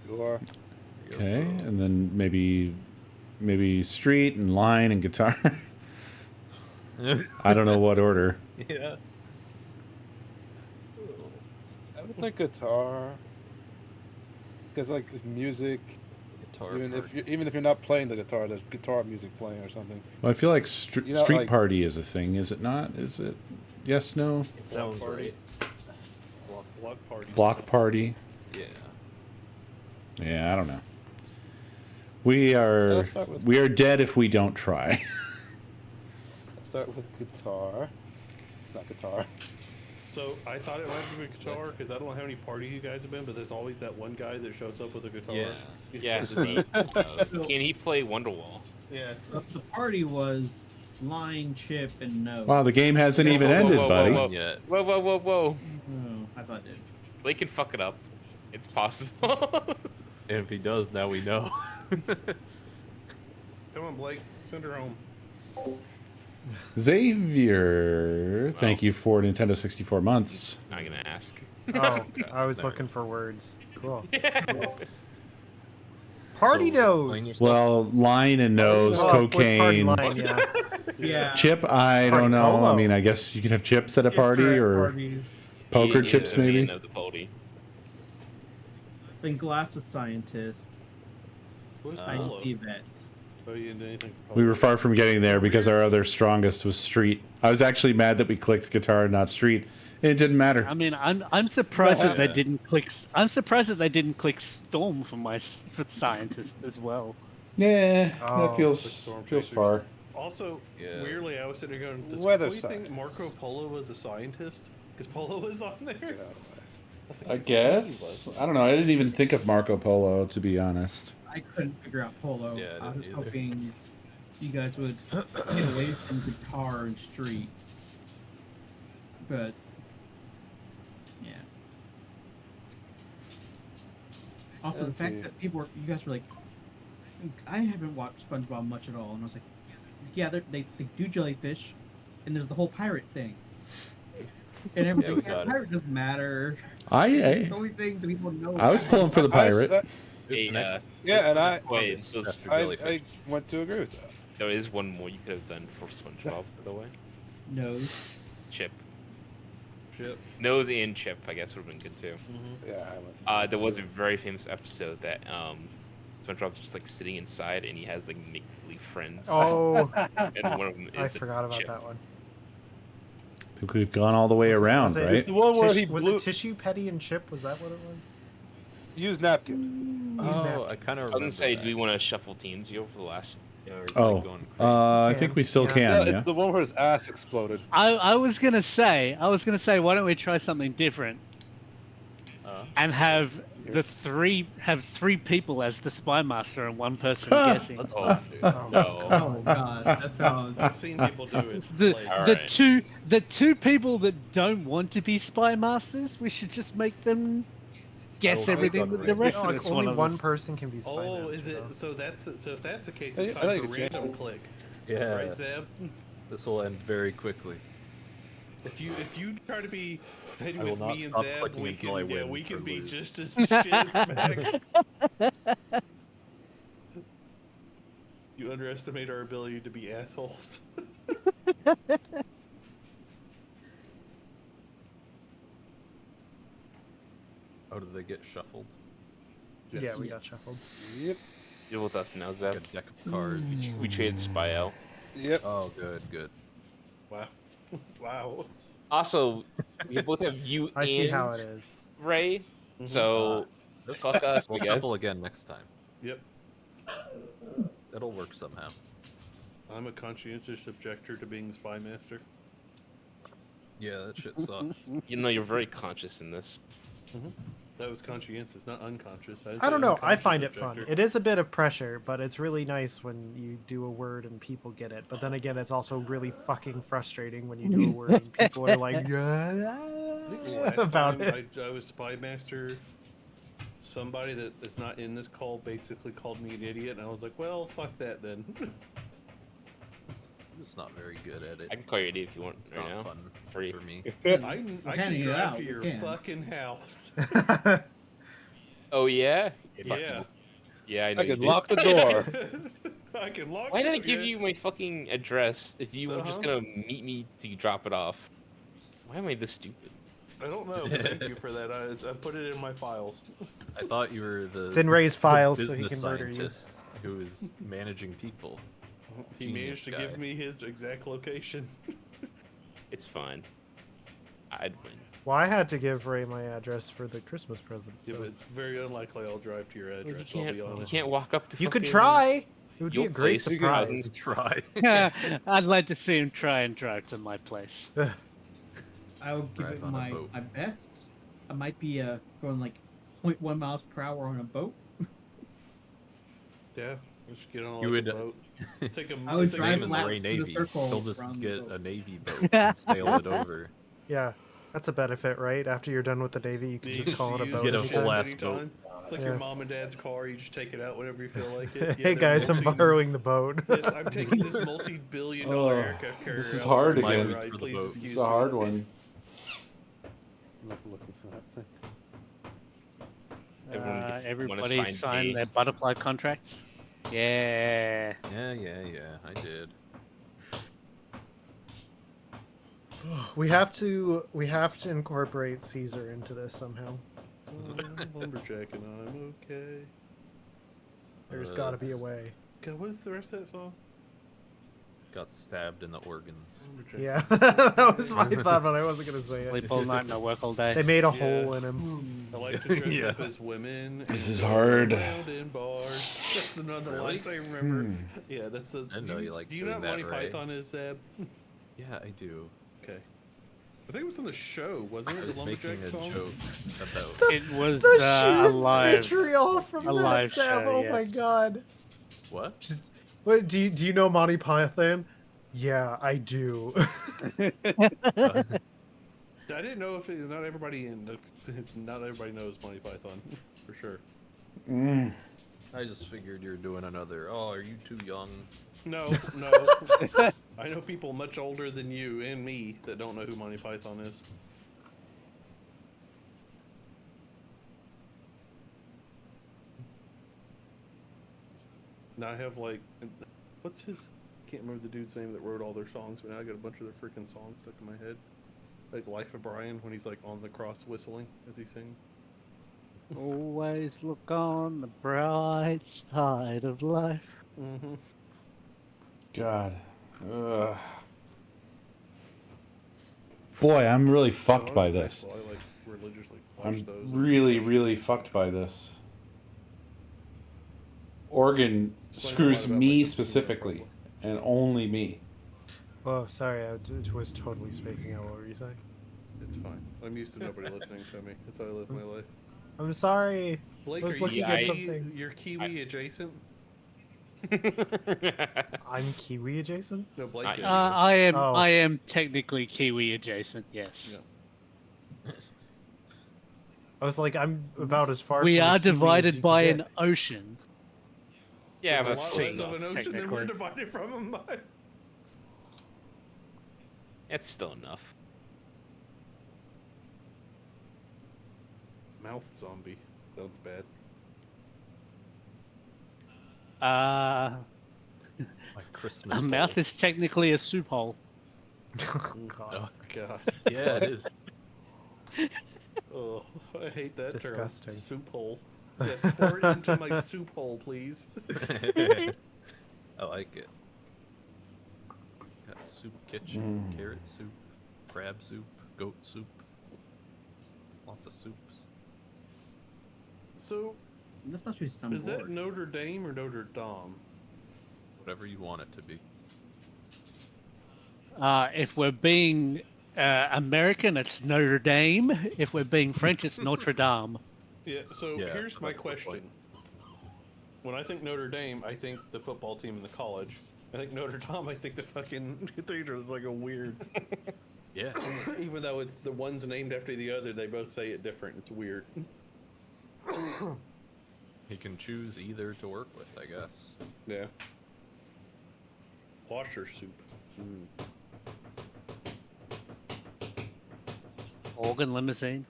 You are. I guess Okay. so. And then maybe street and line and guitar. I don't know what order. Yeah. I would think guitar. Because like music, Guitar even if you're not playing the guitar, there's guitar music playing or something. Well, I feel like You know, street like- party is a thing, is it not? Is it? Yes, no. It sounds party. right. Block party. Block party. Yeah. Yeah, I don't know. We are Let's start with- dead if we don't try. Let's start with guitar. It's not guitar. So I thought it might be a guitar because I don't know how many parties you guys have been, but there's always that one guy that shows up with a guitar. Yeah. Yeah, This is, can he play Wonderwall? Yes. The party was line, chip, and no. Wow, the game hasn't even Whoa, whoa, ended, whoa, buddy. whoa, yet. Whoa, whoa, whoa, whoa. Oh, I thought it did. They can fuck it up. It's possible. And if he does, now we know. Come on, Blake. Send her home. Xavier, thank you for Nintendo 64 months. Not gonna ask. Oh, I was looking for words. Cool. Party So, playing nose. your stuff? Well, line and nose, Oh, with party cocaine. line, yeah. Yeah. Chip, I Party don't know. polo. I mean, I guess you could have chips at a Yeah, party correct, or parties. poker Me- chips, me maybe. and the party. Then Glass was scientist. Who's Polo? IT vet. Oh, you didn't do anything. For We were far from getting there because our other strongest was street. I was actually mad that we clicked guitar and not street. It didn't matter. I mean, I'm surprised that they Yeah. didn't click. I'm surprised that they didn't click Storm for my scientist as well. Yeah, Oh, that feels Storm feels Chasers. far. Also, Yeah. weirdly, I was sitting there going, does Weather Chloe think science. Marco Polo was a scientist? Because Polo was on there. Get out of the way. was like, I he guess. was. I don't know. I didn't even think of Marco Polo, to be honest. I couldn't figure out polo. Yeah, I I was didn't either. hoping you guys would get away from guitar and street. But yeah. Also, the fact Okay. that you guys were like, I haven't watched SpongeBob much at all, and I was like, yeah, they do jellyfish, and there's the whole pirate thing, and everything. we Yeah, got it. pirate doesn't matter. I The only things that people know. was pulling for the pirate. Here's Hey, the next- Yeah, and I, Wait, so After I jellyfish. went to agree with that. there is one more you could have done for SpongeBob, by the way. Nose. Chip. Chip. Nose and Chip, I guess, would have been good too. Yeah, I went. There was a very famous episode that SpongeBob's just like sitting inside and he has like make-believe friends. Oh, And one of them is I a forgot about chip. that one. I think we've gone all the way around, Was it- right? The one where he was blew. it Tissue, Petty, and Chip? Was that what it was? Use napkin. Oh, I kind of I was remember gonna say, that. do we want to shuffle teams here for the last? You know, it's Oh, like going crazy. I Can, think we still yeah. can. Yeah, Yeah. it's the one where his ass exploded. I was gonna say, why don't we try something different and have three people as the spy master and one person guessing. Let's Oh, not do that. no. Oh god, that's how. I've seen people do it. The, Like, the two people that don't want to be spy masters, we should just make them guess click everything on that the random. rest No, of like us only want one us. person can be spy Oh, master, is it? though. So so if that's if that's the case, I it's think- time I for think it's random changed. click. Yeah. Right, Zeb? This will end very quickly. If you try to be petty I will with not me and stop Zeb, clicking we until I can win we or can be lose. just as shit smack. You underestimate our ability to be assholes. Oh, did they get shuffled? Yeah, we got shuffled. Yep. Deal with us now, Like Zeb. a deck of cards. We traded spy out. Yep. Oh, good, good. Wow. Wow. Also, we both have you I and see how it is. Ray. Mhm. So That's fuck us, We'll I guess. shuffle again next time. Yep. It'll work somehow. I'm a conscientious objector to being spy master. Yeah, that shit sucks. You know, you're very conscious in this. That was conscientious, not unconscious. I don't know. I find it Objector. fun. It is a bit of pressure, but it's really nice when you do a word and people get it. But then again, it's also really fucking frustrating when you do a word and people are like, I think the last about time it. I was spy master, somebody that is not in this call basically called me an idiot, and I was like, well, fuck that then. I'm just not very good at it. I can call you idiot if you want It's right not now. fun Free. for me. I can handing it drive out, to we your can. fucking house. Oh yeah. Yeah. Yeah, I know. I you can did. lock the door. I can lock Why did I it, give yeah. you my fucking address if you were just Uh-huh. gonna meet me to drop it off? Why am I this stupid? I don't know. But thank you for that. I put it in my files. I thought you were the It's in Ray's files, so he business can murder you. scientist who is managing people. He Genius managed to guy. give me his exact location. It's fine. I'd win. Well, I had to give Ray my address for the Christmas present. Yeah, So. but it's very unlikely I'll drive to your Well, address. you I'll can't. be You honest. can't walk up to. You could fucking try. It would be your a great place. surprise. Try. I'd like to see him try and drive to my place. I would give Drive it on a my boat. best. I might be going like 0.1 miles per hour on a boat. Yeah, we should get on You like would- a boat. Take a I would His take drive name a is laps Ray in a Navy. circle He'll just around the get boat. a Navy boat and sail it over. Yeah, that's a benefit, right? After you're done with the Navy, you can You just call it a use boat. Get a the anytime. full ships ass anytime. It's like Yeah. your mom and dad's car. You just take it out whenever you feel like it. Hey guys, I'm borrowing the boat. Yes, I'm taking this multi-billion-dollar Oh, aircraft carrier. this is out hard for my again. ride. For the Please boat. excuse It's a me. hard one. I'm not looking for that thing. Everyone gets one Everybody assigned signed day. their butterfly contracts. Yeah. Yeah, I did. We have to incorporate Caesar into this somehow. Lumberjack and I'm okay. There's Uh, got to be a way. God, what is the rest of that song? Got stabbed in the organs. Lumberjack. Yeah, that was my thought, but I wasn't gonna say it. Sleep all night and I work all day. They made a Yeah. hole in him. I like to dress Yeah. up as women. This and is go hard. around in bars. That's the none of the Really? lines I remember. Hmm. Yeah, that's the. I know you like Do you doing know what that, Monty Ray. Python is, Zeb? Yeah, I do. Okay. I think it was on the show, wasn't I it? was The making Lumberjack a song. joke about. It was The a sheer live. vitriol from a that live Sam. show, Oh my yes. god. What? Just what do you know Monty Python? Yeah, I do. I didn't know if not everybody not everybody knows Monty Python for sure. Mm. I just figured you're doing another. Oh, are you too young? No. I know people much older than you and me that don't know who Monty Python is. Now I have like, what's his? Can't remember the dude's name that wrote all their songs, but now I got a bunch of their freaking songs stuck in my head. Like Life of Brian when he's like on the cross whistling as he sings. Always look on the bright side of life. Mm-hmm. God. Ugh. Boy, I'm really fucked by this. I like religiously watch I'm those. really, really fucked by this. Oregon Explains a screws lot about me my- specifically, and only me. Oh, sorry, I was totally spacing out. What were you saying? It's fine. I'm used to nobody listening to me. That's how I live my life. I'm sorry. Blake, I was are looking you at Kiwi- something. You're Kiwi adjacent? I'm Kiwi adjacent. No, Blake. I- is. Oh. I am technically Kiwi adjacent. Yes. Yeah. I was like, I'm about as far. We from a are Kiwi as divided you by can an ocean. Yeah, It's but a lot still less of enough, an ocean than we're technically. divided from them by. It's still enough. Mouth zombie. Sounds bad. My Christmas. A mouth hole. is technically a soup hole. God. Oh god. Yeah, it is. Oh, I hate that Disgusting. term. Soup hole. Yes, pour it into my soup hole, please. I like it. Got soup kitchen, carrot soup, crab soup, goat soup. Lots of soups. So, This must be some is that board. Notre Dame or Notre Dame? Whatever you want it to be. If we're being American, it's Notre Dame. If we're being French, it's Notre Dame. Yeah, so Yeah, here's my that's the point. question. When I think Notre Dame, I think the football team in the college. I think Notre Dame, I think the fucking cathedral is like a weird. Yeah. Even though it's the one's named after the other, they both say it different. It's weird. He can choose either to work with, I guess. Yeah. Washer soup. Mm. Organ limousine.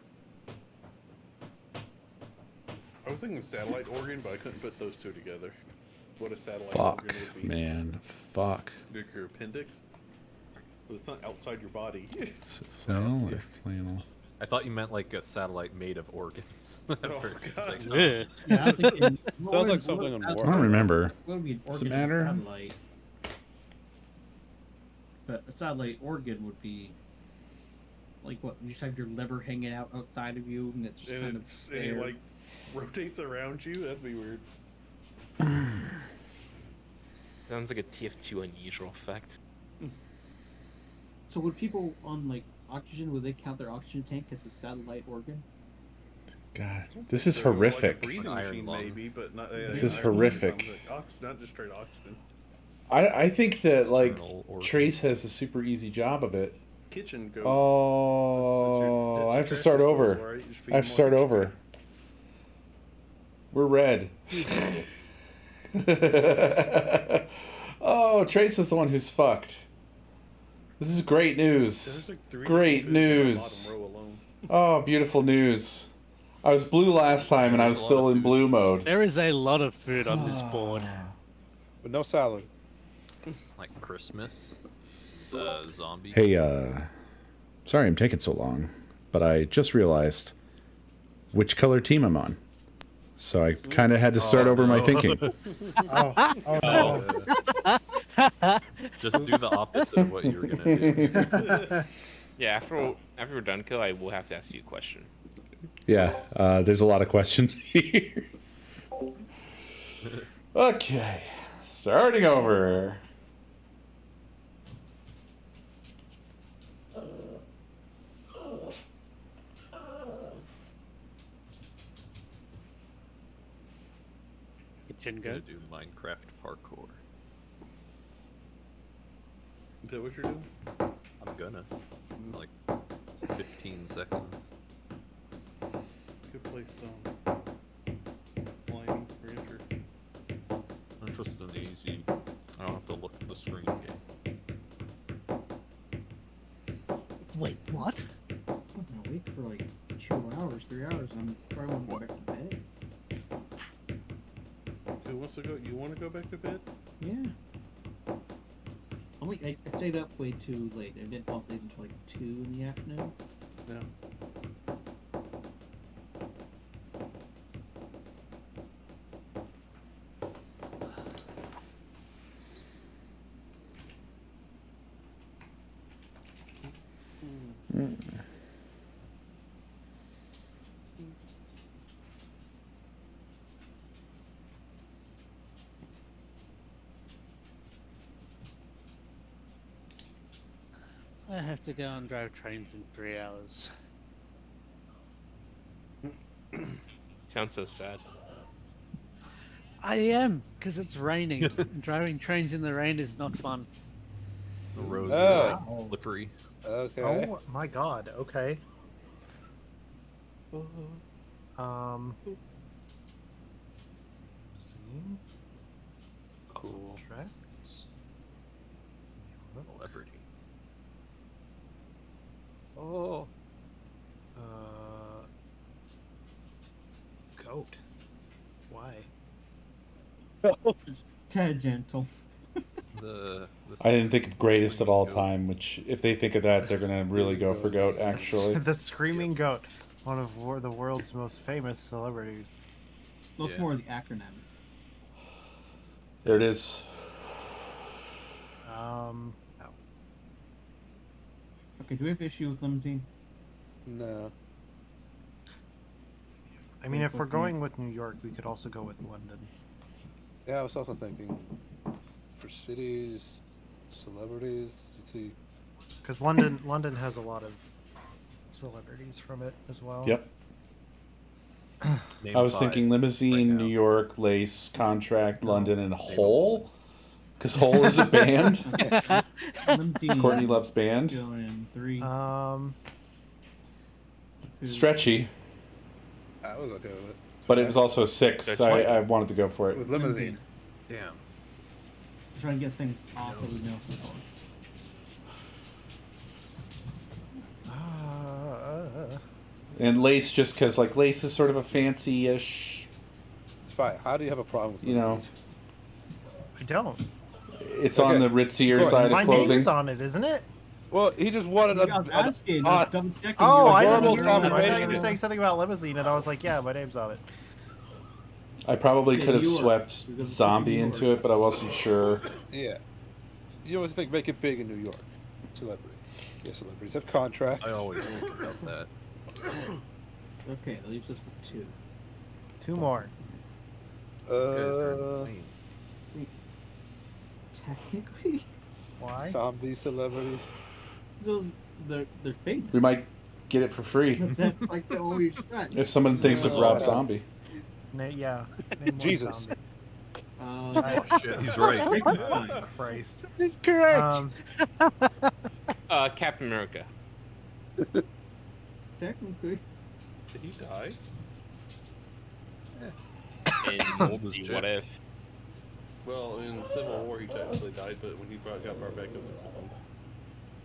I was thinking satellite organ, but I couldn't put those two together. What a satellite Fuck, organ would be. man. Fuck. Like your appendix. But it's not outside your body. Is it flannel or flannel? I thought you meant like a satellite made of organs. At Oh, first. It's God. like, no. Yeah. Yeah, I was thinking, Sounds like something on I War. don't remember. What would be an Does it organ and a matter? satellite? But a satellite organ would be like what? You just have your liver hanging out outside of you, and it's just kind of And it there. like rotates around you. That'd be weird. Sounds like a TF2 unusual effect. So would people on like oxygen, would they count their oxygen tank as a satellite organ? God, this is So, like, a horrific. breathing Iron machine, lung. maybe, but not. This is iron lung horrific. sounds like not just straight oxygen. I think that like External organ. Trace has a super easy job of it. Kitchen go. Oh, That's I have to your start trash over. disposal, right? You just feed I have to them start all over. We're red. Oh, Trace is the one who's fucked. This is great news. There's like three Great food in the news. bottom row alone. Oh, beautiful news. I was blue last time and I was There's a lot still of in food. blue mode. There is a lot of food on this board. But no salad. Like Christmas. Zombie. Hey, sorry I'm taking so long, but I just realized which color team I'm on. So I kind of had to start over my thinking. Oh no. Just do the opposite of what you were gonna do. Yeah, after we're done, Ko, I will have to ask you a question. Yeah, there's a lot of questions here. Okay, starting over. Kitchen I'm go. gonna do Minecraft parkour. Is that what you're doing? I'm gonna. In like 15 seconds. Could play some climbing for enter. It's just an easy. I don't have to look at the screen game. Wait, what? I'm gonna wait for like 2 hours, 3 hours, and I'm probably want to go back to bed. Who wants to go? You want to go back to bed? Yeah. I stayed up way too late. I didn't fall asleep until like 2 in the afternoon. No. I have to go and drive trains in 3 hours. Sounds so sad. I am, because it's raining. And driving trains in the rain is not fun. The roads Oh. are like slippery. Okay. Oh my god. Okay. See. Cool. Contracts. Celebrity. Oh. Goat. Why? Tangential. I didn't think of greatest of all Goat. time, which if they think of that, they're gonna really go for goat. Actually, The screaming goat, one of the world's most famous celebrities. Look Yeah. more of the acronym. there it is. Okay, do we have issue with limousine? No. I mean, if we're going with New York, we could also go with London. Yeah, I was also thinking for cities, celebrities. You see, Because London has a lot of celebrities from it as well. Yep. Name I was 5 thinking limousine, right now. New York, Lace, Contract, London, and Hole. Because Hole is a band. Limousine. Courtney loves band. Going in 3, Um, 2. Stretchy, I was okay with it. but it was also a 6. That's I, right. I wanted to go for it. With limousine. Damn. Trying to get things off that we know. And Lace, just because like Lace is sort of a fancy-ish. Spy, how do you have a problem with You know, limousine? I don't. It's on the Okay. ritzier Courtney, side My of name clothing. is on it, isn't it? Well, he just wanted I was asking, odd- just double checking. Oh, I didn't verbal hear you. I thought you were confirmation. saying something about limousine, and I was like, yeah, my name's on it. I probably Okay, could have you were- swept you're gonna zombie put New into York. it, but I wasn't sure. Yeah. You always think make it big in New York. Celebrity. Yeah, celebrities have contracts. I always think about that. Okay, that leaves us with 2. 2 more. These guys are insane. Technically, Why? Zombie celebrity. those they're famous. We might get it for free That's like the only stretch. if someone thinks of Oh. Rob Zombie. Yeah. Name one Jesus. zombie. Oh shit, he's right. Frankenstein. Christ. That's correct. Captain America. Technically, Did he die? And Old as what Jack. if? Well, in Civil War he technically died, but when he got brought back, it was a clone.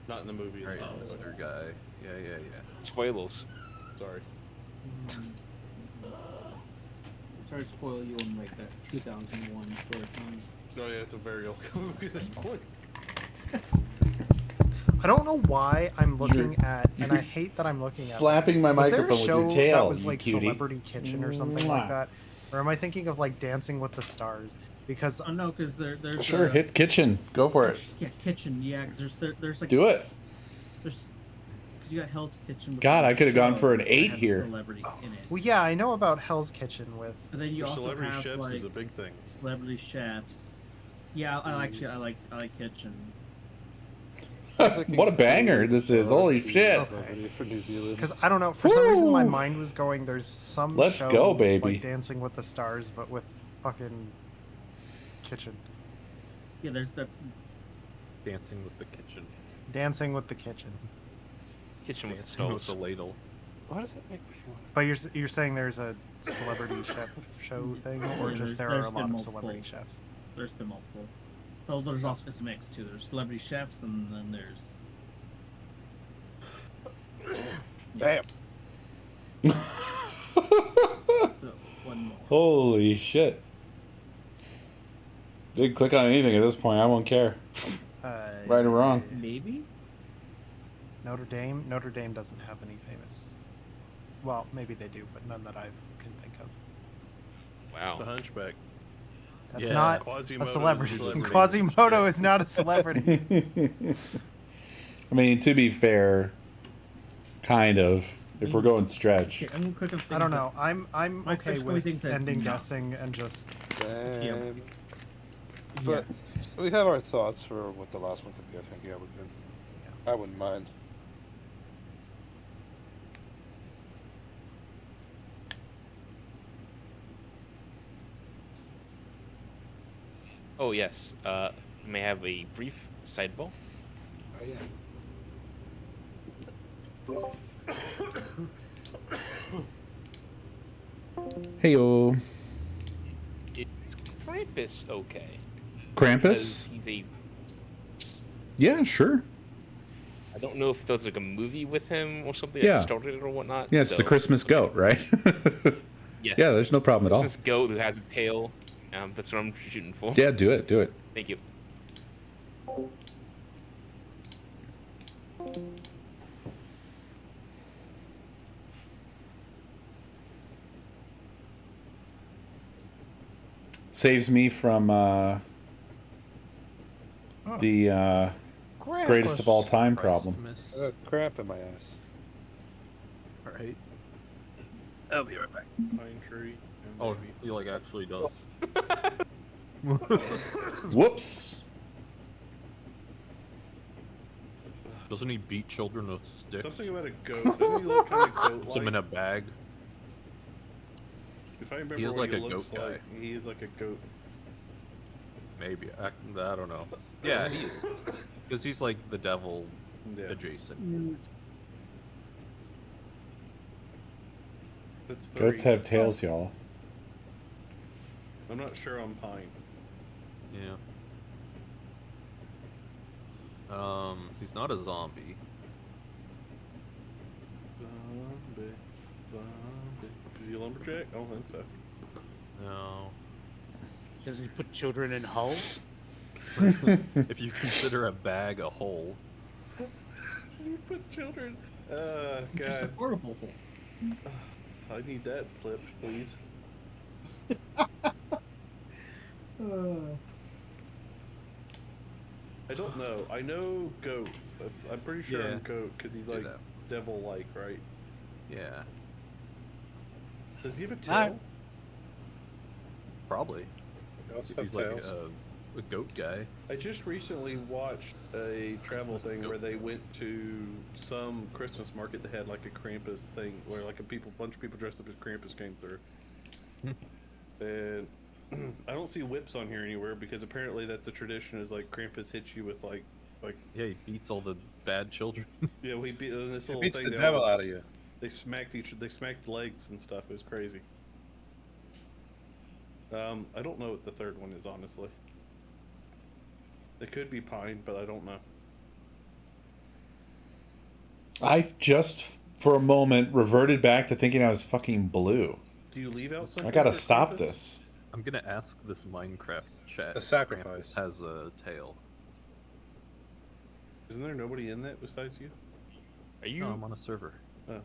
Not in the movie. Right, but- Mr. Guy. Yeah. Spoilers. Sorry. sorry to spoil you on like that 2001 story time. Oh yeah, it's a very old movie at this point. I don't know why I'm looking at, and I hate that I'm looking at. Slapping my Was there a microphone with show your tail, that was you like cutie. Celebrity Kitchen or something Mwah. like that? Or am I thinking of like Dancing with the Stars? Because Oh no, because there's Sure, hit kitchen. Go for it. Yeah, kitchen. Yeah, because there's like Do it. there's because you got Hell's Kitchen. With God, the I could have gone show for an that 8 had here. Celebrity in it. well, yeah, I know about Hell's Kitchen with. And then you also Celebrity have chefs like is a big thing. celebrity chefs. Yeah, I like kitchen. What a banger this is. Holy shit. Celebrity for New Zealand. Because I don't know, for some reason my Woo! mind was going. There's some Let's show go, baby. like Dancing with the Stars, but with fucking kitchen. Yeah, there's that. Dancing with the kitchen. Dancing with the Kitchen. Kitchen with Dancing with snows. the ladle. Why does that make me want? But you're saying there's a celebrity chef show thing, or Yeah, just there there's are a been lot of multiple. celebrity chefs? There's been multiple. So there's also it's a mix too. There's celebrity chefs, and then there's. Bam. So, one more. Holy shit. They can click on anything at this point. I won't care. Right or wrong. Maybe. Notre Dame. Notre Dame doesn't have any famous. Well, maybe they do, but none that I can think of. Wow. The Hunchback. That's Yeah. not Quasimodo a is celebrity. Quasimodo is not a celebrity. I mean, to be fair, kind of. If we're going stretch. Okay, I'm gonna click on things I don't know. I'm My okay first only with things that's ending not. guessing and just. Damn. Yeah. But we have our thoughts for what the last one could be. I think yeah, we could. I wouldn't mind. Oh yes. May I have a brief sidebar? Oh yeah. Heyo. Is Krampus okay? Krampus? Because he's a. Yeah, sure. I don't know if there's like a movie with him or something Yeah. that started it or whatnot. Yeah, it's the so- Christmas goat, right? Yes. Yeah, there's no problem at all. Christmas goat who has a tail. That's what I'm shooting for. Yeah, do it, do it. Thank you. Saves me from the greatest of all time problem. Christmas. Crap in my ass. All right. I'll be right back. Pine tree. And Oh, maybe- he like actually does. Whoops. Doesn't he beat children with sticks? Something about a goat. Doesn't he look kind of goat-like? Puts them in a bag. If I remember He is what like he a looks goat guy. like, he is like a goat. Maybe. I don't know. Yeah, he is. Because he's like the devil Yeah. adjacent. That's three. Goats have tails, y'all. I'm not sure on pine. Yeah. He's not a zombie. Zombie. Is he a lumberjack? I don't think so. No. Does he put children in holes? If you consider a bag a hole. Does he put children? Just a God. portable hole. I need that clipped, please. I don't know. I know goat. I'm pretty sure Yeah. I'm goat because he's Do like that. devil-like, right? Yeah. Does he have a tail? Alright. Probably. Goats If have he's like tails. a goat guy. I just recently watched a travel Christmas thing goat. where they went to some Christmas market that had like a Krampus thing where like bunch of people dressed up as Krampus came through. And I don't see whips on here anywhere because apparently that's a tradition is like Krampus hits you with like Yeah, he beats all the bad children. yeah, we beat this It little beats thing. the they devil all- out of you. They smacked legs and stuff. It was crazy. I don't know what the third one is, honestly. It could be pine, but I don't know. I just, for a moment, reverted back to thinking I was fucking blue. Do you leave out I something gotta for stop Krampus? this. I'm gonna ask this Minecraft chat. The if sacrifice. Krampus has a tail. Isn't there nobody in that besides you? Are you? No, I'm on a server. Oh.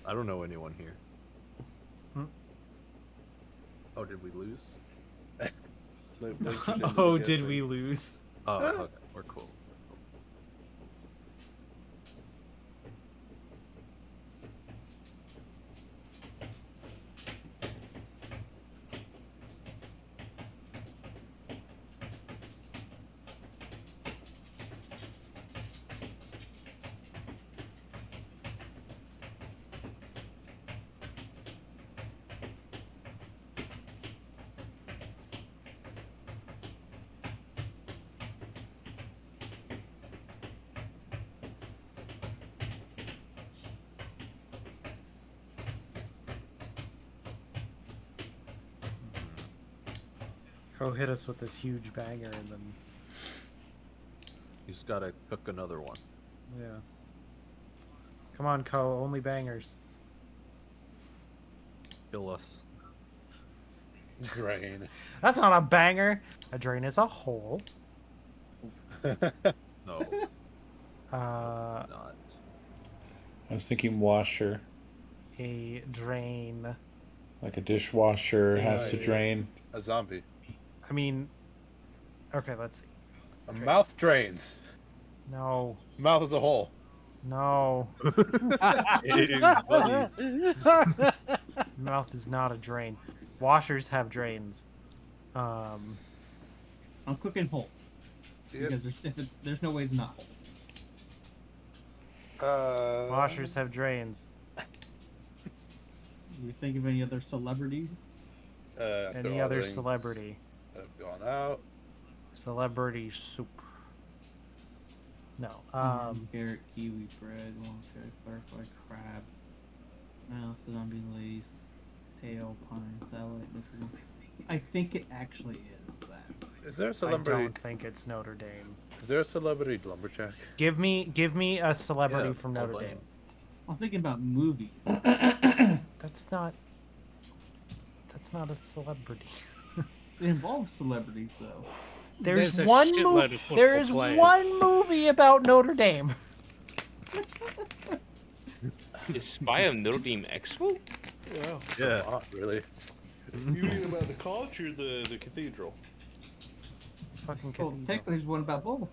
I don't know anyone here. Hmm? Oh, did we lose? No, Blake's pretending to Oh, be did guessing. we lose? Oh, okay, we're cool. Go hit us with this huge banger and then You just gotta cook another one. yeah. Come on, Ko, only bangers. Kill us. Drain. That's not a banger. A drain is a hole. No, not. I was thinking washer. A drain. Like a dishwasher has to Yeah. drain. A zombie. I mean, okay, let's see. A mouth drains. No, Mouth is a hole. no. Hey, buddy. Mouth is not a drain. Washers have drains. I'm clicking hole. Yeah. Because there's no way it's not hole. Washers have drains. You think of any other celebrities? There Any are other things celebrity? that have gone out. Celebrity soup. No. Carrot, kiwi, bread, long cherry, butterfly, crab, mouse, zombie lace, Pale Pine Satellite Mission. I think it actually is that. Is there a I celebrity? don't think it's Notre Dame. Is there a celebrity lumberjack? Give me a celebrity Yeah, from Paul Notre Bunyan. Dame. I'm thinking about movies. That's not a celebrity. It involves celebrities, though. There's a one shitload movie. of football There is players. one movie about Notre Dame. Is Spy of Notre Dame Expo? Well, Yeah. Not really. You mean about the college or the cathedral? Fucking Well, cathedral. technically, there's one about both.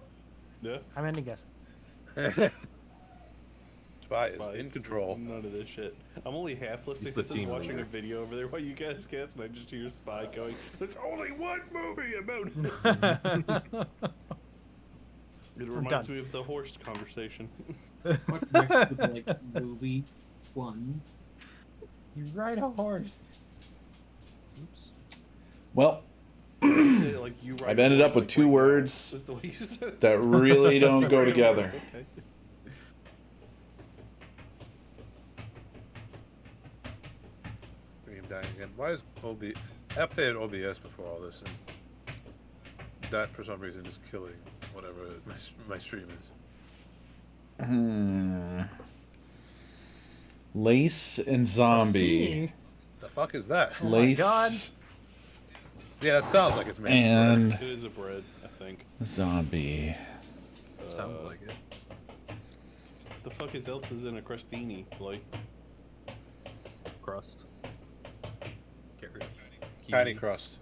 Yeah. I'm into guessing. Spy is Spies. in control. None of this shit. I'm only half listening the because I'm team watching leader. a video over there while you guys guess, and I just hear Spy going, "There's only one movie about it." It reminds done. me of the horse conversation. What's next to the, like, movie one? You ride a horse. Well, You say it like you ride I've a ended horse up with like two right now. words Is the way you said it. that really don't go Ride a horse, together. okay. Dream dying again. Why is OB? I updated OBS before all this, and that for some reason is killing whatever my stream is. Lace and zombie. The fuck is that? Oh my Lace God. Yeah, that sounds like it's made. and It is a bread, I think. zombie. Sounds like it. The fuck is else is in a crostini? Like, Crust. Carrots. Tiny kiwi, crust.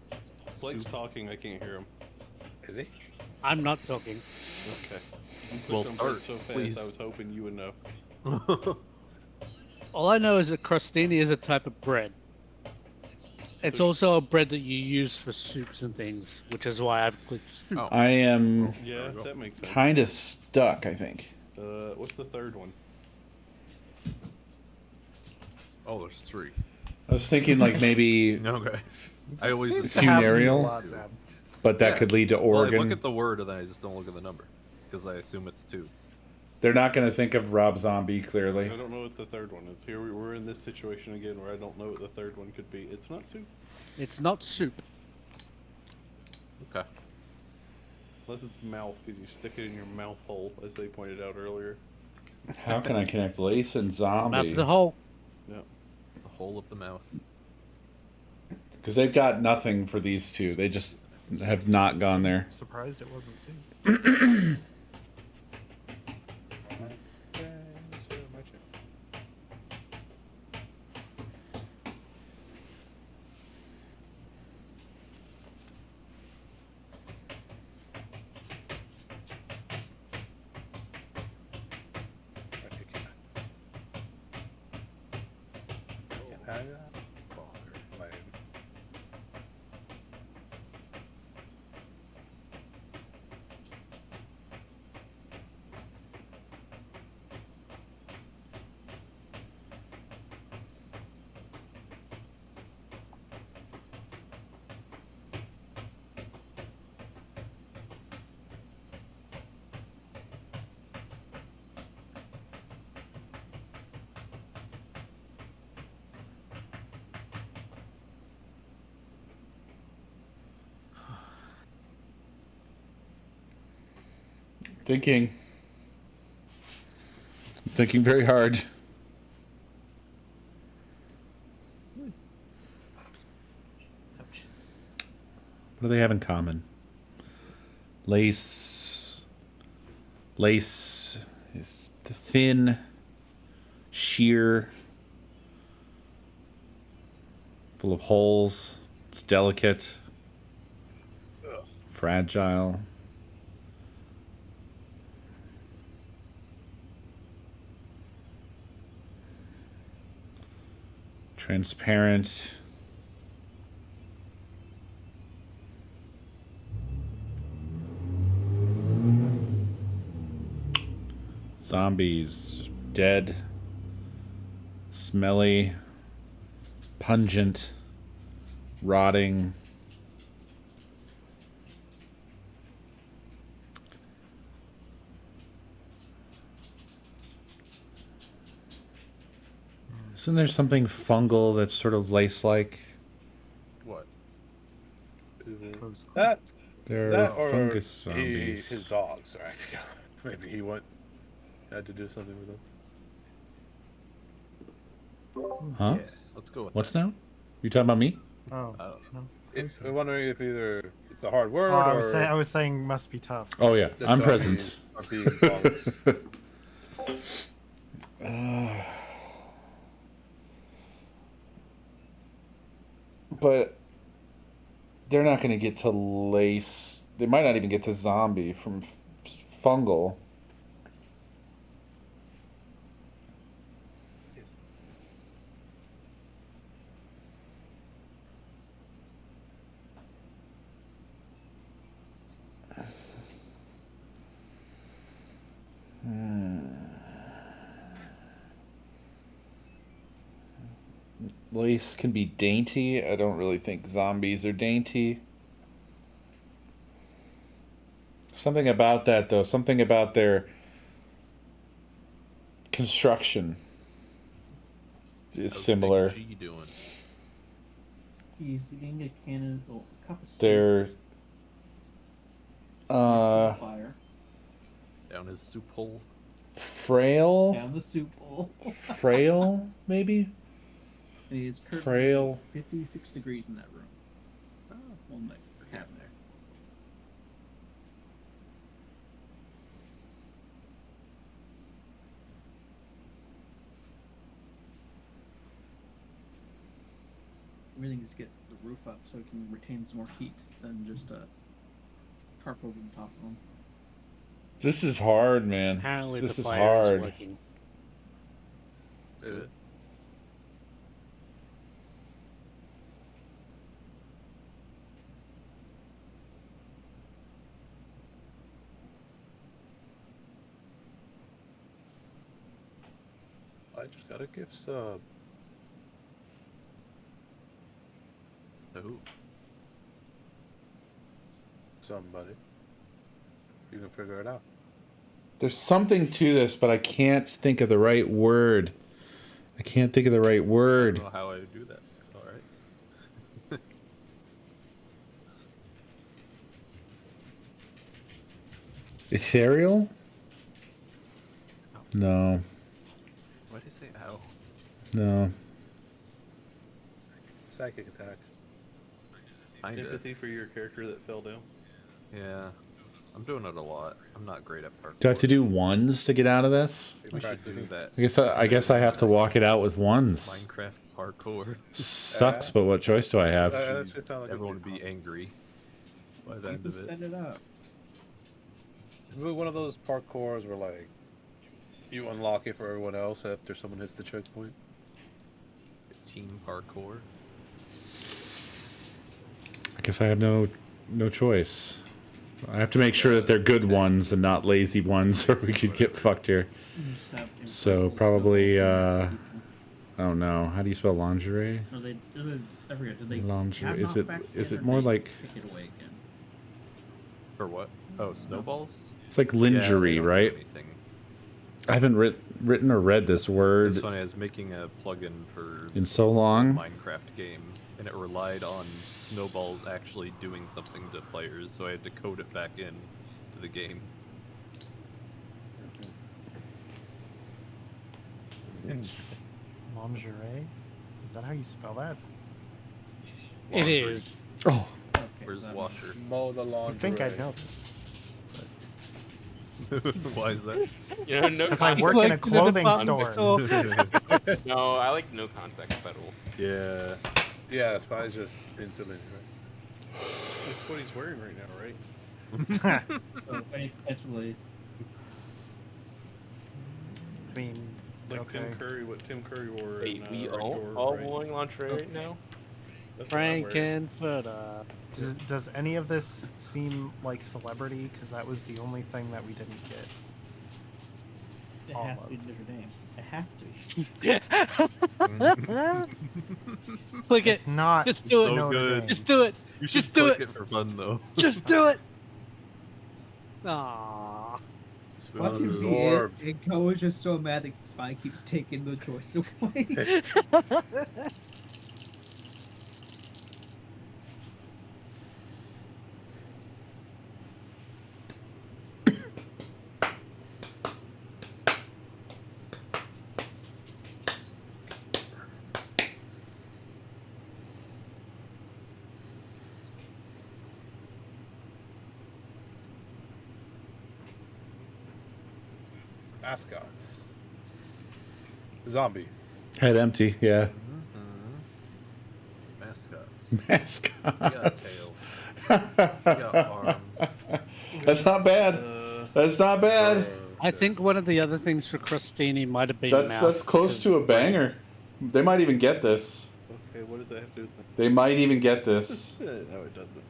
Blake's soup. talking, I can't hear him. Is he? I'm not talking. Okay. You Well, clicked on bread start, so fast, please. I was hoping you would know. All I know is that crostini is a type of bread. It's There's- also a bread that you use for soups and things, which is why I've clicked soup. Oh. I am Yeah, There we go. that makes sense. kind of stuck, I think. What's the third one? Oh, there's 3. I was thinking like maybe, Okay. I always Seems to assume. have funereal. lots of- but that Yeah. could lead to Well, I Oregon. look at the word and then I just don't look at the number because I assume it's 2. They're not going to think of Rob Zombie, clearly. I don't know what the third one is. Here we're in this situation again where I don't know what the third one could be. It's not soup. It's not soup. Okay. Unless it's mouth, because you stick it in your mouth hole, as they pointed out earlier. How can I connect Lace and Mouth zombie? of the hole. Yeah. The whole of the mouth. Because they've got nothing for these two. They just have not gone there. Surprised it wasn't soup. Thinking. I'm thinking very hard. Ouch. What do they have in common? Lace. Lace is thin, sheer, full of holes. It's delicate, fragile. Transparent. Zombies. Dead. Smelly. Pungent. Rotting. Isn't there something fungal that's sort of lace-like? What? That There that are or fungus his zombies. dogs are acting out. Maybe he had to do something with them. Huh? Yes. Let's go with What's that. now? You talking about me? Oh, Oh. no. I'm wondering if either it's a hard word Oh, I or was saying must be tough. Oh yeah, the I'm zombies present. are being dogs. But they're not going to get to lace. They might not even get to zombie from fungal. Lace can be dainty. I don't really think zombies are dainty. Something about that, though. Something about their construction is How's similar. Big G doing? He's eating a cup of soup. They're Fire Down his soup hole. frail. down the soup bowl. Frail, maybe. And he is currently Frail. 56 degrees in that room. One night for having there. Really needs to get the roof up so it can retain some more heat than just a tarp over the top of them. This is hard, man. Apparently This the is player is hard. working. It's good. I just got a gift sub. Oh. Somebody. You can figure it out. There's something to this, but I can't think of the right word. I can't think of the right I word. don't know how I would do that. All right. Ethereal? No. Why did I say ow? No. Psychic attack. Kinda. Empathy for your character that fell down. Yeah. I'm doing it a lot. I'm not great at parkour. Do I have to do ones to get out of this? We should do that. I guess I have to walk it out with ones. Minecraft parkour. Sucks, but what choice do I have? That just sounds like Everyone a would be angry by the end You of can it. set it up. Maybe one of those parkours where like you unlock it for everyone else after someone hits the checkpoint. Team parkour. I guess I have no choice. I have to make sure that they're good ones and not lazy ones, or we could get fucked here. You just have So inflatable probably, snowballs and I don't know. How do you spell lingerie? people. No, I forget. Did they Lingerie. have Is it knockback is yet, it or more they like take it away again? For what? Oh, snowballs? it's like Yeah, they lingerie, don't do right? anything. I haven't written or read this It's word funny. I was making a plugin for in so a long. Minecraft game, and it relied on snowballs actually doing something to players, so I had to code it back in to the game. Lingerie? Is that how you spell that? It Laundry. is. Oh, Okay, Where's so the that washer? Mow the I laundry. think I'd know this. Why is that? You know, no Because I context. work in a Like, the clothing department store. No, I like no context pedal. Yeah. Yeah, Spy's just into lingerie. That's what he's wearing right now, right? So any catch release. I mean, Like okay. Tim Curry, what Tim Curry wore. Wait, in, we Regular, all right? wearing lingerie right now? That's what I'm wearing. Frankenfurter. Does any of this seem like celebrity? Because that was the only thing that we didn't get. It All has to of. be a different name. It has to be. Click it. It's not Just do it. Notre So good. Dame. Just do it. You should Just do click it. it for fun, though. Just do it. Aww. Fucking be absorbed. it. And Ko is just so mad that Spy keeps taking the choice away. Mascots. Zombie. Head empty. Yeah. Mascots. Mascots. You got arms. That's not bad. That's not bad. I think one of the other things for Crostini might have been That's mouth. close to a banger. They might even get this. Okay, what does that have to do with They might even get this. no, it doesn't.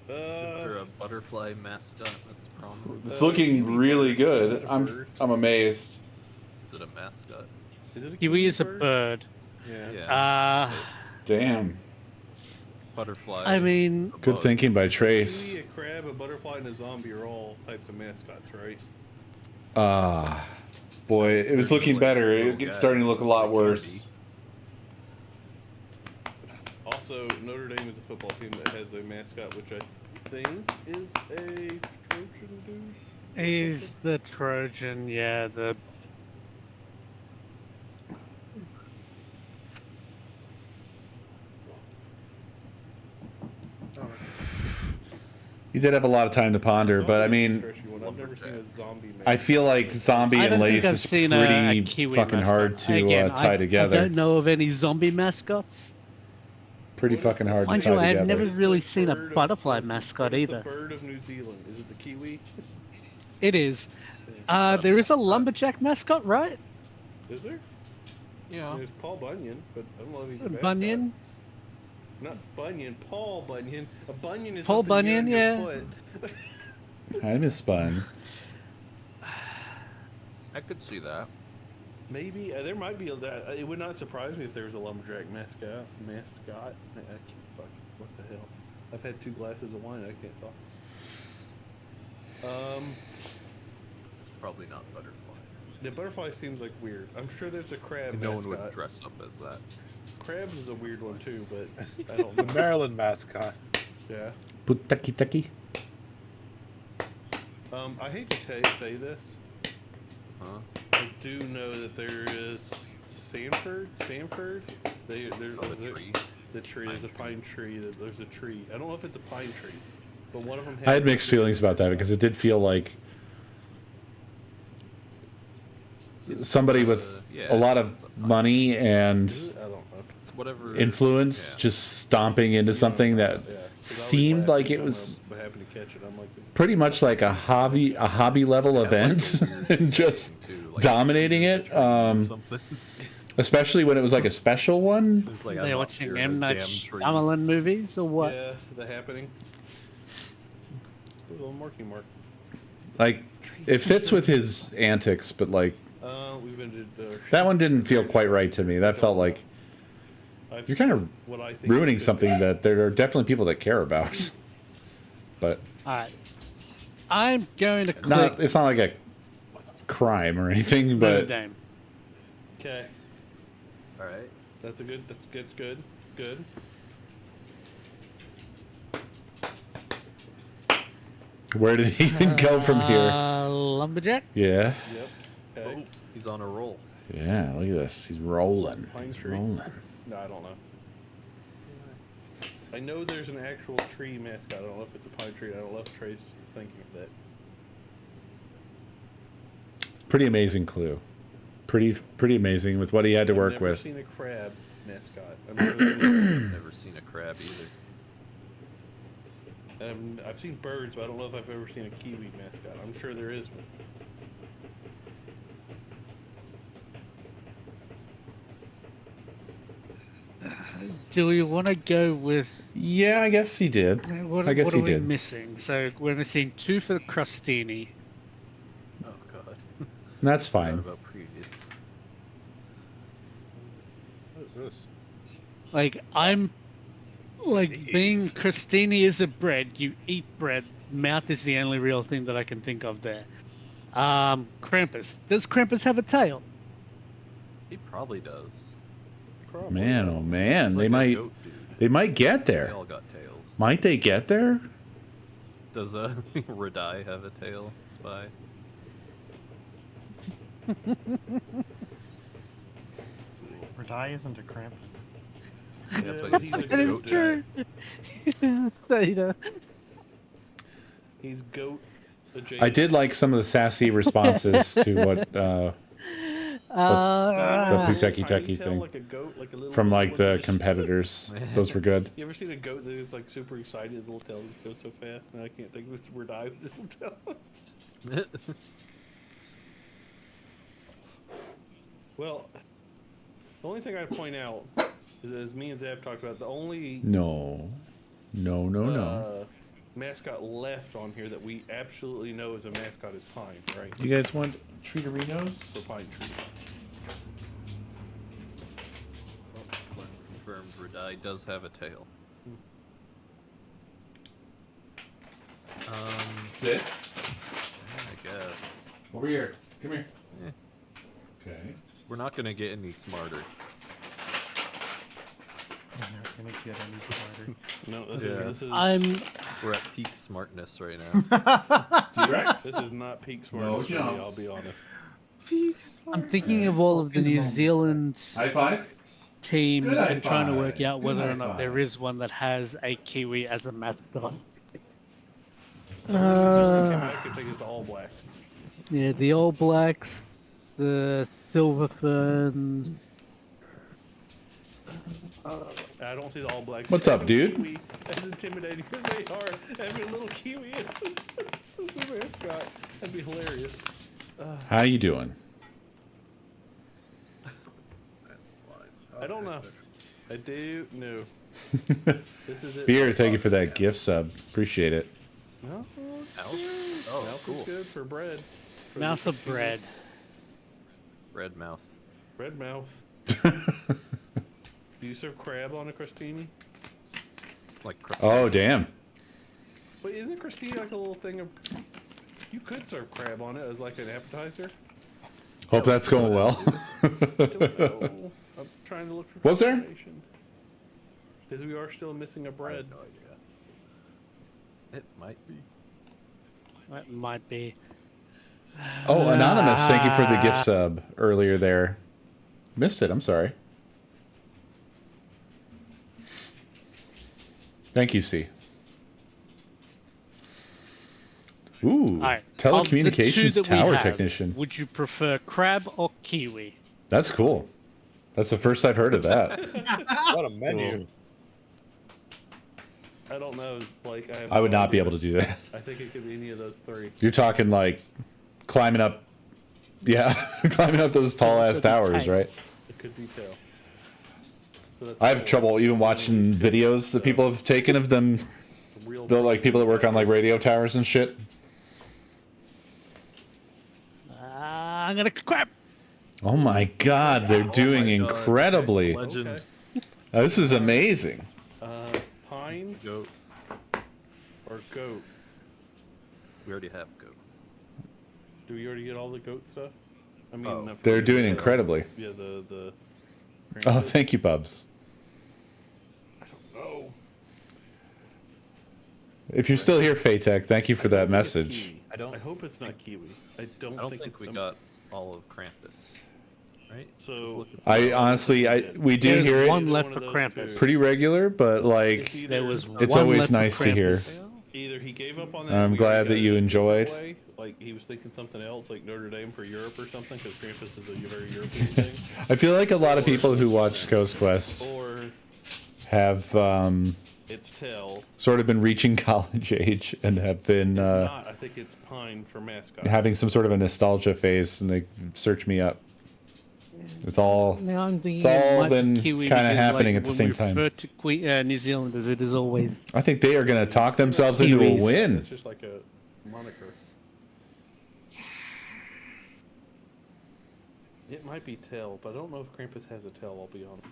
Is there a butterfly mascot that's prominent? It's looking kiwi really bird. good. Is that a I'm bird? amazed. Is it a mascot? Is it a Kiwi is a bird. Yeah. Yeah. Damn. Butterfly. I mean, a Good bug. thinking by Trace. Kiwi, a crab, a butterfly, and a zombie are all types of mascots, right? Ah, boy, it was looking better. It's starting to look a lot worse. Also, Notre Dame is a football team that has a mascot, which I think is a Trojan dude. he's the Trojan, yeah, the... He did have a lot of time to ponder, but I mean, I've never seen a zombie mascot. I feel like Zombie I and don't think Lace I've is seen pretty a Kiwi fucking mascot. hard to Again, tie I together. don't know of any zombie mascots. Pretty What is fucking this? hard to Mind tie you, I have together. never What is really the seen a bird of- butterfly what mascot is either. The bird of New Zealand. Is it the kiwi? It is. There is a lumberjack mascot, right? Is there? Yeah. There's Paul Bunyan, but I don't know if he's a mascot. Bunyan? Not Bunyan, Paul Bunyan. A bunion is Paul something you Bunyan, get on yeah. your foot. I miss Bun. I could see that. Maybe there might be that. It would not surprise me if there was a lumberjack mascot. Mascot. I can't fuck. What the hell? I've had 2 glasses of wine. I can't talk. It's probably not butterfly. The butterfly seems like weird. I'm sure there's a crab No mascot. one would dress up as that. Crabs is a weird one too, but I don't The know. Maryland mascot. Yeah. Putaki taki. I hate to say this. Huh? I do know that there is Stanford. There's Oh, the tree. The tree. There's a pine tree. There's a tree. I don't know if it's a pine tree, but one of them. I had mixed feelings about that because it did feel like somebody with yeah, a lot of it's a pine. money and I don't know. It's whatever. influence Yeah. just stomping into something that Yeah. 'Cause I was seemed laughing like it when was I happened to catch it. I'm like, this is pretty much like a hobby level Had, like, a event weird and just saying, too, like, dominating you're it. a tree or something. Especially when it was like a special one. It's like, Are I'm they not watching here, M. a Night damn tree. Shyamalan movies or what? Yeah, the happening. A little marky mark. Like it fits with his antics, but like We've been to that one didn't feel quite right to me. That felt like you're kind of what I think ruining is good. something that there are definitely people that care about. But Alright. I'm going to click not it's not like a crime or anything, Notre but Dame. Okay, All right. that's good. Good. where did he even go from here? Lumberjack? Yeah. Yep. Okay. Oh, he's on a roll. Yeah, look at this. He's rolling. Pine He's tree. rolling. No, I don't know. I know there's an actual tree mascot. I don't know if it's a pine tree. I don't know if Trace thinking of that. Pretty amazing clue. Pretty amazing with what he had to work I've never with. seen a crab mascot. I'm sure there is. Never seen a crab either. I've seen birds, but I don't know if I've ever seen a kiwi mascot. I'm sure there is one. Do we want to go with Yeah, I guess he did. what, I guess what he are we did. missing? So we're missing 2 for Crostini. Oh god. That's Forgot fine. about previous. What is this? Like I'm like being Jeez. Crostini is a bread. You eat bread. Mouth is the only real thing that I can think of there. Krampus. Does Krampus have a tail? He probably does. Probably. Man, oh man, He's they like a might goat dude. they might get They there. all got tails. Might they get there? Does Radai have a tail, Spy? Radai isn't a Krampus. Yeah, but but he's he's a a That is goat true. guy. Theta. He's goat adjacent. I did like some of the sassy responses to what the Puteki Tucky thing Like a goat, like a little from goat like with the this- competitors. Those were good. You ever seen a goat that is like super excited? His little tail goes so fast. Now I can't think of his word. I with his little tail. Well, the only thing I'd point out is, as me and Zab talked about, the only No. No. mascot left on here that we absolutely know is a mascot is Pine, right? You guys want treaterinos? For Pine Tree. Confirmed Radai does have a tail. Sit. I guess. Over here. Come here. Eh. Okay. We're not gonna get any smarter. I'm not gonna get any smarter. No, Yeah. this is I'm We're at peak smartness right now. T-Rex? this is not peak No smartness for me, jumps. I'll be honest. I'm thinking of all of the New Zealand High five. teams Good high and trying to five. work out Good whether high or not five. there is one that has a Kiwi as a mascot. The only team I could think is the All Blacks. Yeah, the All Blacks, the Silver Ferns. I don't see the All Blacks. What's up, having dude? Kiwi as intimidating as they are, having a little Kiwi as a mascot. That'd be hilarious. How you doing? I don't know. I do know. This is it. Beer, thank you for that gift sub. Appreciate it. No, Elf? Oh, Mouth cool. is good for bread. For Mouth the of Kiwi. bread. Red mouth. Bread mouth. Do you serve crab on a crostini? Like Oh, damn. But isn't crostini like a little thing of? You could serve crab on it as like an appetizer. Hope that's going well. Don't know. I'm trying to look for. Was there? Because we are still missing a I bread. have no idea. It might be. That might be. Oh, Anonymous, thank you for the gift sub earlier there. Missed it, I'm sorry. Thank you, C. Ooh, Alright. telecommunications tower technician. Would you prefer crab or kiwi? That's cool. That's the first I've heard of that. What a menu. I don't know. Like I would not be able to do that. I think it could be any of those three. You're talking like climbing up, yeah, climbing up those tall ass So the towers, type. It right? could be tail. So that's I have cool. trouble even watching videos that people have taken of them. Real The like people that work on like radio towers and shit. I'm gonna crab. Oh my god, they're doing my God. incredibly. Legend. Okay. This is amazing. Pine Goat. or goat? We already have goat. Do we already get all the goat stuff? I mean, Oh. not for They're me, doing but, incredibly. Yeah, the. Oh, thank you, Bubs. Oh. If you're still here, Faytech, thank you for that I think it's message. kiwi. I don't- I hope it's not kiwi. I don't I don't think think we it's- got all of Krampus. Right? Just So looking- I honestly, we do There's hear it one left One for of those Krampus. two. pretty regular, but It's like either, There was it's one always left for nice to hear. Krampus. either he gave up on that. I'm and we glad already that got you it a different enjoyed. way, like he was thinking something else, like Notre Dame for Europe or something, because Krampus is a very European thing. I feel like a lot of people who watch Coast Quest Or have it's tail. sort of been reaching college age and have been If not, I think it's pine for mascot. having some sort of a nostalgia phase, and they search me up. It's all Now I'm thinking It's it all might be been Kiwi kinda because, happening like, at the when same we time. refer to New Zealanders, it is always I think they are going to talk themselves into a Kiwis. win. It's just like a moniker. It might be tail, but I don't know if Krampus has a tail. I'll be honest.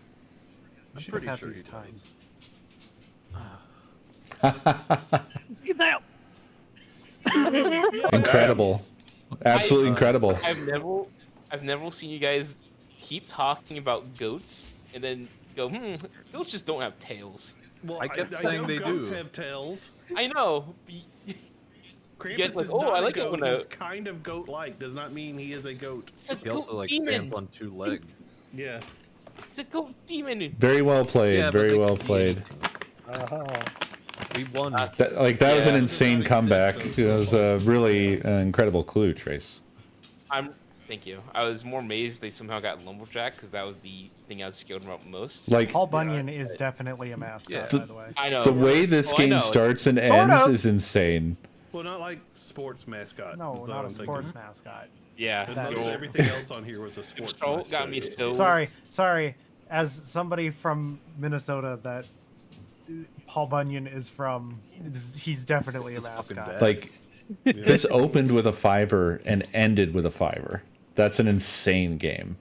I'm Should pretty have sure these he times. does. Get out! Incredible. Absolutely incredible. I've never seen you guys keep talking about goats and then go, goats just don't have tails. Well, I kept saying know they goats do. have tails. I know. Krampus guys like, is "Oh, not I a like it goat. when He's kind of goat-like. Does not mean he is a goat. It's a He goat also like demon. stands on 2 legs. Yeah. It's a goat demon. Very well played. Yeah, but very they well could be played. We won. That was an Yeah. insane Does not comeback. exist, It so was a really incredible clue, Trace. Thank you. I was more amazed they somehow got lumberjack because that was the thing I was scared about most. Like Paul Bunyan is definitely a mascot, Yeah. by the way. I know. the way this Oh, I game know. starts and Sort ends of. is insane. Well, not like sports mascot. No, is what not I'm a thinking. sports mascot. Yeah. And That's- most Joel- everything else on here was a sports Joel mascot. got me so. Sorry. As somebody from Minnesota, that Paul Bunyan is from, he's definitely a He's fucking mascot. bad. Like this opened with a 5-er and ended with a 5-er. That's an insane game.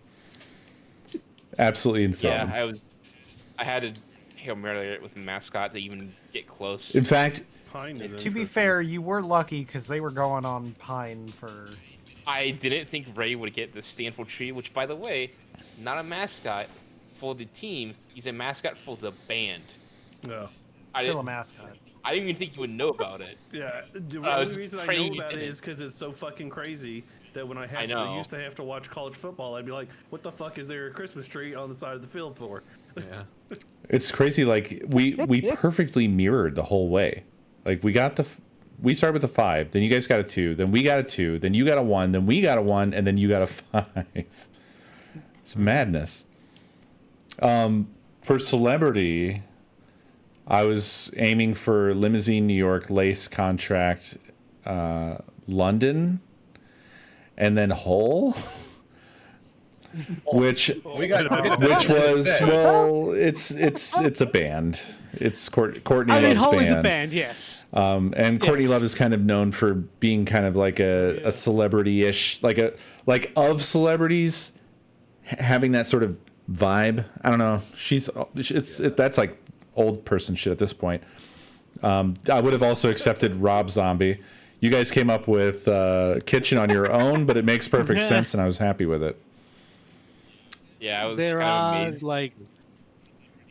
Absolutely insane. Yeah, I had to Hail Mary it with a mascot to even get close. In fact, Pine is To be interesting. fair, you were lucky because they were going on Pine for. I didn't think Ray would get the Stanford tree, which, by the way, not a mascot for the team. He's a mascot for the band. No. I Still a didn't, mascot. I didn't even think you would know about it. Yeah, the I was only reason I praying know you about it didn't. is because it's so fucking crazy that when I know. used to have to watch college football, I'd be like, "What the fuck is there a Christmas tree on the side of the field for?" Yeah. it's crazy. Like we perfectly mirrored the whole way. Like we started with a 5, then you guys got a 2, then we got a 2, then you got a 1, then we got a 1, and then you got a 5. It's madness. For celebrity, I was aiming for Limousine, New York, Lace Contract, London, and then Hull. Which was it's a band. It's Courtney I mean, Love's Hole band. is a band, yes. And Courtney Yes. Love is kind of known for being kind of like a celebrity-ish, like of celebrities having that sort of vibe. I don't know. That's like old person shit at this point. I would have also accepted Rob Zombie. You guys came up with Kitchen on your own, but it makes perfect sense, and I was happy with it. Yeah, I was There kind of are amazed. like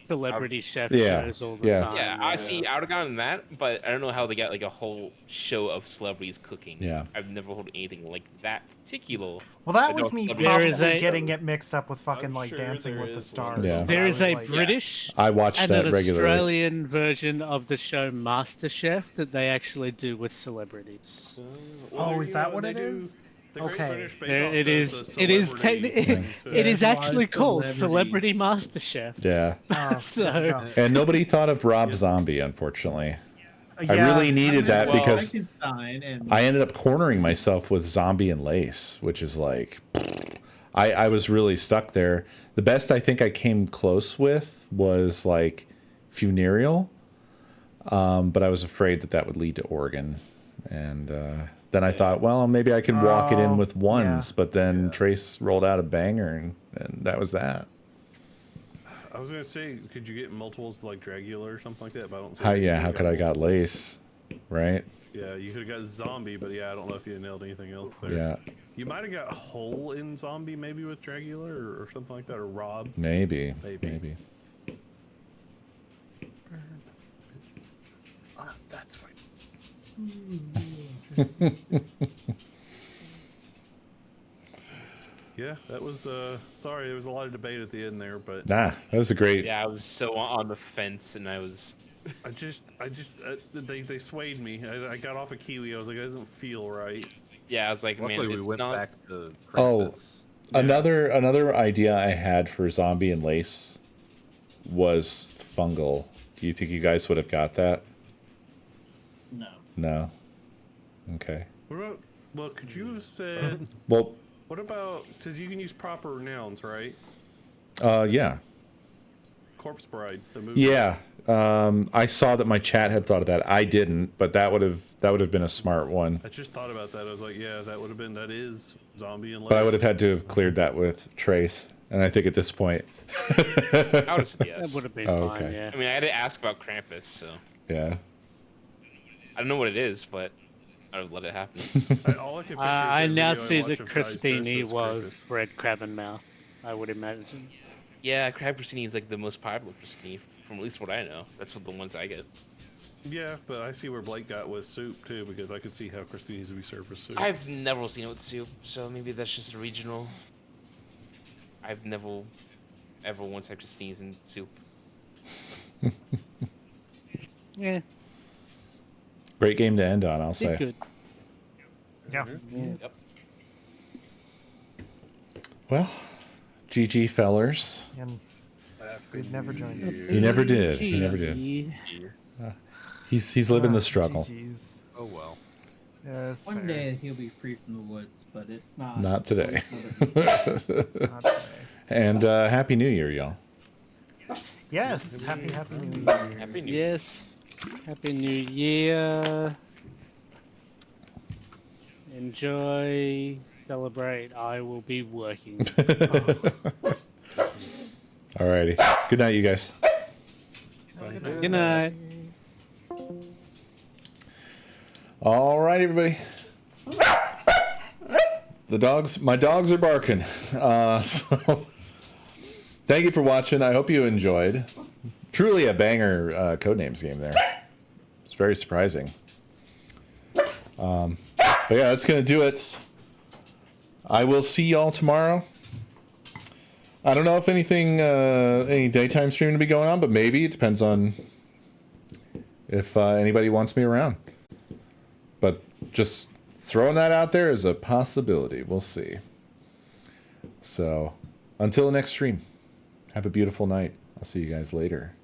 celebrity chef Yeah, shows all the yeah. time. Yeah, I see. I would have gotten that, but I don't know how they got like a whole show of celebrities cooking. Yeah. I've never heard anything like that particular. Well, that I was don't- me There probably is a- getting it mixed up with fucking I'm like sure Dancing there with the is Stars. one. Yeah. but There I is was a like- British I watched and that an regularly. Australian version of the show MasterChef that they actually do with celebrities. Oh, is that what it is? Okay. There It is it is actually called Celebrity MasterChef. Yeah. Oh, good to know. And nobody thought of Rob Zombie, unfortunately. I Yeah, really needed that Well, because Frankenstein and I ended up cornering myself with Zombie and Lace, which is like, I was really stuck there. The best I think I came close with was like Funereal, but I was afraid that would lead to Oregon. And then I thought, well, maybe I can walk it in with ones, yeah. but then Trace rolled out a banger, and that was that. I was gonna say, could you get multiples like Dragula or something like that? But I don't see. How could I got Lace, right? Yeah, you could have got Zombie, but yeah, I don't know if you nailed anything else there. Yeah, You might have got Hole in Zombie, maybe with Dragula or something like that, or Rob. maybe. Ah, that's right. Yeah, that was. Sorry, there was a lot of debate at the end there, but Nah, that was a great. Yeah, I was so on the fence, and I was. they swayed me. I got off a Kiwi. I was like, that doesn't feel right. Yeah, I was like, Luckily, man, we it's went not. back to Oh. Krampus. Another idea I had for Zombie and Lace was fungal. Do you think you guys would have got that? no. No. Okay. What about? Well, could you have said? Well, What about? Says you can use proper nouns, right? yeah. Corpse Bride, the movie. Yeah. I saw that my chat had thought of that. I didn't, but that would have been a smart one. I just thought about that. I was like, yeah, that is Zombie and. But I would have had to have cleared that with Trace, and I think at this point, I would have said That yes. would have been Oh, fine, okay. yeah. I mean, I had to ask about Krampus, so yeah. I don't know what it is, but I would let it happen. All I can picture is I that now video see watch that of guys dressed Christine as was crickets. Red Crab and Mouth, I would imagine. Yeah, crab crostini is like the most popular crostini, from at least what I know. That's what the ones I get. Yeah, but I see where Blake got with soup too, because I could see how crostinis would be served with soup. I've never seen it with soup, so maybe that's just a regional. I've never ever once had crostinis in soup. Yeah, Great game to end on, I'll did say. good. Yeah. Yep. Well, GG fellers. And Happy we'd never joined New us. Year. He never did. He never did. He's living the struggle. GGs. Oh well. Yeah, it's One fair. day he'll be free from the woods, but it's not. Not today. Not today. And Happy New Year, y'all. Yes, happy New Year. Happy New Year. Yes. Happy New Year. Enjoy, celebrate. I will be working. Alrighty. Good night, you guys. Good night. All right, everybody. My dogs are barking. So thank you for watching. I hope you enjoyed. Truly a banger Codenames game there. It's very surprising. But yeah, that's gonna do it. I will see y'all tomorrow. I don't know if any daytime stream to be going on, but maybe. It depends on if anybody wants me around. But just throwing that out there is a possibility. We'll see. So, until the next stream, have a beautiful night. I'll see you guys later.